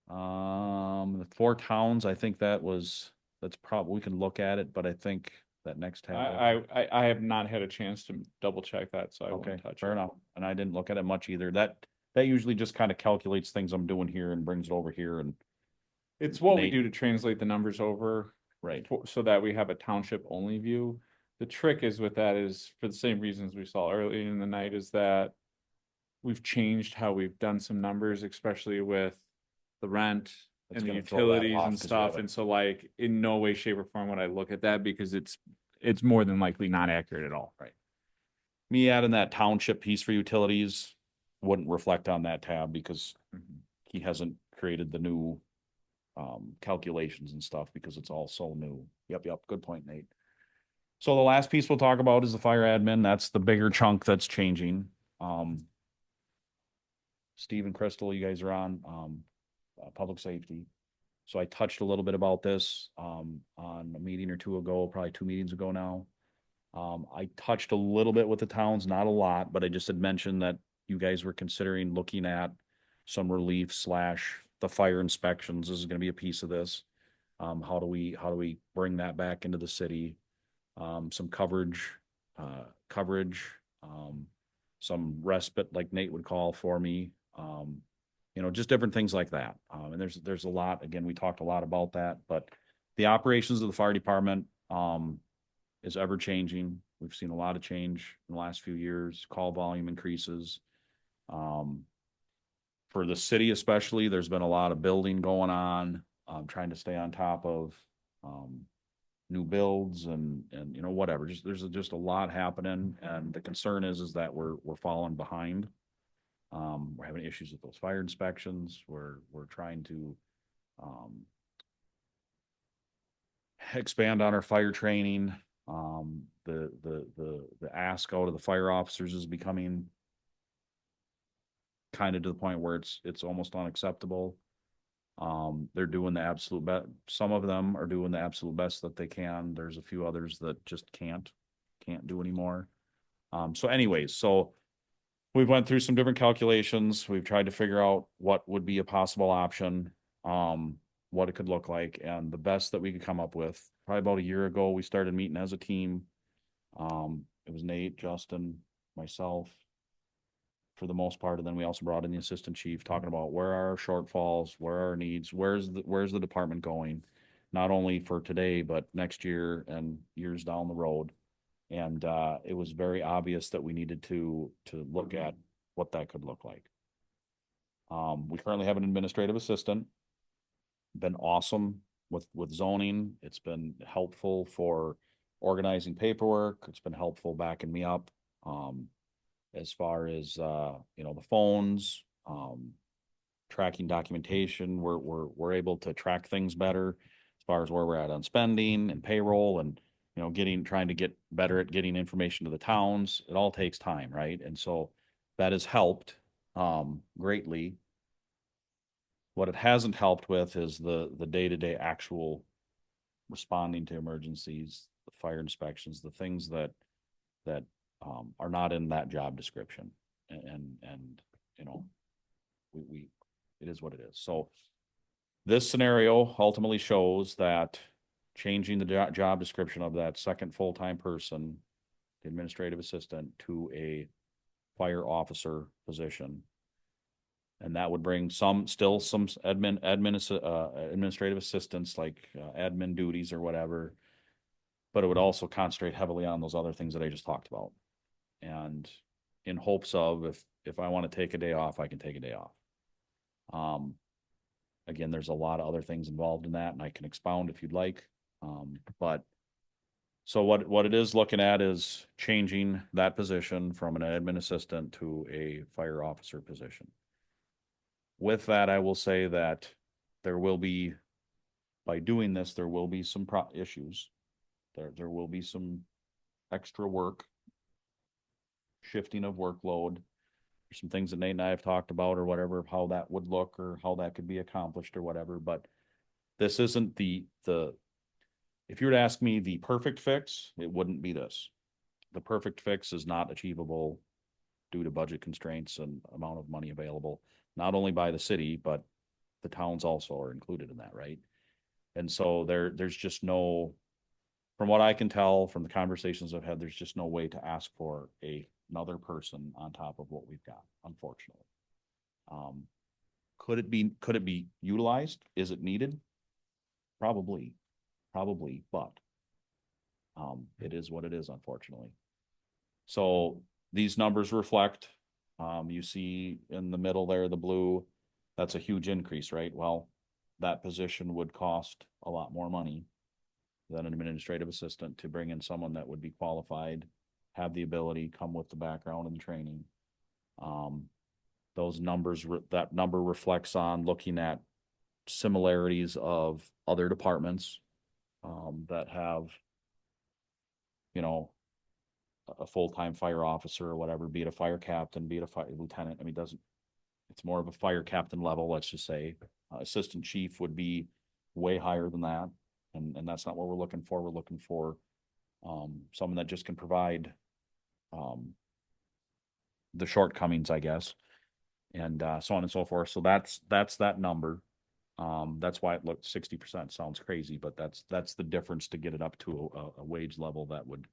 the 4 towns, I think that's probably, we can look at it, but I think that next tab. I have not had a chance to double check that, so I Okay, won't touch fair it. enough. And I didn't look at it much either. That usually just kind of calculates things I'm doing here and brings it over here and. It's what we Nate. do to translate the numbers over, Right. so that we have a township only view. The trick is with that is for the same reasons we saw earlier in the night, is that we've changed how we've done some numbers, especially with the rent It's and the gonna throw that utilities off and 'cause we stuff. have it. And so like in no way, shape or form would I look at that because it's more than likely not accurate at all. Right. Me adding that township piece for utilities wouldn't reflect on that tab because he hasn't created the new calculations and stuff because it's all so new. Yep. Good point, Nate. So the last piece we'll talk about is the fire admin. That's the bigger chunk that's changing. Steve and Crystal, you guys are on public safety. So I touched a little bit about this on a meeting or two ago, probably 2 meetings ago now. I touched a little bit with the towns, not a lot, but I just had mentioned that you guys were considering looking at some relief slash the fire inspections. This is gonna be a piece of this. How do we bring that back into the city? Some coverage, some respite like Nate would call for me. Just different things like that. And there's a lot, again, we talked a lot about that, but the operations of the fire department, is ever changing. We've seen a lot of change in the last few years, call volume increases. For the city especially, there's been a lot of building going on, trying to stay on top of, new builds and whatever, there's just a lot happening. And the concern is that we're falling behind. We're having issues with those fire inspections. We're trying to, expand on our fire training. The ask out of the fire officers is becoming kind of to the point where it's almost unacceptable. They're doing the absolute best. Some of them are doing the absolute best that they can. There's a few others that just can't do anymore. So anyways, we've went through some different calculations. We've tried to figure out what would be a possible option, what it could look like, and the best that we could come up with. Probably about a year ago, we started meeting as a team. It was Nate, Justin, myself, for the most part, and then we also brought in the assistant chief, talking about where are our shortfalls, where are our needs, where's the department going, not only for today, but next year and years down the road. And it was very obvious that we needed to look at what that could look like. We currently have an administrative assistant. Been awesome with zoning. It's been helpful for organizing paperwork. It's been helpful backing me up. As far as the phones, tracking documentation, we're able to track things better as far as where we're at on spending and payroll, and trying to get better at getting information to the towns. It all takes time, right? And so that has helped greatly. What it hasn't helped with is the day-to-day actual responding to emergencies, the fire inspections, the things that are not in that job description. And it is what it is. So this scenario ultimately shows that changing the job description of that second full-time person, the administrative assistant, to a fire officer position. And that would bring some administrative assistance, like admin duties or whatever. But it would also concentrate heavily on those other things that I just talked about. And in hopes of, if I want to take a day off, I can take a day off. Again, there's a lot of other things involved in that, and I can expound if you'd like. But so what it is looking at is changing that position from an admin assistant to a fire officer position. With that, I will say that there will be, by doing this, there will be some issues. There will be some extra work, shifting of workload, some things that Nate and I have talked about or whatever, how that would look or how that could be accomplished or whatever. But this isn't if you were to ask me the perfect fix, it wouldn't be this. The perfect fix is not achievable due to budget constraints and amount of money available, not only by the city, but the towns also are included in that, right? And so there's just no, from what I can tell from the conversations I've had, there's just no way to ask for another person on top of what we've got, unfortunately. Could it be utilized? Is it needed? Probably, but it is what it is, unfortunately. So these numbers reflect, you see in the middle there, the blue, that's a huge increase, right? Well, that position would cost a lot more money than an administrative assistant to bring in someone that would be qualified, have the ability, come with the background and the training. Those numbers, that number reflects on looking at similarities of other departments that have, a full-time fire officer or whatever, be it a fire captain, be it a fire lieutenant. I mean, it's more of a fire captain level, let's just say. Assistant chief would be way higher than that. And that's not what we're looking for. We're looking for someone that just can provide the shortcomings, I guess. And so on and so forth. So that's that number. That's why it looked 60% sounds crazy, but that's the difference to get it up to a wage level that would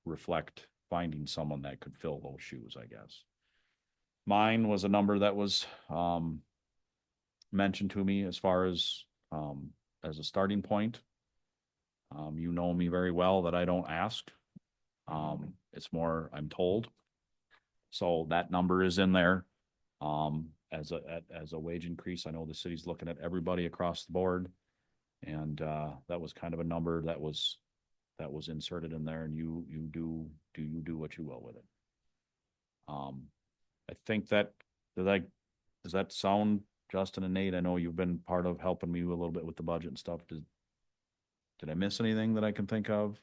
reflect finding someone that could fill those shoes, I guess. Mine was a number that was mentioned to me as far as a starting point. You know me very well that I don't ask. It's more I'm told. So that number is in there. As a wage increase. I know the city's looking at everybody across the board. And that was kind of a number that was inserted in there, and you do what you will with it. I think that does that sound, Justin and Nate? I know you've been part of helping me a little bit with the budget and stuff. Did I miss anything that I can think of?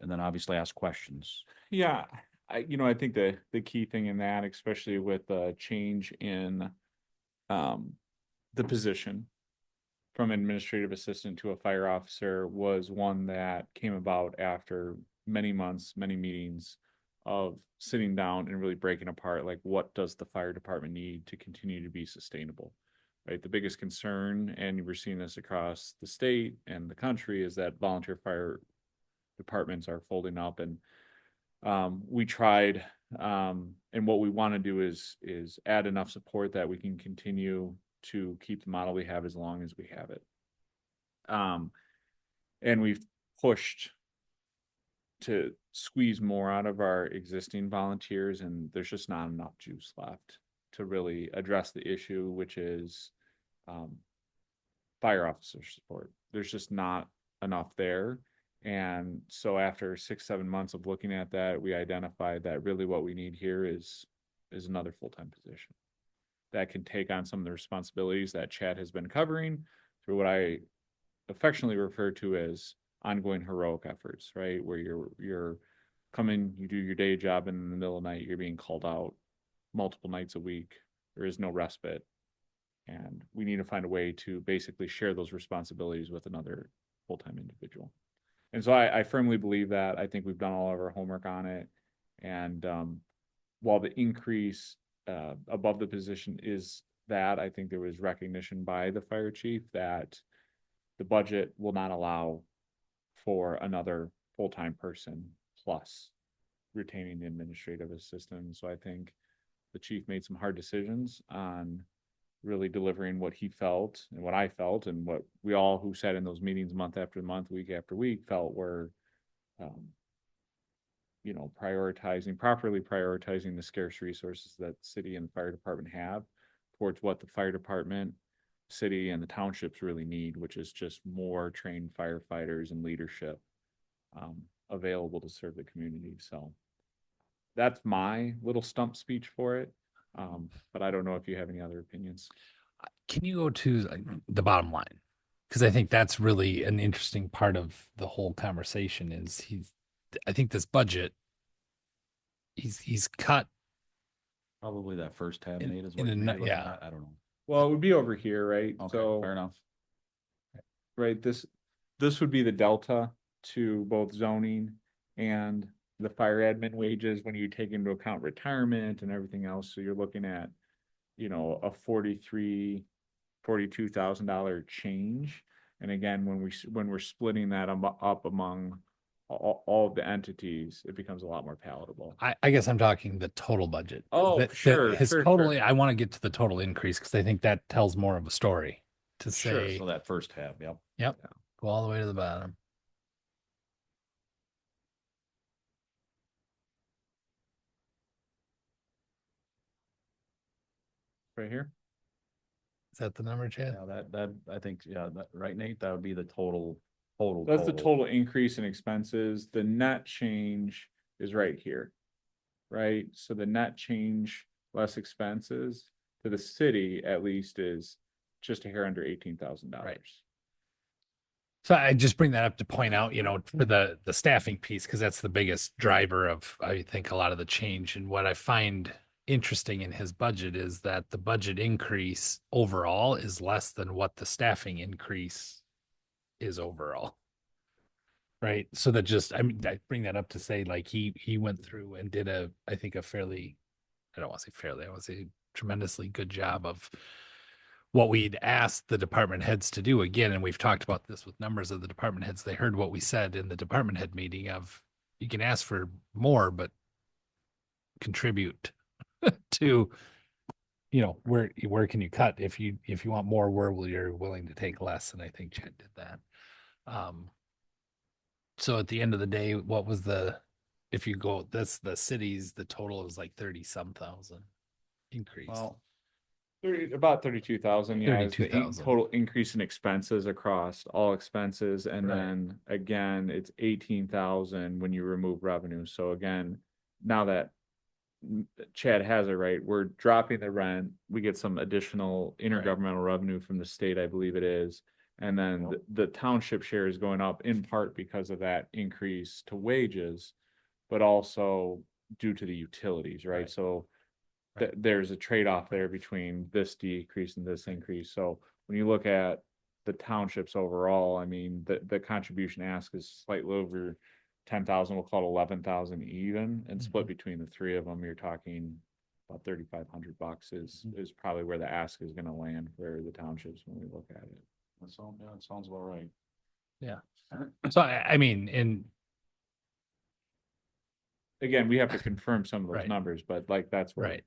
And then obviously ask questions. Yeah, I think the key thing in that, especially with the change in the position from administrative assistant to a fire officer, was one that came about after many months, many meetings of sitting down and really breaking apart, like, what does the fire department need to continue to be sustainable? Right. The biggest concern, and we're seeing this across the state and the country, is that volunteer fire departments are folding up. And we tried, and what we want to do is add enough support that we can continue to keep the model we have as long as we have it. And we've pushed to squeeze more out of our existing volunteers, and there's just not enough juice left to really address the issue, which is fire officer support. There's just not enough there. And so after 6-7 months of looking at that, we identified that really what we need here is another full-time position that can take on some of the responsibilities that Chad has been covering through what I affectionately refer to as ongoing heroic efforts, right? Where you're coming, you do your day job, and in the middle of the night, you're being called out multiple nights a week. There is no respite. And we need to find a way to basically share those responsibilities with another full-time individual. And so I firmly believe that. I think we've done all of our homework on it. And while the increase above the position is that, I think there was recognition by the fire chief that the budget will not allow for another full-time person plus retaining the administrative assistant. So I think the chief made some hard decisions on really delivering what he felt and what I felt and what we all who sat in those meetings month after month, week after week, felt were, properly prioritizing the scarce resources that the city and the fire department have towards what the fire department, city, and the townships really need, which is just more trained firefighters and leadership available to serve the community. So that's my little stump speech for it. But I don't know if you have any other opinions. Can you go to the bottom line? Because I think that's really an interesting part of the whole conversation is I think this budget, he's cut. Probably that first tab, In- Nate, is in what a you're nut- looking yeah. at. I don't know. Well, it would be over here, right? Okay, So, fair enough. right, this would be the delta to both zoning and the fire admin wages when you take into account retirement and everything else. So you're looking at, a $42,000 change. And again, when we're splitting that up among all of the entities, it becomes a lot more palatable. I guess I'm talking the total budget. Oh, sure, His sure. totally, I want to get to the total increase because I think that tells more of a story to Sure. say, So that first tab, yep. yep, go all the way to the bottom. Right here. Is that the number, Chad? Yeah, that I think, that right, Nate, that would be the total. That's the total increase in expenses. The net change is right here. Right? So the net change less expenses to the city at least is just a hair under $18,000. Right. So I just bring that up to point out, for the staffing piece, because that's the biggest driver of, I think, a lot of the change. And what I find interesting in his budget is that the budget increase overall is less than what the staffing increase is overall. Right. So that just, I bring that up to say, like, he went through and did I think a fairly I don't want to say fairly, I want to say tremendously good job of what we'd asked the department heads to do again. And we've talked about this with numbers of the department heads. They heard what we said in the department head meeting of you can ask for more, but contribute to, you know, where can you cut if you want more, where will you're willing to take less? And I think Chad did that. So at the end of the day, what was if you go, that's the cities, the total was like 30-some thousand increase. Well, about 32,000, yeah, is the 32,000. total increase in expenses across all expenses, and Right. then again, it's 18,000 when you remove revenue. So again, now that Chad has it right, we're dropping the rent, we get some additional intergovernmental revenue from the state, I believe it is. And then the township share is going up in part because of that increase to wages, but also due to the utilities, right? Right. So Right. there's a trade-off there between this decrease and this increase. So when you look at the townships overall, I mean, the contribution ask is slightly over 10,000, we'll call it 11,000 even, and split between the three of them, you're talking about $3,500 is probably where the ask is gonna land for the townships when we look at it. That's all, yeah, it sounds about right. So I mean, and Again, we have to confirm some of those Right. numbers, but like, that's where. right.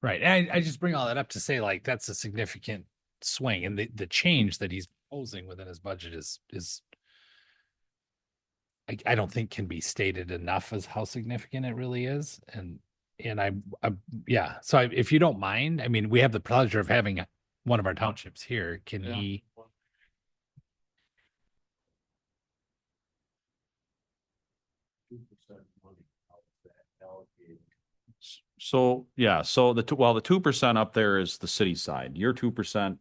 Right. And I just bring all that up to say, like, that's a significant swing. And the change that he's proposing within his budget is I don't think can be stated enough as how significant it really is. And yeah. So if you don't mind, I mean, we have the pleasure of having one of our townships here. Can Yeah. he? So, yeah, so the 2% up there is the city side, your 2%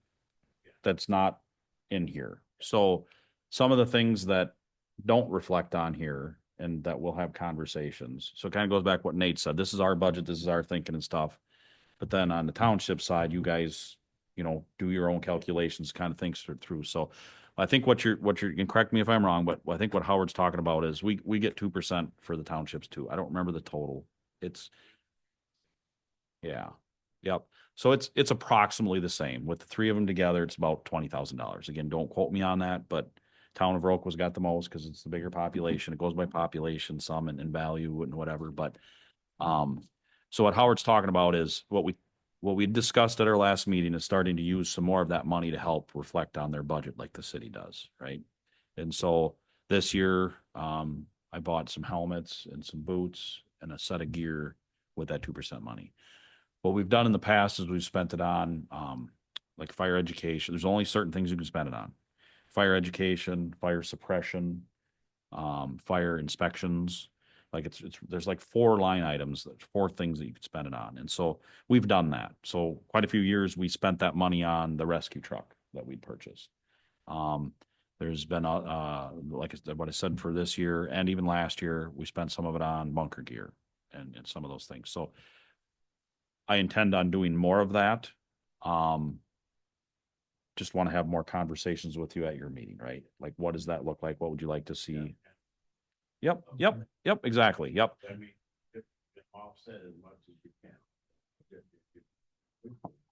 that's not in here. So some of the things that don't reflect on here and that we'll have conversations. So it kind of goes back what Nate said. This is our budget, this is our thinking and stuff. But then on the township side, you guys, you know, do your own calculations, kind of think through. So I think what you can correct me if I'm wrong, but I think what Howard's talking about is we get 2% for the townships too. I don't remember the total. Yeah, yep. So it's approximately the same. With the three of them together, it's about $20,000. Again, don't quote me on that, but Town of Roqua's got the most because it's the bigger population. It goes by population, some in value and whatever. But so what Howard's talking about is what we discussed at our last meeting is starting to use some more of that money to help reflect on their budget like the city does, right? And so this year, I bought some helmets and some boots and a set of gear with that 2% money. What we've done in the past is we've spent it on, like fire education. There's only certain things you can spend it on. Fire education, fire suppression, fire inspections. Like there's like 4 line items, 4 things that you could spend it on. And so we've done that. So quite a few years, we spent that money on the rescue truck that we purchased. There's been, like what I said for this year and even last year, we spent some of it on bunker gear and some of those things. So I intend on doing more of that. Just want to have more conversations with you at your meeting, right? Like, what does that look like? What would you like to see? Yep, exactly. Yep.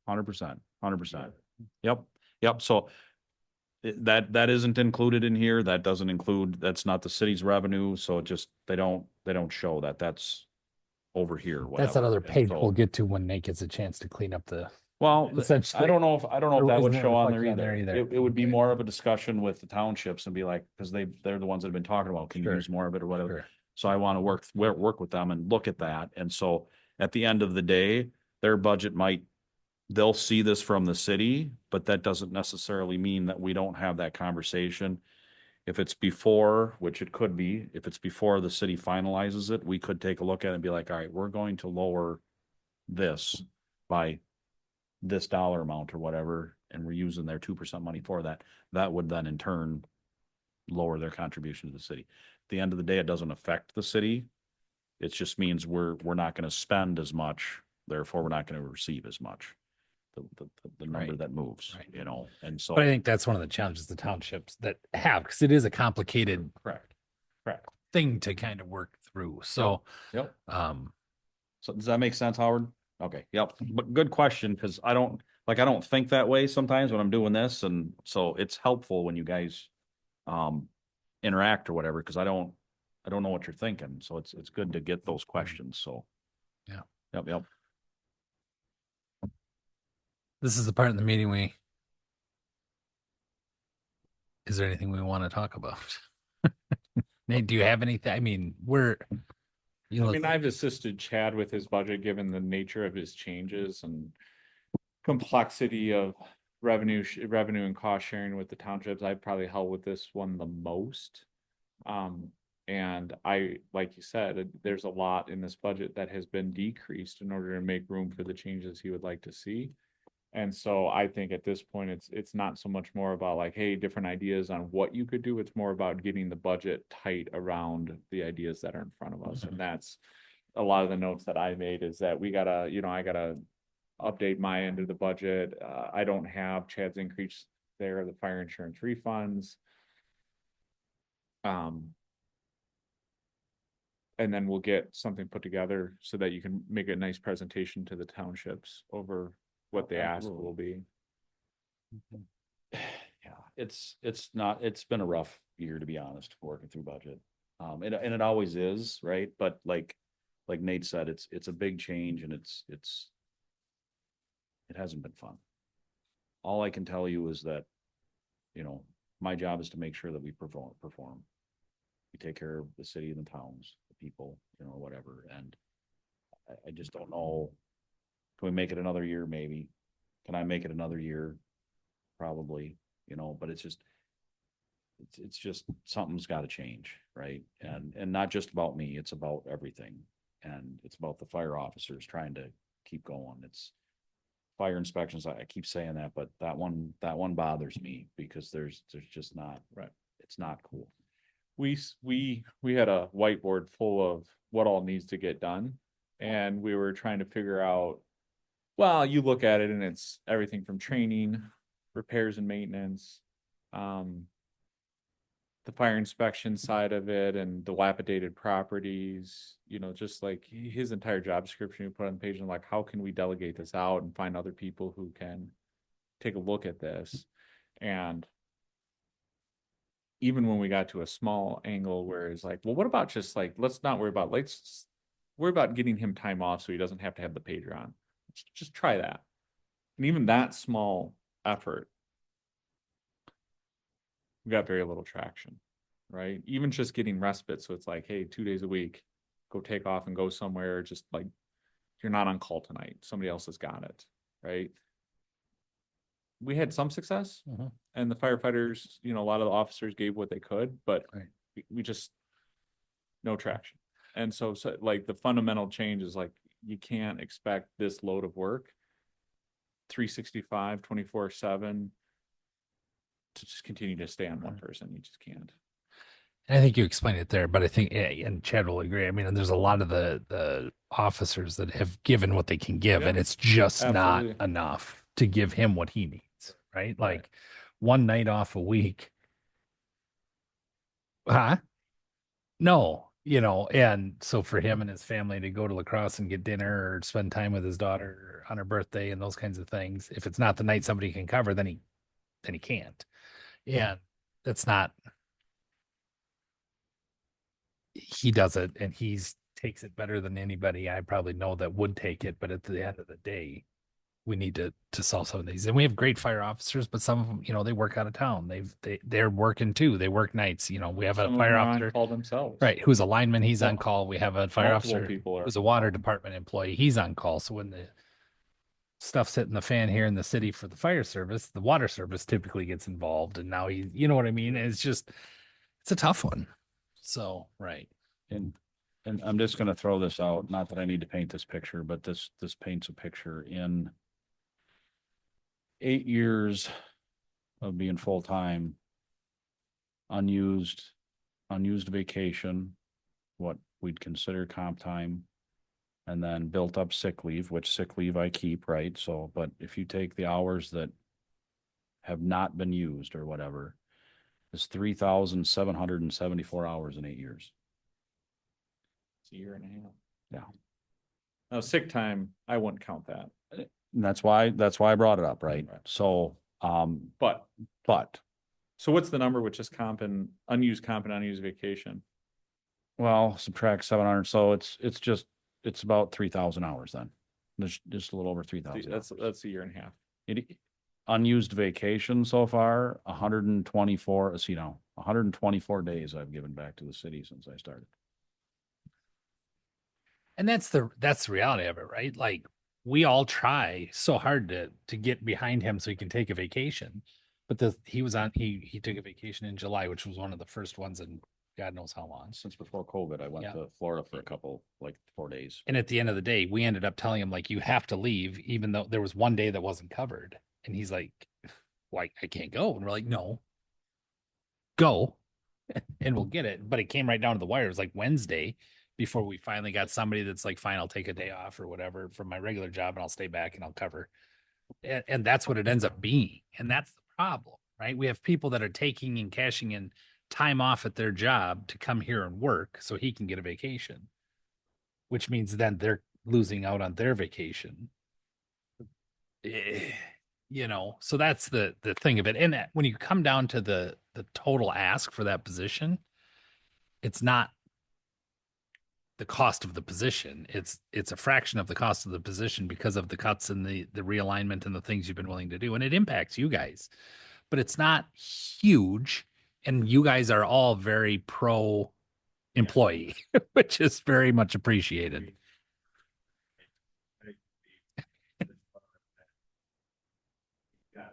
100%. Yep. So that isn't included in here. That doesn't include, that's not the city's revenue. So it just, they don't show that. That's over here. That's whatever. another And page so- we'll get to when Nate gets a chance to clean up the. Well, Essentially. I don't know if Or that would isn't it show on there reflected on there either. either? It would be more of a discussion with the townships and be like, because they're the ones that have been talking about, can you Sure. use more of it or whatever. Sure. So I want to work with them and look at that. And so at the end of the day, their budget they'll see this from the city, but that doesn't necessarily mean that we don't have that conversation. If it's before, which it could be, if it's before the city finalizes it, we could take a look at it and be like, all right, we're going to lower this by this dollar amount or whatever, and we're using their 2% money for that. That would then in turn lower their contribution to the city. At the end of the day, it doesn't affect the city. It just means we're not going to spend as much, therefore we're not going to receive as much. The number Right. that moves, Right. you know, and so. But I think that's one of the challenges the townships that have, because it is a complicated Correct. thing to kind of work through. So, Yep. um, So does that make sense, Howard? Okay, yep, but good question, because I don't think that way sometimes when I'm doing this, and so it's helpful when you guys interact or whatever, because I don't know what you're thinking, so it's good to get those questions, so. Yeah. Yep. This is the part in the meeting is there anything we want to talk about? Nate, do you have anything? I mean, you I look, mean, I've assisted Chad with his budget, given the nature of his changes and complexity of revenue and cost sharing with the townships. I've probably helped with this one the most. And like you said, there's a lot in this budget that has been decreased in order to make room for the changes he would like to see. And so I think at this point, it's not so much more about like, hey, different ideas on what you could do. It's more about getting the budget tight around the ideas that are in front of us. And that's a lot of the notes that I made, is that I gotta update my end of the budget. I don't have Chad's increase there, the fire insurance refunds. And then we'll get something put together so that you can make a nice presentation to the townships over what the ask will be. Yeah, it's been a rough year, to be honest, working through budget. And it always is, right? But like Nate said, it's a big change, and it hasn't been fun. All I can tell you is that, my job is to make sure that we perform. We take care of the city and the towns, the people, whatever. And I just don't know. Can we make it another year? Maybe. Can I make it another year? Probably, but it's just something's got to change, right? And not just about me, it's about everything. And it's about the fire officers trying to keep going. It's fire inspections. I keep saying that, but that one bothers me, because there's just not, Right. It's not cool. We had a whiteboard full of what all needs to get done, and we were trying to figure out, well, you look at it and it's everything from training, repairs and maintenance, the fire inspection side of it, and dilapidated properties, just like his entire job description we put on the page, and like, how can we delegate this out and find other people who can take a look at this? And even when we got to a small angle where it's like, well, what about just like, let's worry about getting him time off so he doesn't have to have the pager on. Let's just try that. And even that small effort, we got very little traction, right? Even just getting respite. So it's like, hey, 2 days a week, go take off and go somewhere. Just like, you're not on call tonight. Somebody else has got it, right? We had some success, and the firefighters, a lot of the officers gave what they could, but Right. we just, no traction. And so like the fundamental change is like, you can't expect this load of work 365, 24/7 to just continue to stay on one person. You just can't. I think you explained it there, but I think, and Chad will agree. I mean, there's a lot of the officers that have given what they can give, Yeah, and it's just absolutely. not enough to give him what he needs, right? Like one night off a week. Huh? No, and so for him and his family to go to La Crosse and get dinner or spend time with his daughter on her birthday and those kinds of things, if it's not the night somebody can cover, then he can't. And that's not, he does it, and takes it better than anybody I probably know that would take it. But at the end of the day, we need to solve some of these. And we have great fire officers, but some of them, they work out of town. They're working too. They work nights. We have a Some of fire them are on officer, call themselves. right, who's a lineman. He's on Well, call. We have a fire multiple officer people are who's a on water call. department employee. He's on call. So when the stuff's hitting the fan here in the city for the fire service, the water service typically gets involved. And now you know what I mean? It's a tough one. So, right. And I'm just going to throw this out. Not that I need to paint this picture, but this paints a picture. In 8 years of being full time, unused vacation, what we'd consider comp time, and then built up sick leave, which sick leave I keep, right? So, but if you take the hours that have not been used or whatever, it's 3,774 hours in 8 years. It's a year and a half. Yeah. Now, sick time, I wouldn't count that, And that's why I brought it up, right? Right. So, but, but, so what's the number with just comp and unused vacation? well, subtract 700, so it's about 3,000 hours then. There's just a little over 3,000. That's a year and a half. Unused vacation so far, 124, let's see now, 124 days I've given back to the city since I started. And that's the reality of it, right? Like we all try so hard to get behind him so he can take a vacation. But he took a vacation in July, which was one of the first ones in God knows how long. Since before COVID, I went Yeah. to Florida for a couple, like 4 days. And at the end of the day, we ended up telling him like you have to leave, even though there was one day that wasn't covered. And he's like, "Why I can't go?" And we're like, "No, go, and we'll get it." But it came right down to the wire. It was like Wednesday before we finally got somebody that's like, "Fine, I'll take a day off or whatever from my regular job, and I'll stay back and I'll cover." And that's what it ends up being. And that's the problem, right? We have people that are taking and cashing in time off at their job to come here and work so he can get a vacation, which means then they're losing out on their vacation. You know, so that's the thing of it. And when you come down to the total ask for that position, it's not the cost of the position. It's a fraction of the cost of the position because of the cuts and the realignment and the things you've been willing to do. And it impacts you guys, but it's not huge. And you guys are all very pro employee, which is very much appreciated. Yeah.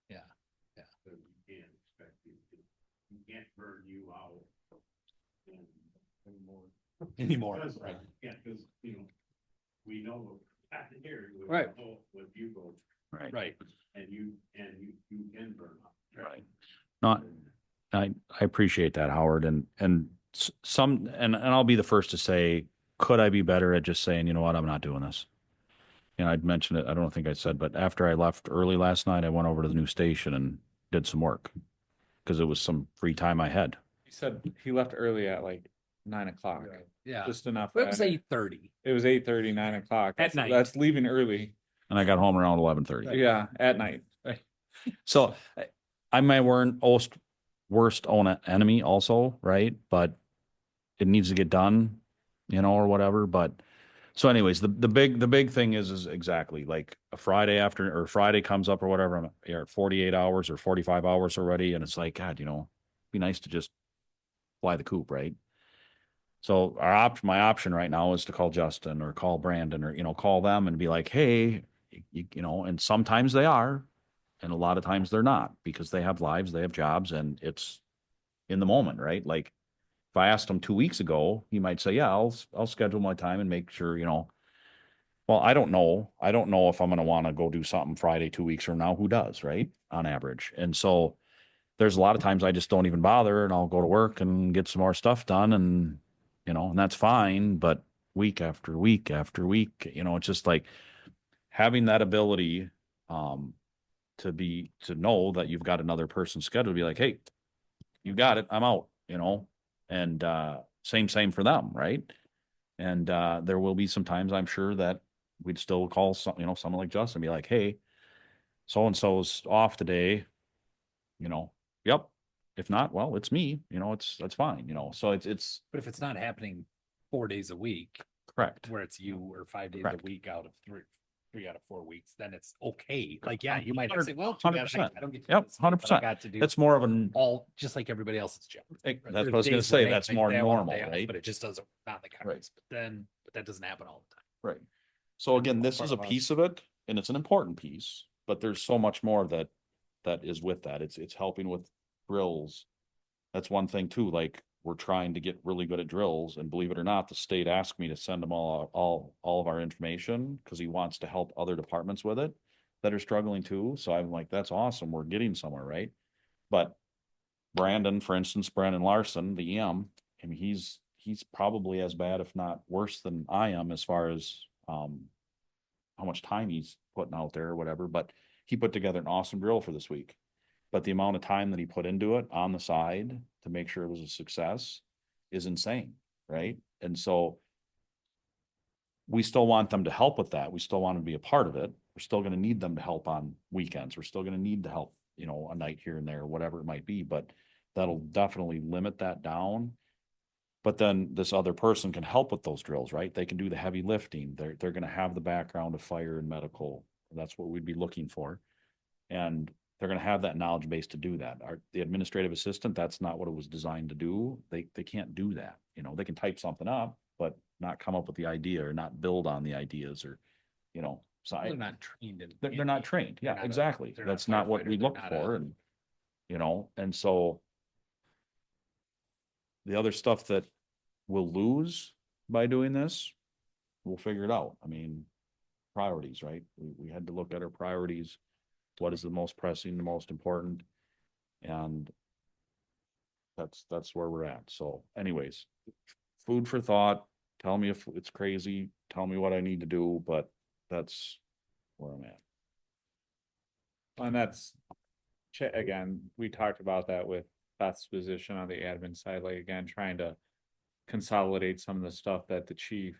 Yeah. You can't burn you out. Anymore, Because, right. Yeah, because, we know after here. Right. What you go, Right. and you can burn out. Right. Not, I appreciate that, Howard, and I'll be the first to say, could I be better at just saying, you know what, I'm not doing this? I'd mentioned it, I don't think I said, but after I left early last night, I went over to the new station and did some work because it was some free time I had. He said he left early at like 9 o'clock. Yeah. Just enough. It was 8:30. It was 8:30, 9 o'clock. At night. That's leaving early. And I got home around 11:30. Yeah, at night. So I'm my worst own enemy also, right? But it needs to get done, or whatever. But so anyways, the big thing is exactly like a Friday or Friday comes up or whatever. I'm at 48 hours or 45 hours already. And it's like, God, be nice to just fly the coop, right? So my option right now is to call Justin or call Brandon or, call them and be like, hey, and sometimes they are, and a lot of times they're not because they have lives, they have jobs, and it's in the moment, right? Like if I asked him 2 weeks ago, he might say, yeah, I'll schedule my time and make sure, well, I don't know. I don't know if I'm going to want to go do something Friday 2 weeks from now. Who does, right? On average. And so there's a lot of times I just don't even bother and I'll go to work and get some more stuff done and, and that's fine. But week after week after week, it's just like having that ability, to know that you've got another person scheduled to be like, hey, you got it. I'm out, and, same for them. Right. And, there will be some times I'm sure that we'd still call someone like Justin and be like, hey, so-and-so's off today, yep. If not, well, it's me, that's fine, so it's But if it's not happening 4 days a week, correct. where it's you or 5 days Correct. a week out of three out of 4 weeks, then it's okay. Like, yeah, you might say, well, too bad 100%. I don't get to do Yep, this, but I 100%. got to do It's more of an, all just like everybody else's job. that's Right? what I There's was going to days where say. they- That's they more have one normal, day off, right? But it just doesn't, not in the cards. But that doesn't happen all the time. Right. So again, this is a piece of it and it's an important piece, but there's so much more that is with that. It's helping with drills. That's one thing too. Like we're trying to get really good at drills, and believe it or not, the state asked me to send them all of our information because he wants to help other departments with it that are struggling too. So I'm like, that's awesome. We're getting somewhere, right? But Brandon, for instance, Brandon Larson, the EM, I mean, he's probably as bad, if not worse than I am as far as how much time he's putting out there or whatever. But he put together an awesome drill for this week. But the amount of time that he put into it on the side to make sure it was a success is insane, right? And so we still want them to help with that. We still want to be a part of it. We're still going to need them to help on weekends. We're still going to need to help, you know, a night here and there, whatever it might be, but that'll definitely limit that down. But then this other person can help with those drills, right? They can do the heavy lifting. They're going to have the background of fire and medical. That's what we'd be looking for. And they're going to have that knowledge base to do that. The administrative assistant, that's not what it was designed to do. They can't do that. You know, they can type something up, but not come up with the idea or not build on the ideas or, you know, so They're not trained in. they're not trained. they're Yeah, not a- exactly. they're not That's not what firefighter, we they're look not for a- and, you know, and so the other stuff that we'll lose by doing this, we'll figure it out. I mean, priorities, right? We had to look at our priorities. What is the most pressing, the most important? And that's where we're at. So anyways, food for thought. Tell me if it's crazy. Tell me what I need to do, but that's where I'm at. And that's, again, we talked about that with Beth's position on the admin side, like again, trying to consolidate some of the stuff that the chief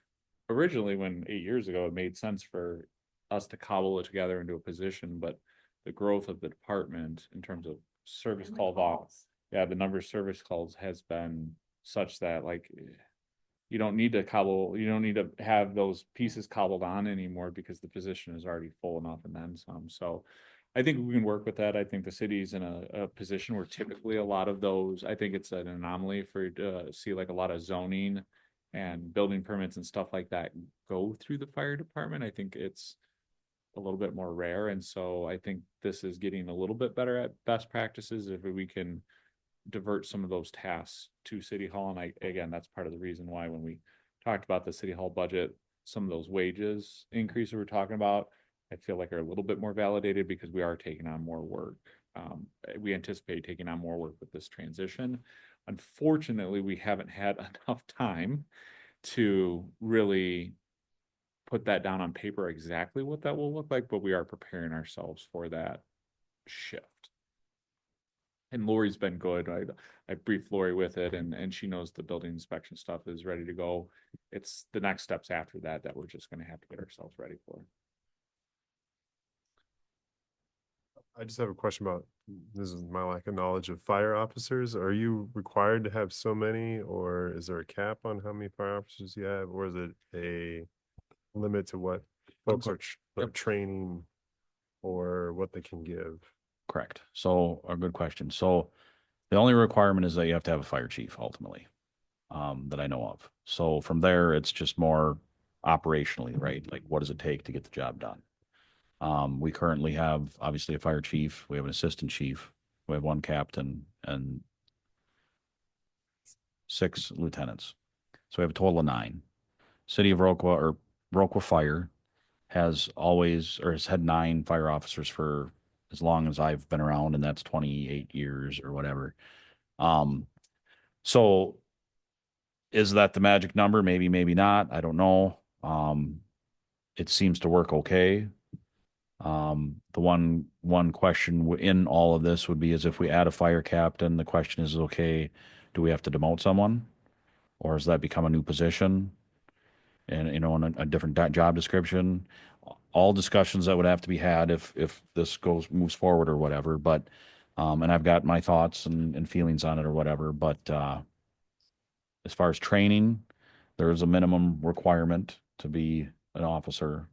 originally, when 8 years ago, it made sense for us to cobble it together into a position, but the growth of the department in terms of service call volumes, yeah, the number of service calls has been such that like you don't need to have those pieces cobbled on anymore because the position is already full enough and then some. So I think we can work with that. I think the city's in a position where typically a lot of those, I think it's an anomaly for see like a lot of zoning and building permits and stuff like that go through the fire department. I think it's a little bit more rare. And so I think this is getting a little bit better at best practices if we can divert some of those tasks to City Hall. And again, that's part of the reason why when we talked about the City Hall budget, some of those wages increases we're talking about, I feel like are a little bit more validated because we are taking on more work. We anticipate taking on more work with this transition. Unfortunately, we haven't had enough time to really put that down on paper exactly what that will look like, but we are preparing ourselves for that shift. And Lori's been good. I briefed Lori with it and she knows the building inspection stuff is ready to go. It's the next steps after that we're just going to have to get ourselves ready for. I just have a question about, this is my lack of knowledge of fire officers. Are you required to have so many, or is there a cap on how many fire officers you have? Or is it a limit to what folks are training or what they can give? Correct. So a good question. So the only requirement is that you have to have a fire chief ultimately, that I know of. So from there, it's just more operationally, right? Like what does it take to get the job done? We currently have obviously a fire chief, we have an assistant chief, we have one captain and 6 lieutenants. So we have a total of 9. City of Viroqua Fire has had 9 fire officers for as long as I've been around, and that's 28 years or whatever. So is that the magic number? Maybe, maybe not. I don't know. It seems to work okay. The one question in all of this would be is if we add a fire captain, the question is, okay, do we have to demote someone? Or does that become a new position? And, you know, in a different job description? All discussions that would have to be had if this moves forward or whatever, but, and I've got my thoughts and feelings on it or whatever, but, as far as training, there is a minimum requirement to be an officer.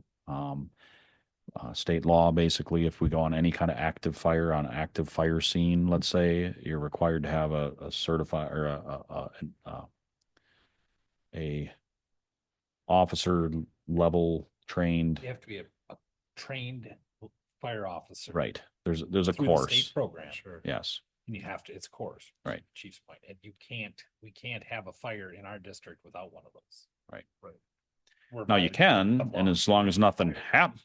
State law, basically, if we go on any kind of active fire scene, let's say, you're required to have a certified or a officer level trained. You have to be a trained fire officer. Right. There's a through the course. state program. Sure. Yes. And you have to, it's a course. Right. Chief's point. And we can't have a fire in our district without one of those. Right. Right. We're Now you violating can, the and law. as long as nothing happens.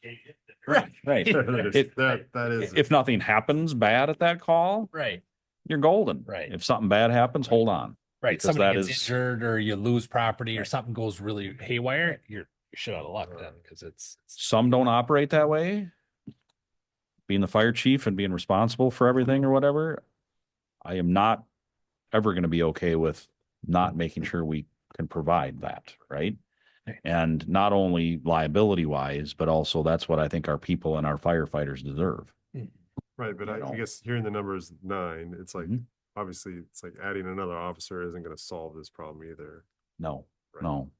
Right. That is. If nothing happens bad at that call, Right. you're golden. Right. If something bad happens, hold on. Right. Because Somebody that gets is- injured or you lose property or something goes really haywire, you're shit out of luck then because it's Some don't operate that way. Being the fire chief and being responsible for everything or whatever, I am not ever going to be okay with not making sure we can provide that, right? Right. And not only liability wise, but also that's what I think our people and our firefighters deserve. Right, but You I know. guess hearing the numbers 9, it's like, Mhm. obviously, it's like adding another officer isn't gonna solve this problem either. No, Right. no.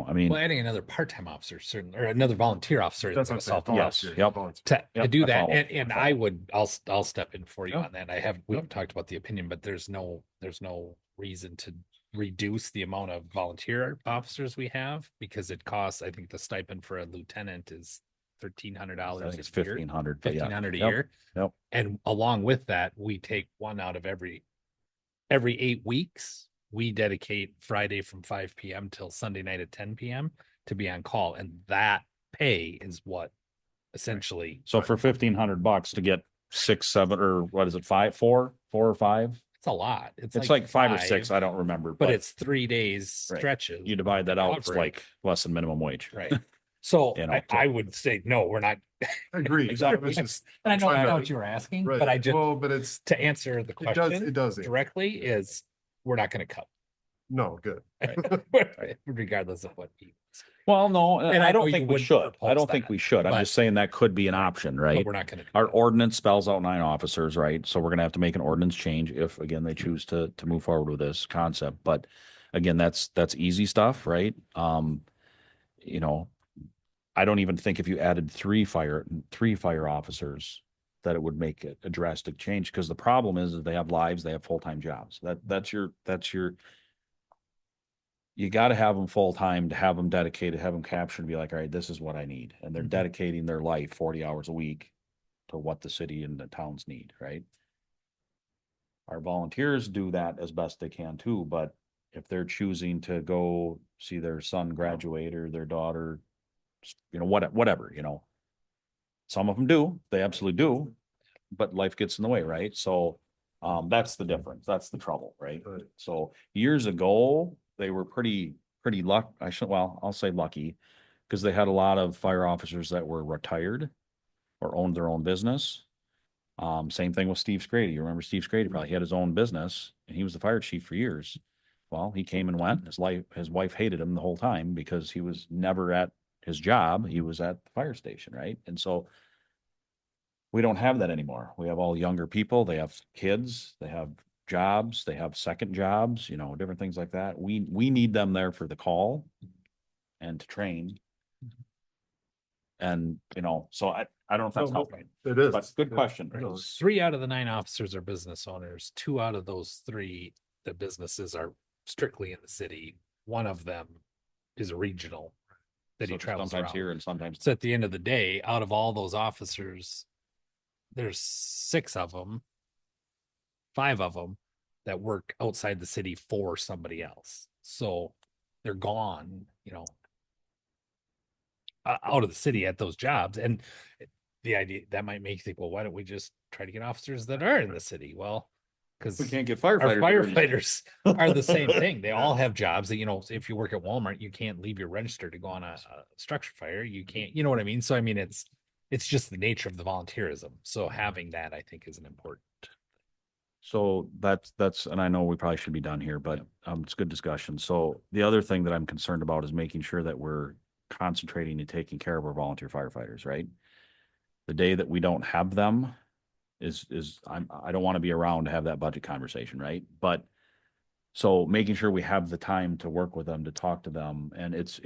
I mean, Well, adding another part-time officer, certainly, or another volunteer officer isn't That's going what to I'm solve the saying. yes, problem. yep. Volunteer. To Yep, do I that, follow, and I I follow. would, I'll step in for you Yep. on that. We haven't talked about the opinion, but there's no reason to reduce the amount of volunteer officers we have because it costs, I think the stipend for a lieutenant is $1,300 I think it's a year. 1,500, but yeah. 1,500 a Yep, year. Yep. And along with that, we take one out of every 8 weeks. We dedicate Friday from 5 p.m. till Sunday night at 10 p.m. to be on call. And that pay is what essentially So for $1,500 to get 6, 7, or what is it, 4 or 5? it's a lot. It's like 5 or 6. I don't remember, but it's 3 days Right. stretches. you divide that out, it's Recovery. like less than minimum wage. Right. So You know, I would say, no, we're not. Agreed. Exactly. It's just And I know, trying to- what you were asking, Right. but I just, Well, but it's, to answer the it question does. directly is we're not going to cut. No, good. Right. Regardless of what. Well, no, And and I I know don't you think we wouldn't should. I propose don't think that, we should. I'm but- just saying that could be an option, But right? we're not going to. Our ordinance spells out 9 officers, right? So we're gonna have to make an ordinance change if, again, they choose to move forward with this concept. But again, that's easy stuff, right? You know, I don't even think if you added 3 fire officers that it would make a drastic change, because the problem is that they have lives, they have full-time jobs. That's your you got to have them full-time, to have them dedicated, have them captured, and be like, all right, this is what I need. And they're dedicating their life 40 hours a week to what the city and the towns need, right? Our volunteers do that as best they can too, but if they're choosing to go see their son graduate or their daughter, whatever, some of them do, they absolutely do, but life gets in the way, right? So, that's the difference. That's the trouble, right? Right. So years ago, they were pretty I'll say lucky, because they had a lot of fire officers that were retired or owned their own business. Same thing with Steve Scrady. You remember Steve Scrady? Probably he had his own business and he was the fire chief for years. Well, he came and went. His wife hated him the whole time because he was never at his job. He was at the fire station, right? And so we don't have that anymore. We have all younger people. They have kids. They have jobs. They have second jobs. Different things like that. We need them there for the call and to train. And so I don't know if that's No, helping. It is. But good question. Right. 3 out of the 9 officers are business owners. 2 out of those 3, the businesses are strictly in the city. One of them is a regional that he So travels sometimes around. here and sometimes. So at the end of the day, out of all those officers, there's 6 of them, 5 of them that work outside the city for somebody else. So they're gone, out of the city at those jobs. And the idea that might make you think, well, why don't we just try to get officers that are in the city? Well, because We can't get our firefighters. firefighters are the same thing. They all have jobs that, if you work at Walmart, you can't leave your register to go on a structure fire. You can't, you know what I mean? So, I mean, it's just the nature of the volunteerism. So having that, I think, is an important. So that's, and I know we probably should be done here, but it's good discussion. So the other thing that I'm concerned about is making sure that we're concentrating and taking care of our volunteer firefighters, right? The day that we don't have them I don't want to be around to have that budget conversation, right? But so making sure we have the time to work with them, to talk to them. And it's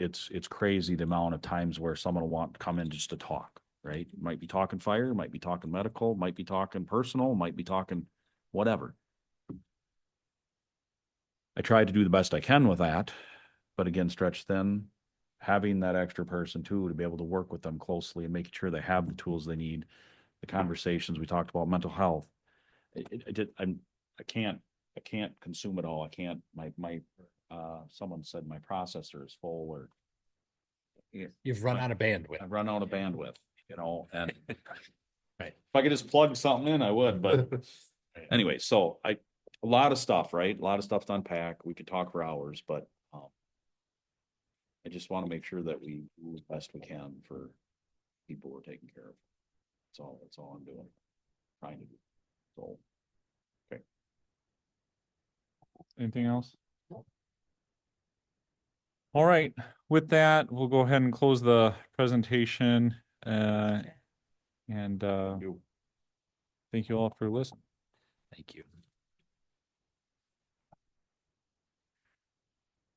crazy the amount of times where someone will want to come in just to talk, right? Might be talking fire, might be talking medical, might be talking personal, might be talking whatever. I tried to do the best I can with that, but again, stretched thin. Having that extra person too, to be able to work with them closely and making sure they have the tools they need, the conversations we talked about, mental health. I can't consume it all. I can't, someone said my processor is full, or You've run out of bandwidth. I've run out of bandwidth, and Right. if I could just plug something in, I would, but anyway, so a lot of stuff, right? A lot of stuff to unpack. We could talk for hours, but I just want to make sure that we do the best we can for people we're taking care of. That's all I'm doing, trying to do. So, okay. Anything else? All right, with that, we'll go ahead and close the presentation, and thank you all for listening. Thank you.